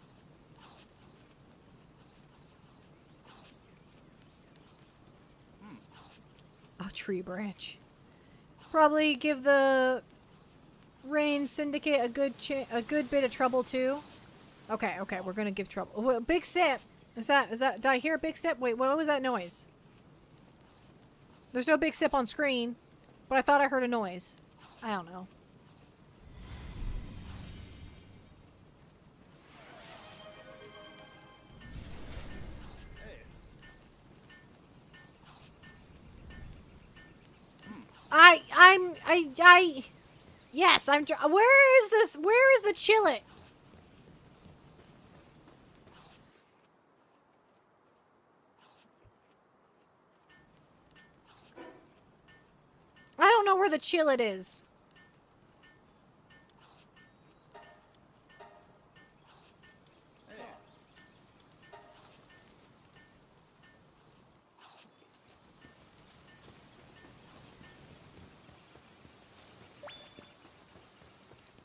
A tree branch. Probably give the Rain Syndicate a good bit of trouble too. Okay, we're gonna give trouble. Oh, big sip. Is that? Did I hear a big sip? Wait, what was that noise? There's no big sip on screen, but I thought I heard a noise. I don't know. Yes, where is this? Where is the chillet? I don't know where the chillet is.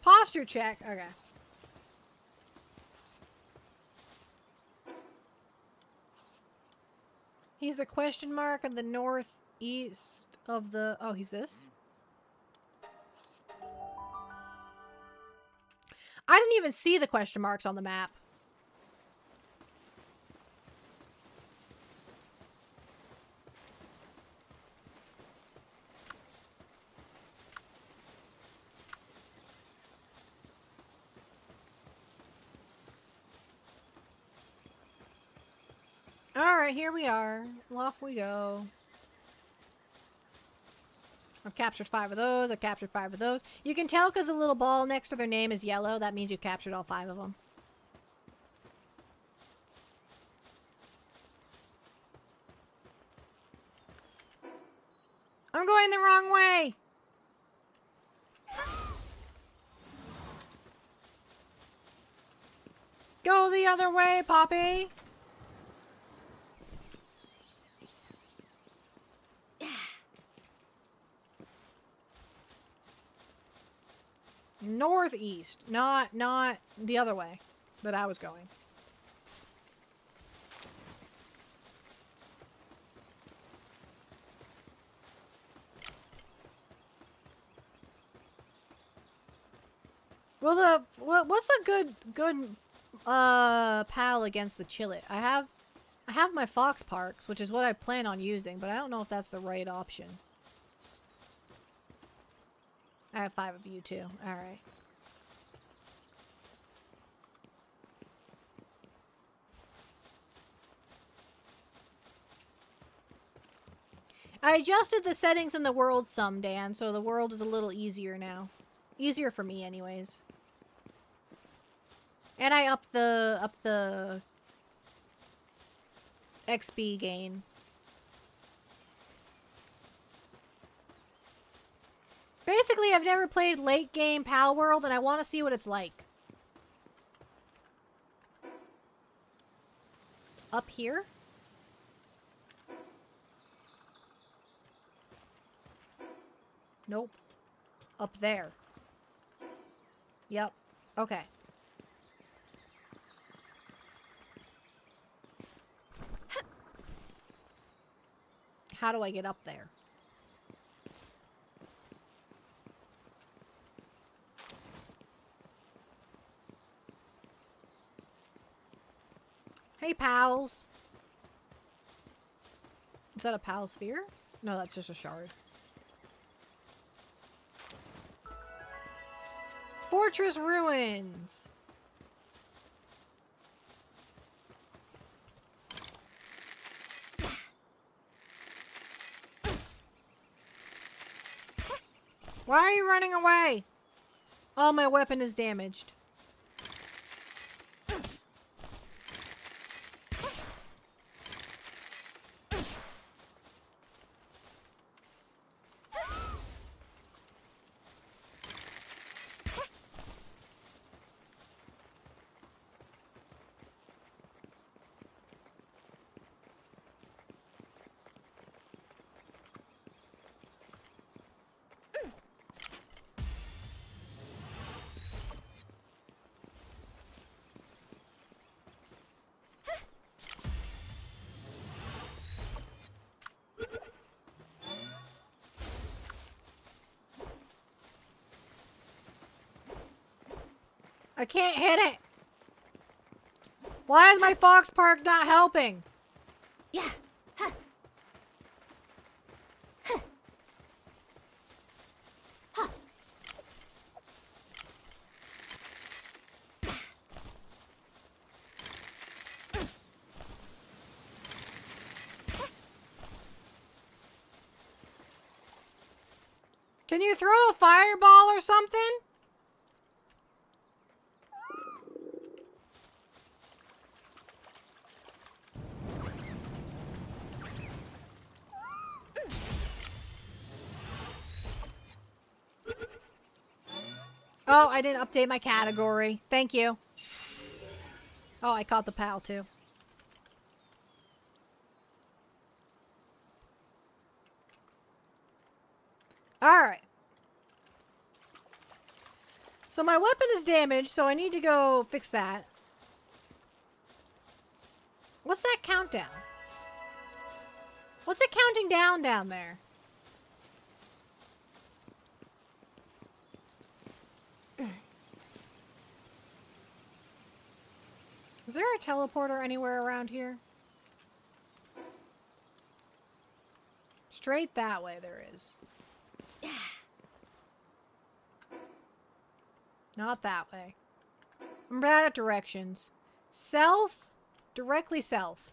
Posture check. Okay. He's the question mark on the northeast of the... Oh, he's this? I didn't even see the question marks on the map. Alright, here we are. Off we go. I've captured 5 of those. I've captured 5 of those. You can tell because the little ball next to their name is yellow. That means you captured all 5 of them. I'm going the wrong way! Go the other way, Poppy! Northeast, not the other way that I was going. Well, what's a good pal against the chillet? I have my fox parks, which is what I plan on using, but I don't know if that's the right option. I have 5 of you too. Alright. I adjusted the settings in the world some, Dan, so the world is a little easier now. Easier for me anyways. And I upped the XP gain. Basically, I've never played late game Pal World, and I want to see what it's like. Up here? Nope. Up there. Yep. Okay. How do I get up there? Hey, pals. Is that a pal sphere? No, that's just a shard. Fortress ruins. Why are you running away? Oh, my weapon is damaged. I can't hit it. Why is my Fox Park not helping? Yeah. Huh. Huh. Huh. Can you throw a fireball or something? Oh, I didn't update my category. Thank you. Oh, I caught the pal too. Alright. So my weapon is damaged, so I need to go fix that. What's that countdown? What's it counting down there? Is there a teleporter anywhere around here? Straight that way there is. Not that way. I'm bad at directions. South? Directly south.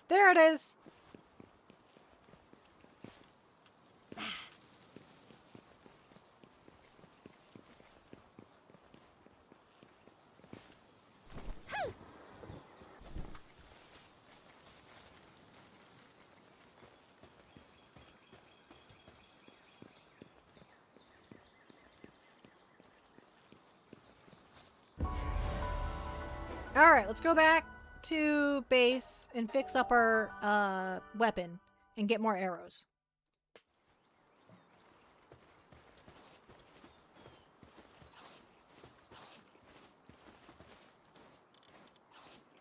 There it is. Alright, let's go back to base and fix up our weapon and get more arrows.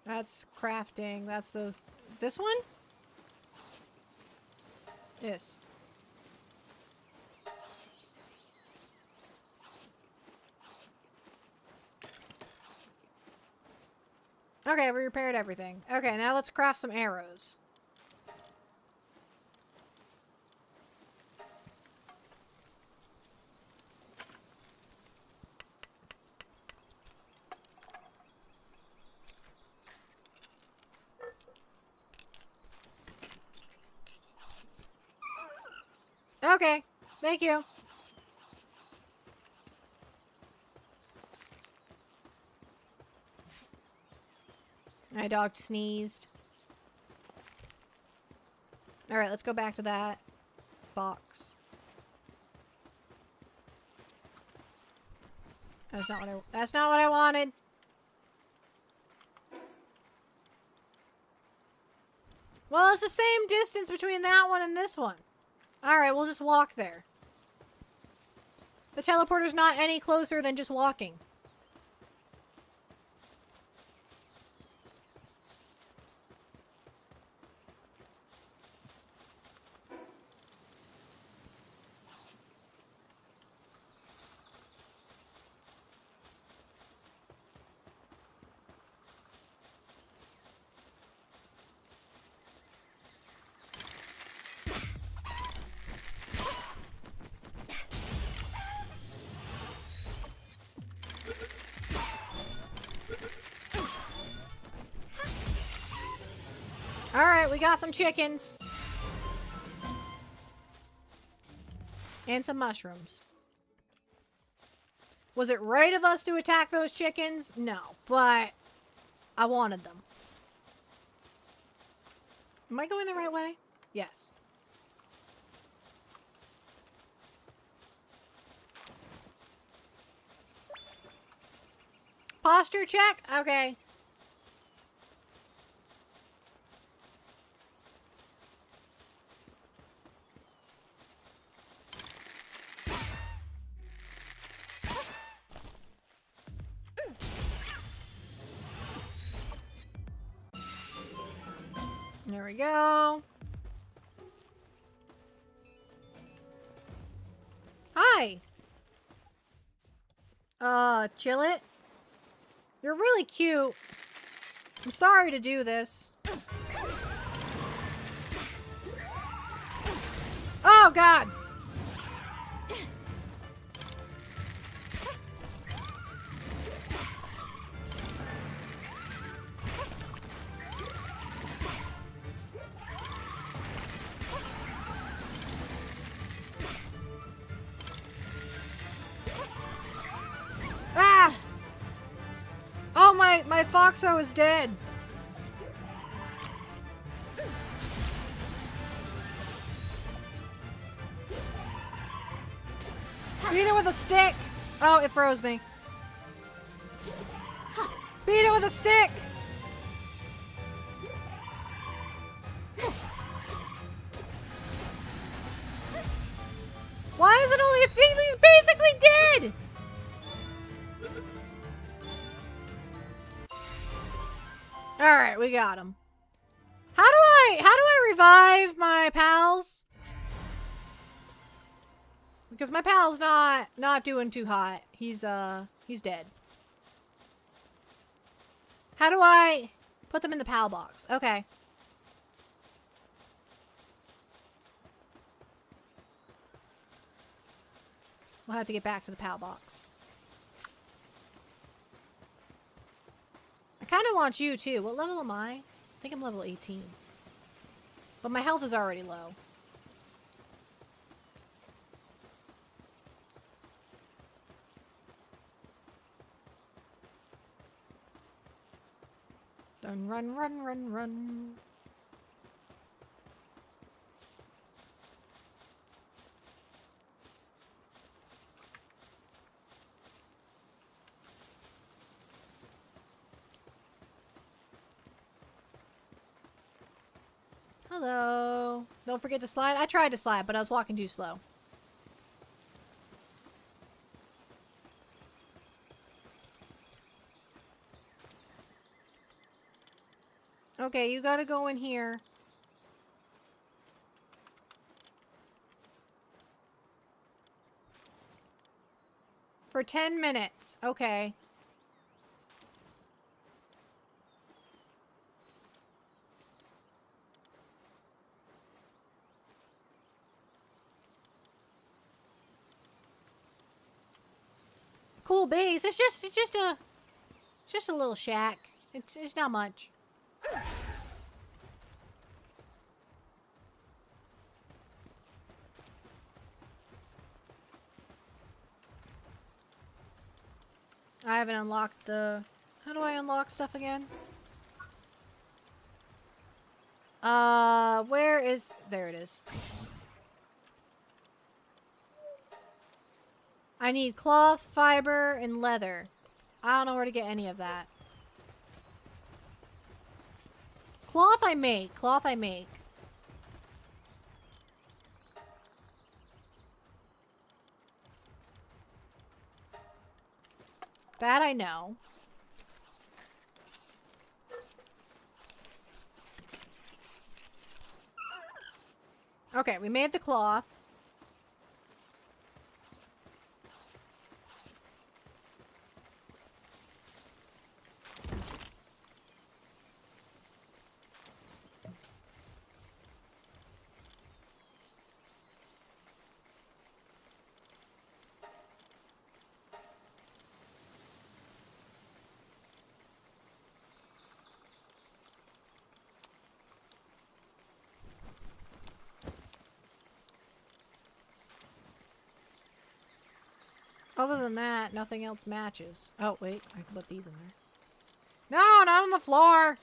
That's crafting. That's this one? Yes. Okay, we repaired everything. Okay, now let's craft some arrows. Okay, thank you. My dog sneezed. Alright, let's go back to that box. That's not what I wanted. Well, it's the same distance between that one and this one. Alright, we'll just walk there. The teleporter's not any closer than just walking. Alright, we got some chickens. And some mushrooms. Was it right of us to attack those chickens? No, but I wanted them. Am I going the right way? Yes. Posture check? Okay. There we go. Hi. Chill it. You're really cute. I'm sorry to do this. Oh, God. Ah! Oh, my Foxo is dead. Beat it with a stick. Oh, it froze me. Beat it with a stick. Why is it only a few? He's basically dead. All right, we got him. How do I revive my pals? Because my pal's not doing too hot. He's dead. How do I put them in the pal box? Okay. We'll have to get back to the pal box. I kind of want you too. What level am I? I think I'm level 18. But my health is already low. Run, run, run, run, run. Hello. Don't forget to slide. I tried to slide, but I was walking too slow. Okay, you gotta go in here. For 10 minutes. Okay. Cool base. It's just a little shack. It's not much. I haven't unlocked the... How do I unlock stuff again? Where is... There it is. I need cloth, fiber, and leather. I don't know where to get any of that. Cloth I make. Cloth I make. That I know. Okay, we made the cloth. Other than that, nothing else matches. Oh, wait. I can put these in there. No, not on the floor!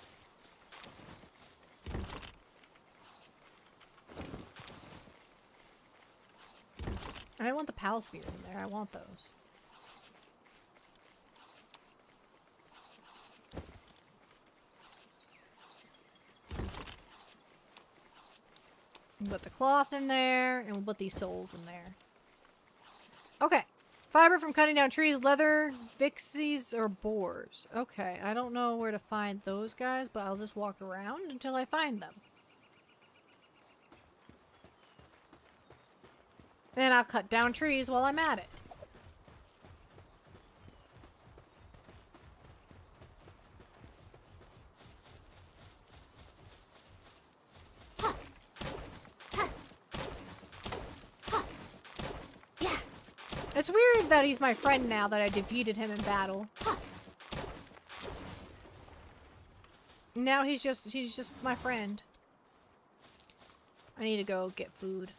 I don't want the pal spheres in there. I want those. We'll put the cloth in there, and we'll put these souls in there. Okay. Fiber from cutting down trees, leather, vixies, or boars. Okay, I don't know where to find those guys, but I'll just walk around until I find them. And I'll cut down trees while I'm at it. It's weird that he's my friend now that I defeated him in battle. Now he's just my friend. I need to go get food.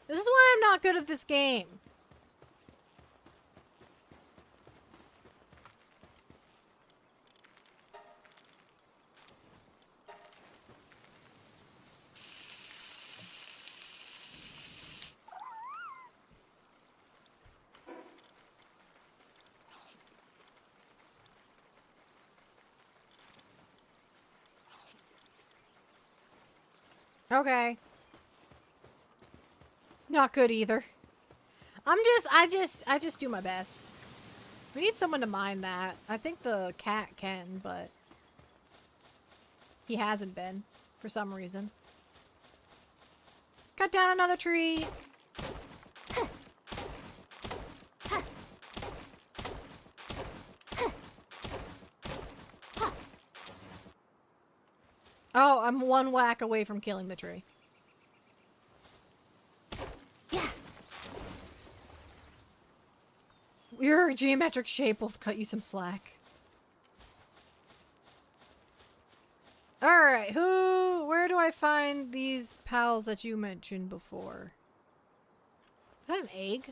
This is why I'm not good at this game. Okay. Not good either. I just do my best. We need someone to mine that. I think the cat can, but he hasn't been for some reason. Cut down another tree. Oh, I'm one whack away from killing the tree. Yeah. Your geometric shape will cut you some slack. Alright, where do I find these pals that you mentioned before? Is that an egg?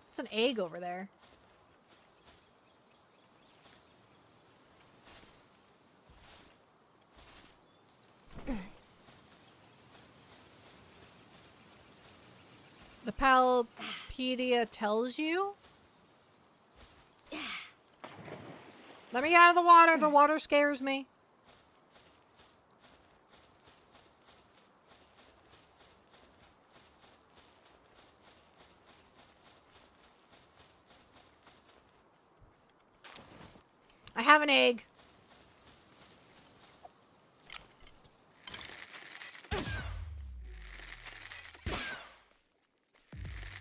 It's an egg over there. The Palpedia tells you? Let me out of the water. The water scares me. I have an egg.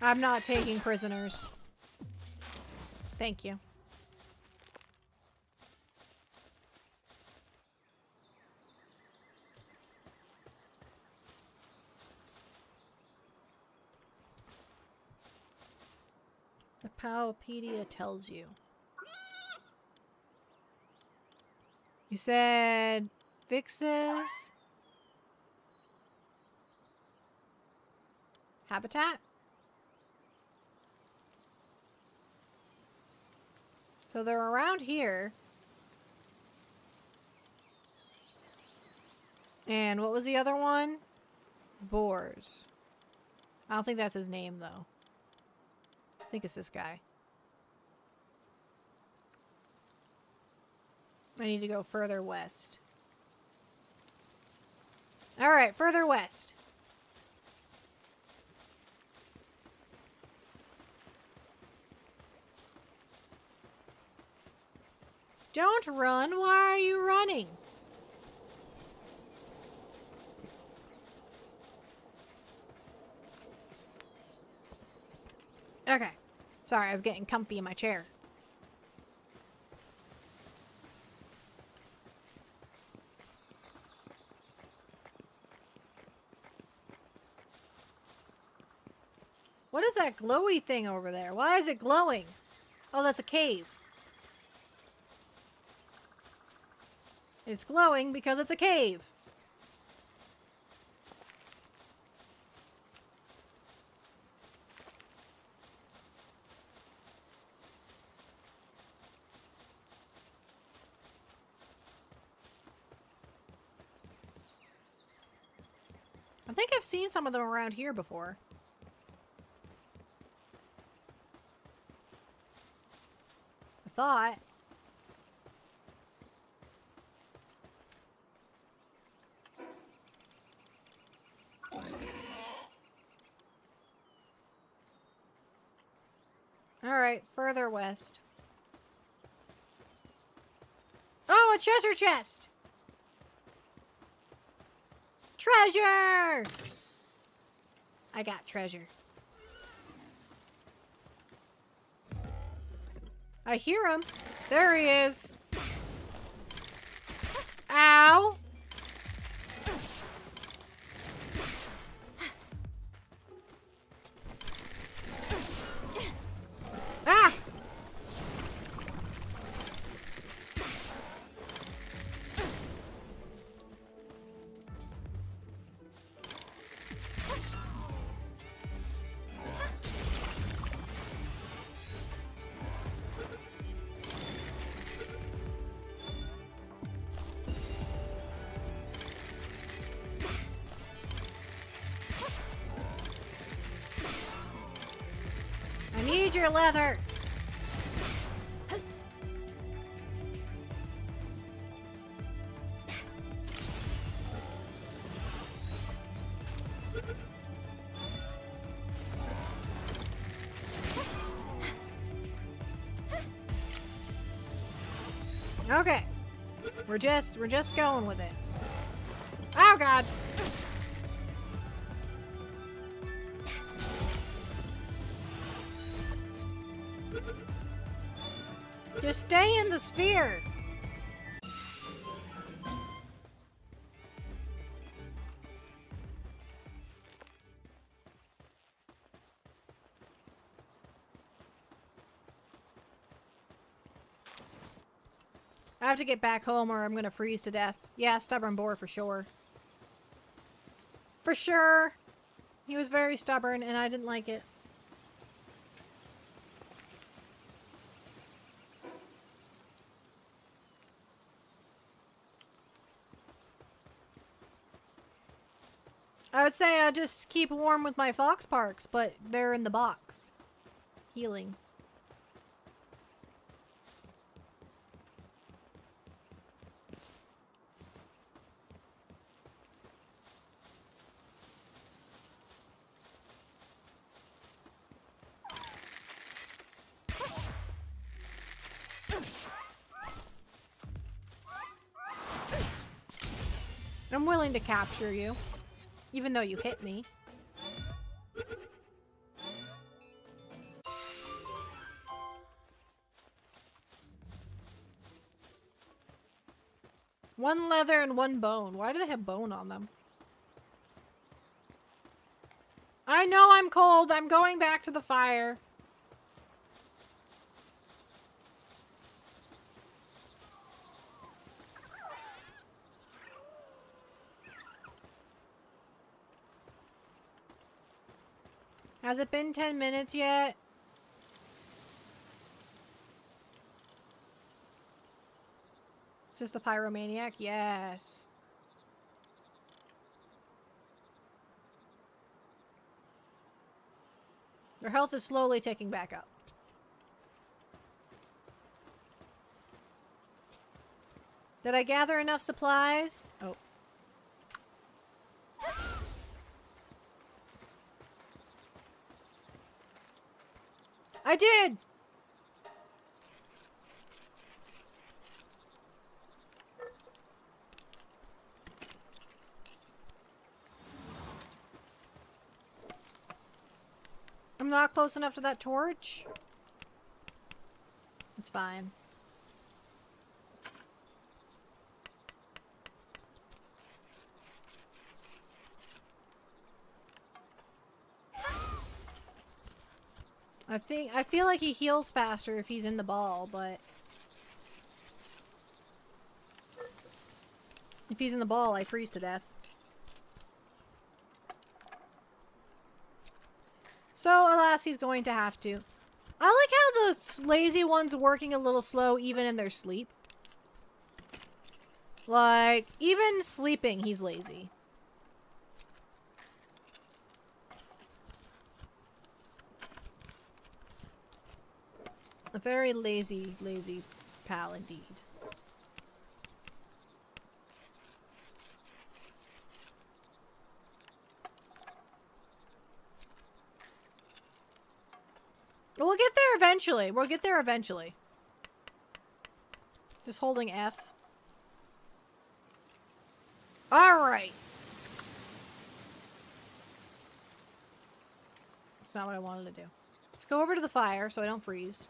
I'm not taking prisoners. Thank you. The Palpedia tells you. You said fixes habitat? So they're around here. And what was the other one? Boars. I don't think that's his name, though. I think it's this guy. I need to go further west. Alright, further west. Don't run. Why are you running? Okay. Sorry, I was getting comfy in my chair. What is that glowy thing over there? Why is it glowing? Oh, that's a cave. It's glowing because it's a cave. I think I've seen some of them around here before. I thought. Alright, further west. Oh, a treasure chest! Treasure! I got treasure. I hear him. There he is. Ow! Ah! I need your leather. Okay. We're just going with it. Oh god. Just stay in the sphere. I have to get back home or I'm gonna freeze to death. Yeah, stubborn boar for sure. For sure. He was very stubborn and I didn't like it. I would say I just keep warm with my fox parks, but they're in the box. Healing. I'm willing to capture you, even though you hit me. One leather and one bone. Why do they have bone on them? I know I'm cold. I'm going back to the fire. Has it been 10 minutes yet? Is this the pyromaniac? Yes. Their health is slowly ticking back up. Did I gather enough supplies? Oh. I did! I'm not close enough to that torch. It's fine. I feel like he heals faster if he's in the ball, but if he's in the ball, I freeze to death. So, alas, he's going to have to. I like how the lazy one's working a little slow even in their sleep. Like, even sleeping, he's lazy. very lazy, lazy pal indeed. We'll get there eventually. We'll get there eventually. Just holding F. Alright. That's not what I wanted to do. Let's go over to the fire so I don't freeze.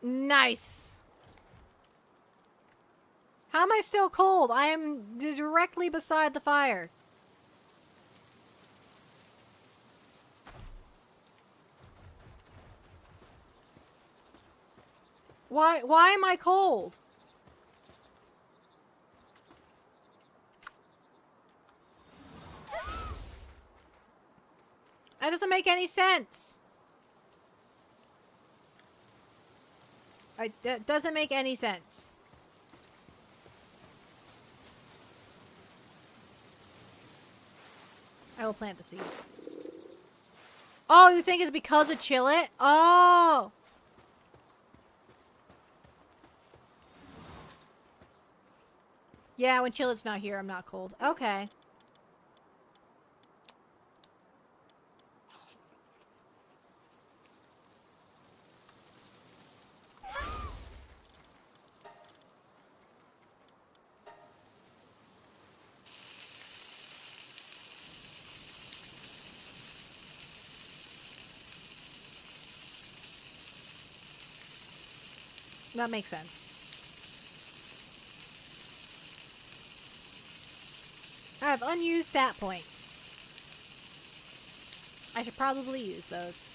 Nice. How am I still cold? I am directly beside the fire. Why am I cold? That doesn't make any sense. That doesn't make any sense. I will plant the seeds. Oh, you think it's because of Chillet? Oh! Yeah, when Chillet's not here, I'm not cold. Okay. That makes sense. I have unused stat points. I should probably use those.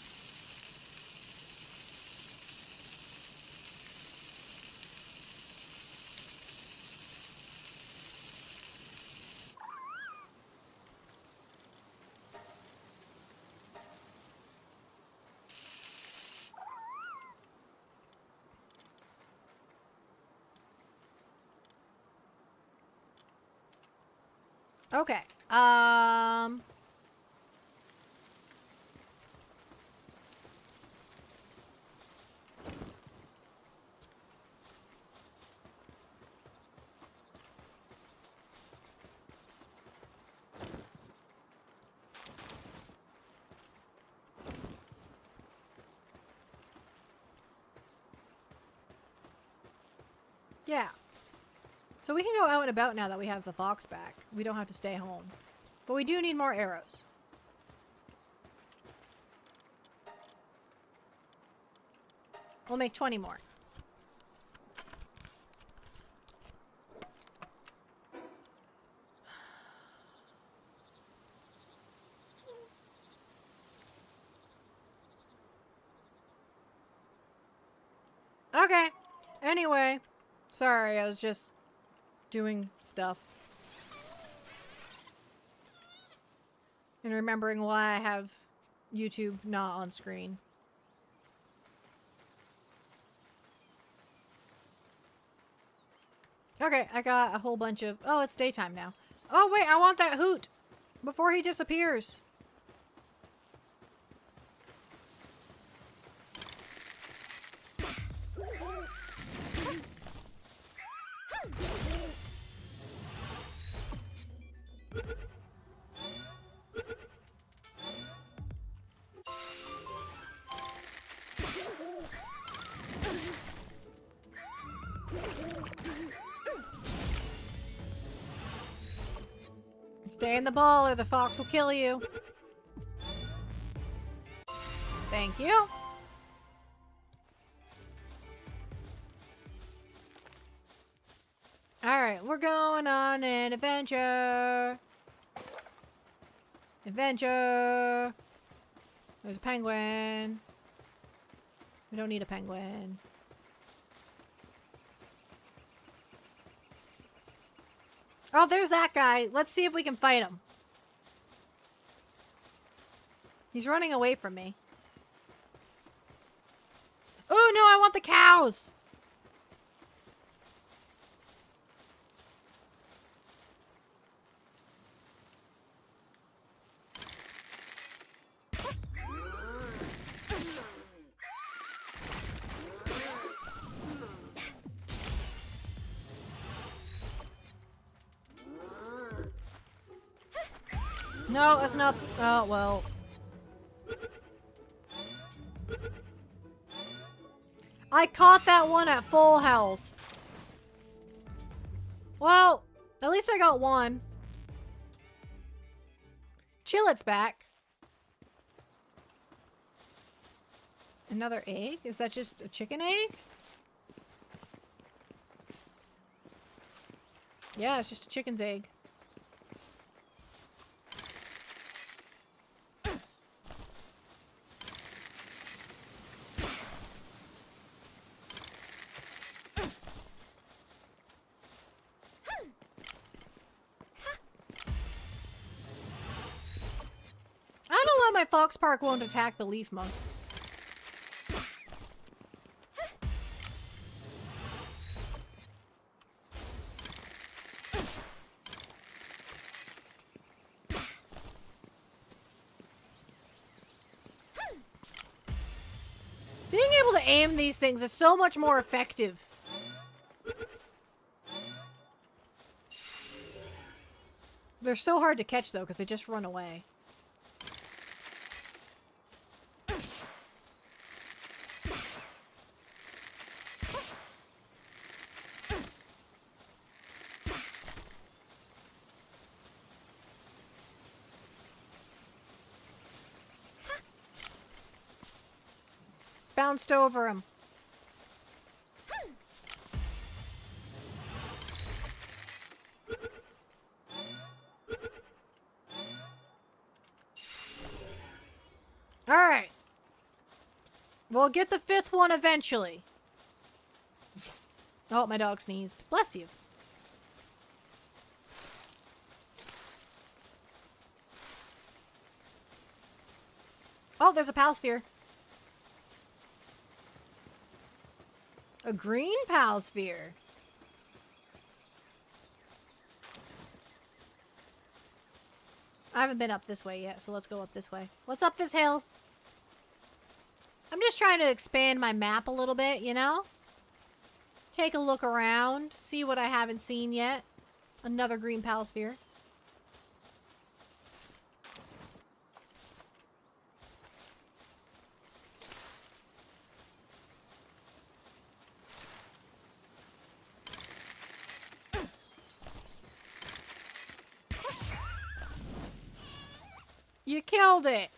Okay. Yeah. So we can go out and about now that we have the fox back. We don't have to stay home. But we do need more arrows. We'll make 20 more. Okay. Anyway. Sorry, I was just doing stuff. And remembering why I have YouTube not on screen. Okay, I got a whole bunch of... Oh, it's daytime now. Oh, wait, I want that hoot before he disappears. Stay in the ball or the fox will kill you. Thank you. Alright, we're going on an adventure. Adventure. There's a penguin. We don't need a penguin. Oh, there's that guy. Let's see if we can fight him. He's running away from me. Oh, no, I want the cows. No, that's not... Oh, well. I caught that one at full health. Well, at least I got one. Chillet's back. Another egg? Is that just a chicken egg? Yeah, it's just a chicken's egg. I don't know why my fox park won't attack the leaf monk. Being able to aim these things is so much more effective. They're so hard to catch, though, because they just run away. Bounced over him. Alright. We'll get the fifth one eventually. Oh, my dog sneezed. Bless you. Oh, there's a Palsphere. A green Palsphere. I haven't been up this way yet, so let's go up this way. What's up this hill? I'm just trying to expand my map a little bit, you know? Take a look around, see what I haven't seen yet. Another green Palsphere. You killed it!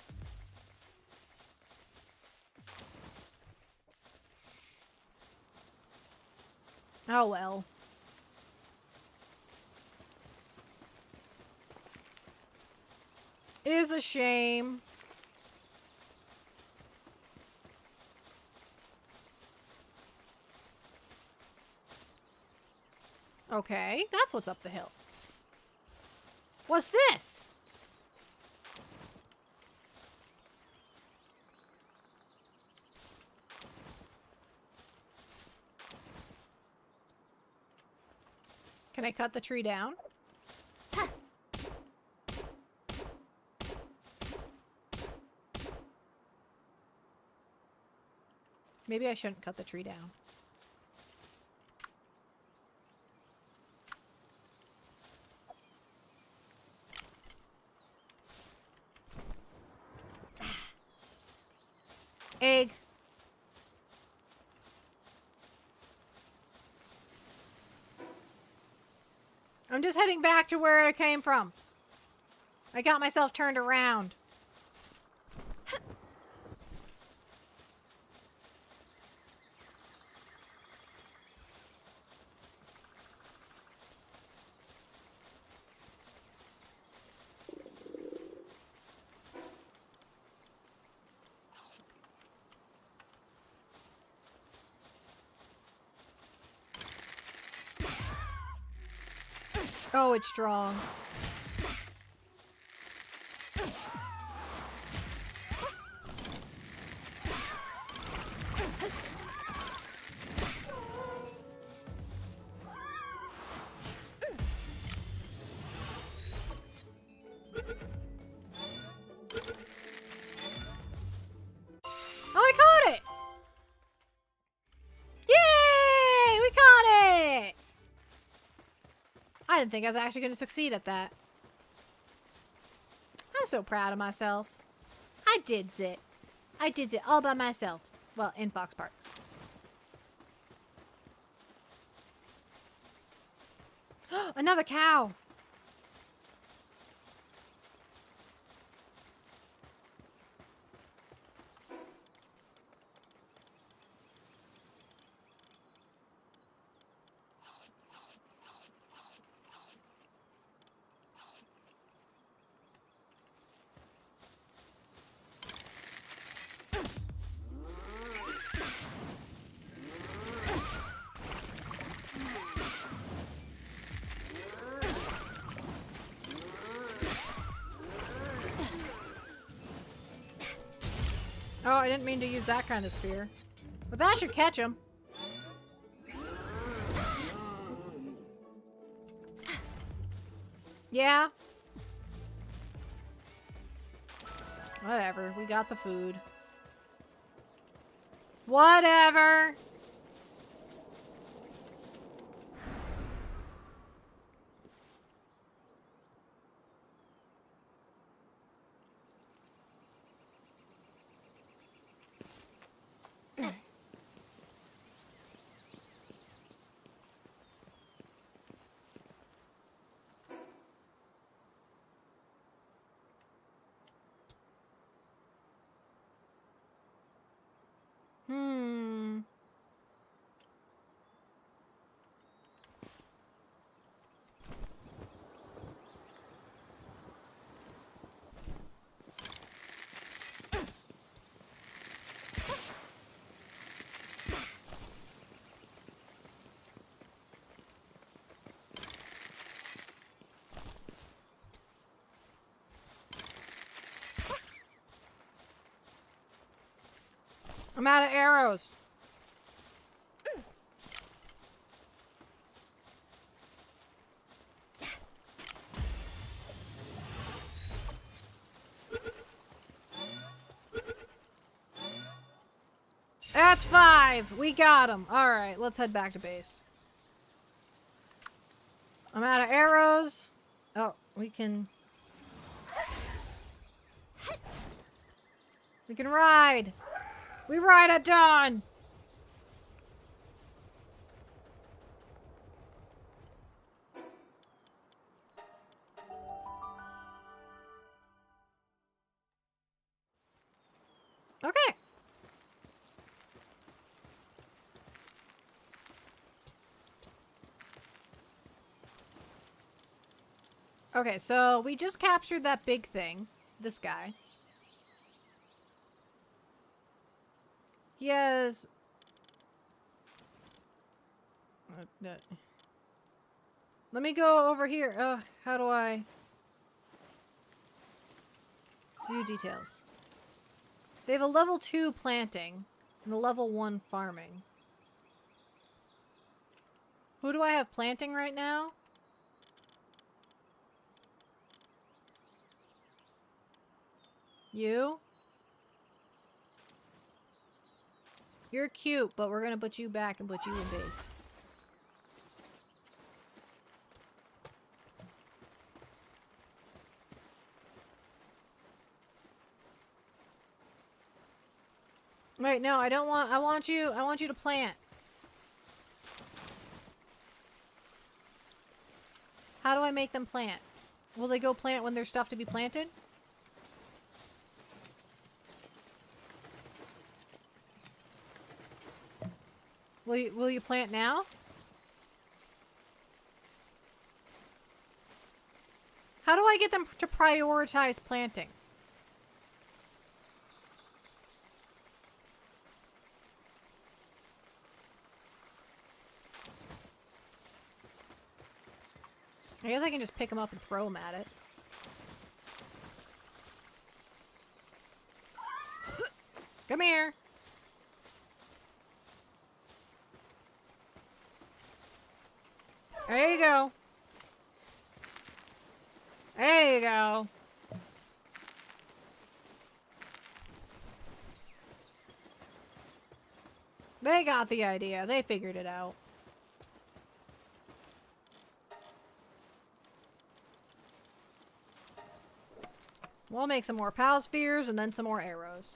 Oh well. It is a shame. Okay, that's what's up the hill. What's this? Can I cut the tree down? Maybe I shouldn't cut the tree down. Egg. I'm just heading back to where I came from. I got myself turned around. Oh, it's strong. Oh, I caught it! Yay! We caught it! I didn't think I was actually going to succeed at that. I'm so proud of myself. I did it. I did it all by myself. Well, in Fox Parks. Another cow! Oh, I didn't mean to use that kind of spear. But that should catch him. Yeah. Whatever, we got the food. Whatever. Hmm. I'm out of arrows. That's 5. We got him. All right, let's head back to base. I'm out of arrows. Oh, we can ride. We ride at dawn. Okay. Okay, so we just captured that big thing. This guy. He has... Let me go over here. How do I... View details. They have a level 2 planting and a level 1 farming. Who do I have planting right now? You? You're cute, but we're gonna put you back and put you in base. Wait, no, I don't want... I want you to plant. How do I make them plant? Will they go plant when there's stuff to be planted? Will you plant now? How do I get them to prioritize planting? I guess I can just pick them up and throw them at it. Come here. There you go. There you go. They got the idea. They figured it out. We'll make some more POW spheres and then some more arrows.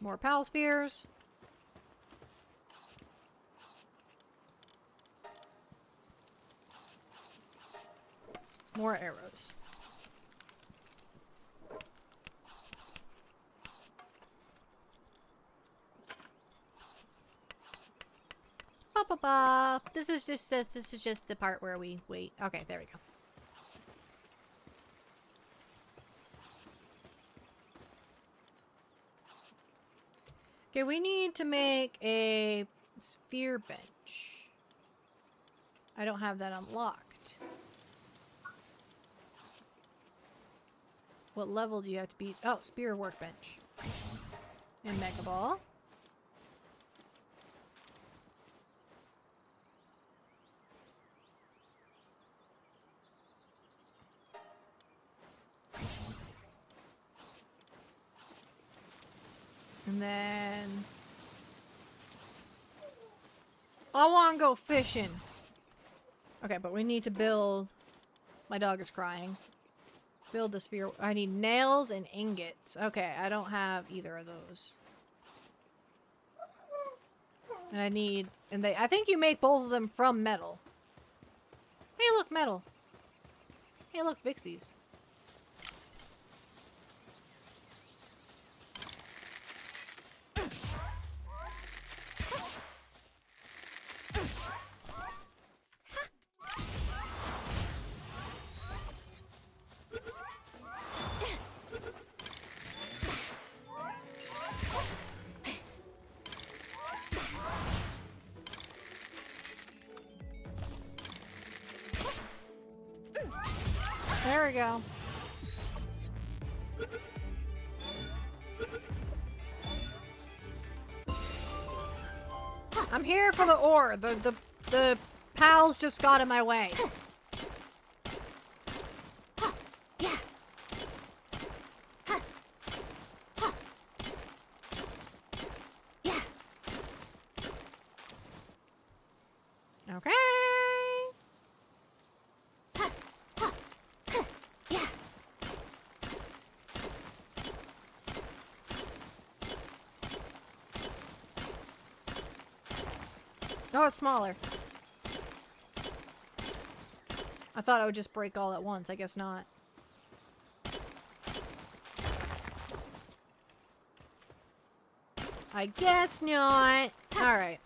More POW spheres. More arrows. Ba ba ba. This is just the part where we wait. Okay, there we go. Okay, we need to make a sphere bench. I don't have that unlocked. What level do you have to be? Oh, spear workbench. And Mega Ball. And then I want to go fishing. Okay, but we need to build. My dog is crying. Build the sphere. I need nails and ingots. Okay, I don't have either of those. And I need, and I think you make both of them from metal. Hey, look, metal. Hey, look, Vixies. There we go. I'm here for the ore. The pals just got in my way. Okay. Oh, it's smaller. I thought it would just break all at once. I guess not. I guess not. Alright.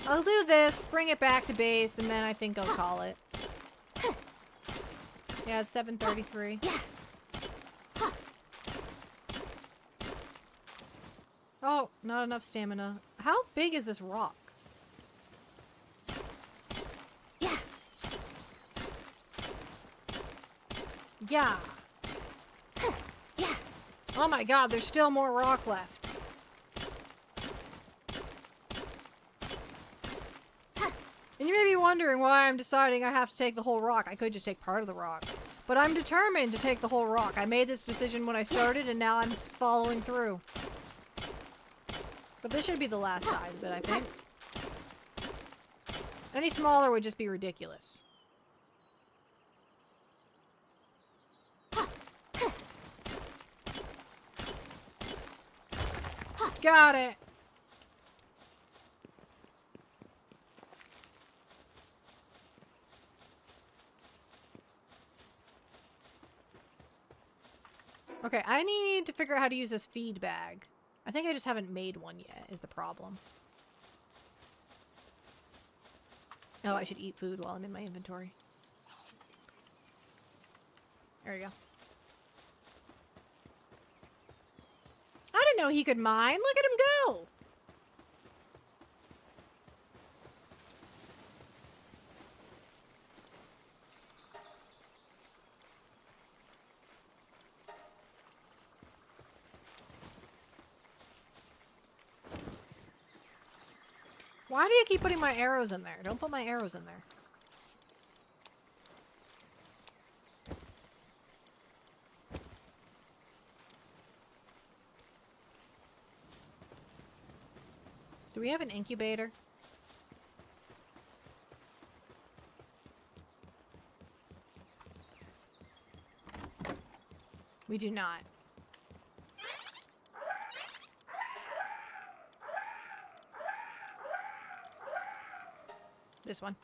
I'll do this, bring it back to base, and then I think I'll call it. Yeah, it's 7:33. Oh, not enough stamina. How big is this rock? Yeah. Oh my god, there's still more rock left. And you may be wondering why I'm deciding I have to take the whole rock. I could just take part of the rock. But I'm determined to take the whole rock. I made this decision when I started, and now I'm following through. But this should be the last size bit, I think. Any smaller would just be ridiculous. Got it! Okay, I need to figure out how to use this feed bag. I think I just haven't made one yet, is the problem. Oh, I should eat food while I'm in my inventory. There we go. I didn't know he could mine. Look at him go! Why do you keep putting my arrows in there? Don't put my arrows in there. Do we have an incubator? We do not. This one.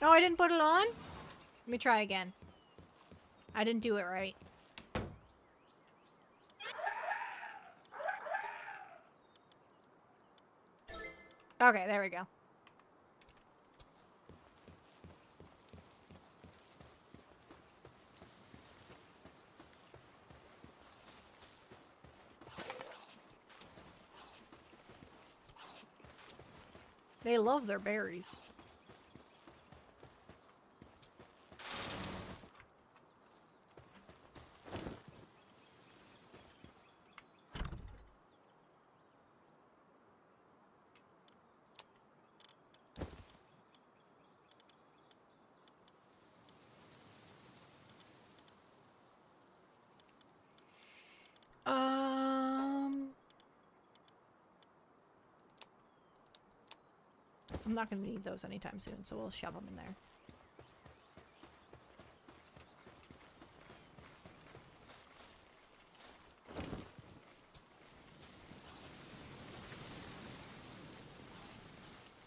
Oh, I didn't put it on? Let me try again. I didn't do it right. Okay, there we go. They love their berries. I'm not going to need those anytime soon, so we'll shove them in there.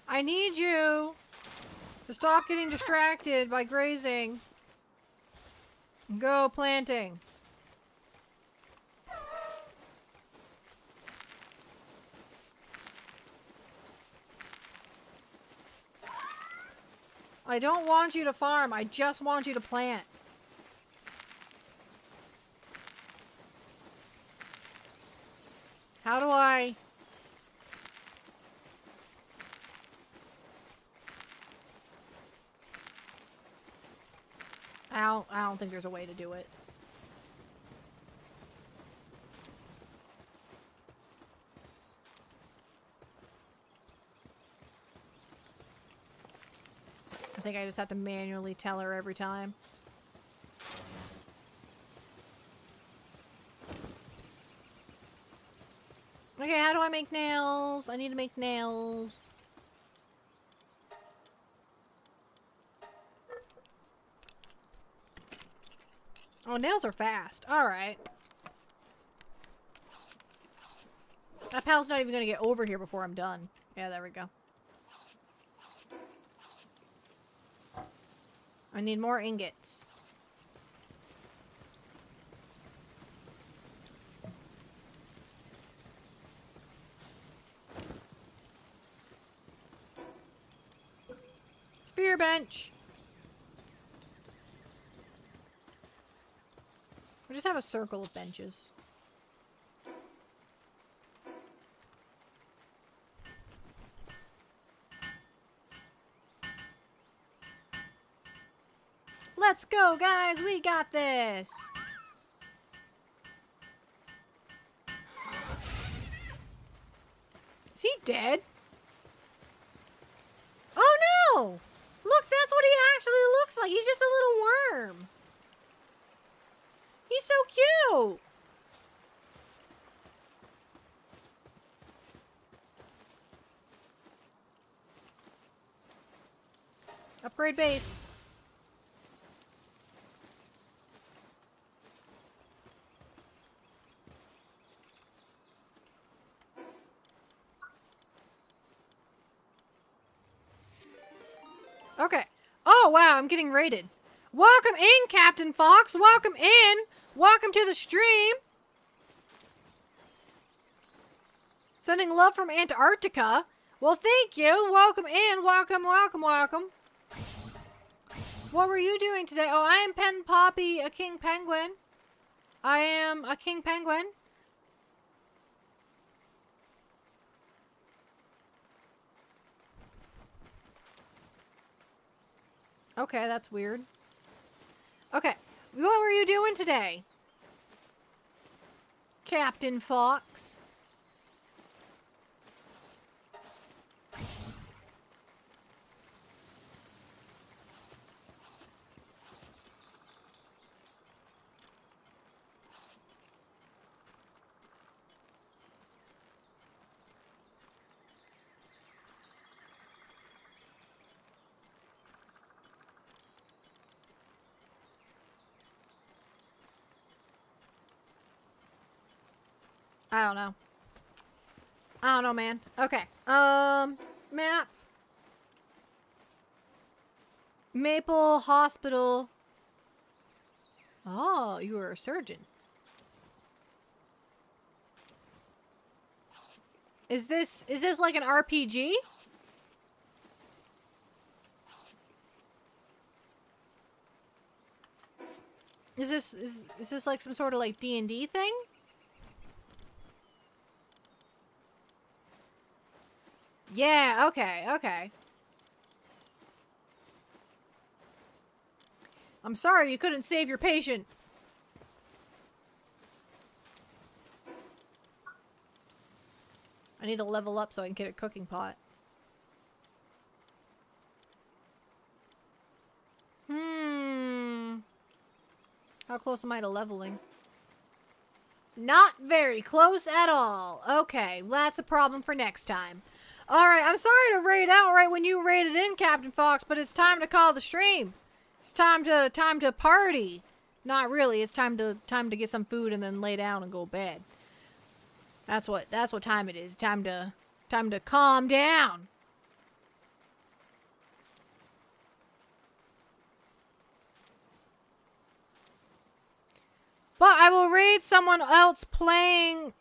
I need you to stop getting distracted by grazing. Go planting. I don't want you to farm. I just want you to plant. How do I... I don't think there's a way to do it. I think I just have to manually tell her every time. Okay, how do I make nails? I need to make nails. Oh, nails are fast. Alright. That pal's not even gonna get over here before I'm done. Yeah, there we go. I need more ingots. Spear bench! We just have a circle of benches. Let's go, guys! We got this! Is he dead? Oh no! Look, that's what he actually looks like! He's just a little worm! He's so cute! Upgrade base. Okay. Oh, wow, I'm getting raided. Welcome in, Captain Fox. Welcome in. Welcome to the stream. Sending love from Antarctica. Well, thank you. Welcome in. Welcome, welcome, welcome. What were you doing today? Oh, I am Pen Poppy, a king penguin. I am a king penguin. Okay, that's weird. Okay, what were you doing today? Captain Fox. I don't know. I don't know, man. Okay. Map. Maple Hospital. Oh, you were a surgeon. Is this like an RPG? Is this like some sort of like D&D thing? Yeah, okay, okay. I'm sorry you couldn't save your patient. I need to level up so I can get a cooking pot. How close am I to leveling? Not very close at all. Okay, that's a problem for next time. Alright, I'm sorry to raid out right when you raided in, Captain Fox, but it's time to call the stream. It's time to party. Not really, it's time to get some food and then lay down and go to bed. That's what time it is. Time to calm down. But I will raid someone else playing,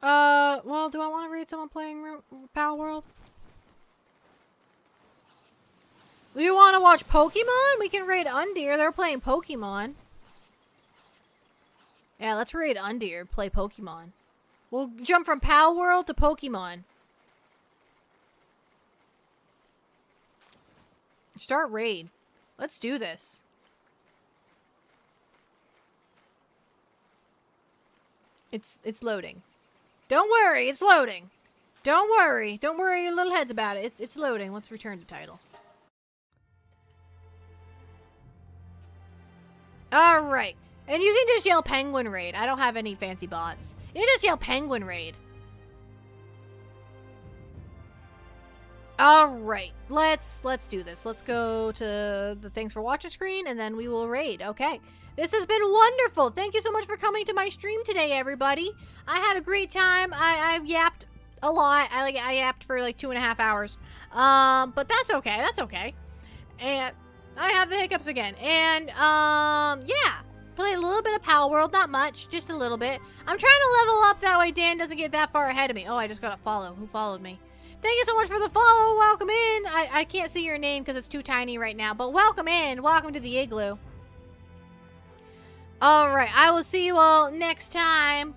well, do I want to raid someone playing Pal World? Do you want to watch Pokemon? We can raid Undeer. They're playing Pokemon. Yeah, let's raid Undeer, play Pokemon. We'll jump from Pal World to Pokemon. Start raid. Let's do this. It's loading. Don't worry, it's loading. Don't worry your little heads about it. It's loading. Let's return to title. Alright. And you can just yell Penguin Raid. I don't have any fancy bots. You can just yell Penguin Raid. Alright. Let's do this. Let's go to the thanks for watching screen and then we will raid. Okay. This has been wonderful. Thank you so much for coming to my stream today, everybody. I had a great time. I yapped a lot. I yapped for like 2.5 hours. But that's okay. That's okay. And I have the hiccups again. And yeah. Played a little bit of Pal World, not much, just a little bit. I'm trying to level up that way Dan doesn't get that far ahead of me. Oh, I just got a follow. Who followed me? Thank you so much for the follow. Welcome in. I can't see your name because it's too tiny right now, but welcome in. Welcome to the igloo. Alright, I will see you all next time.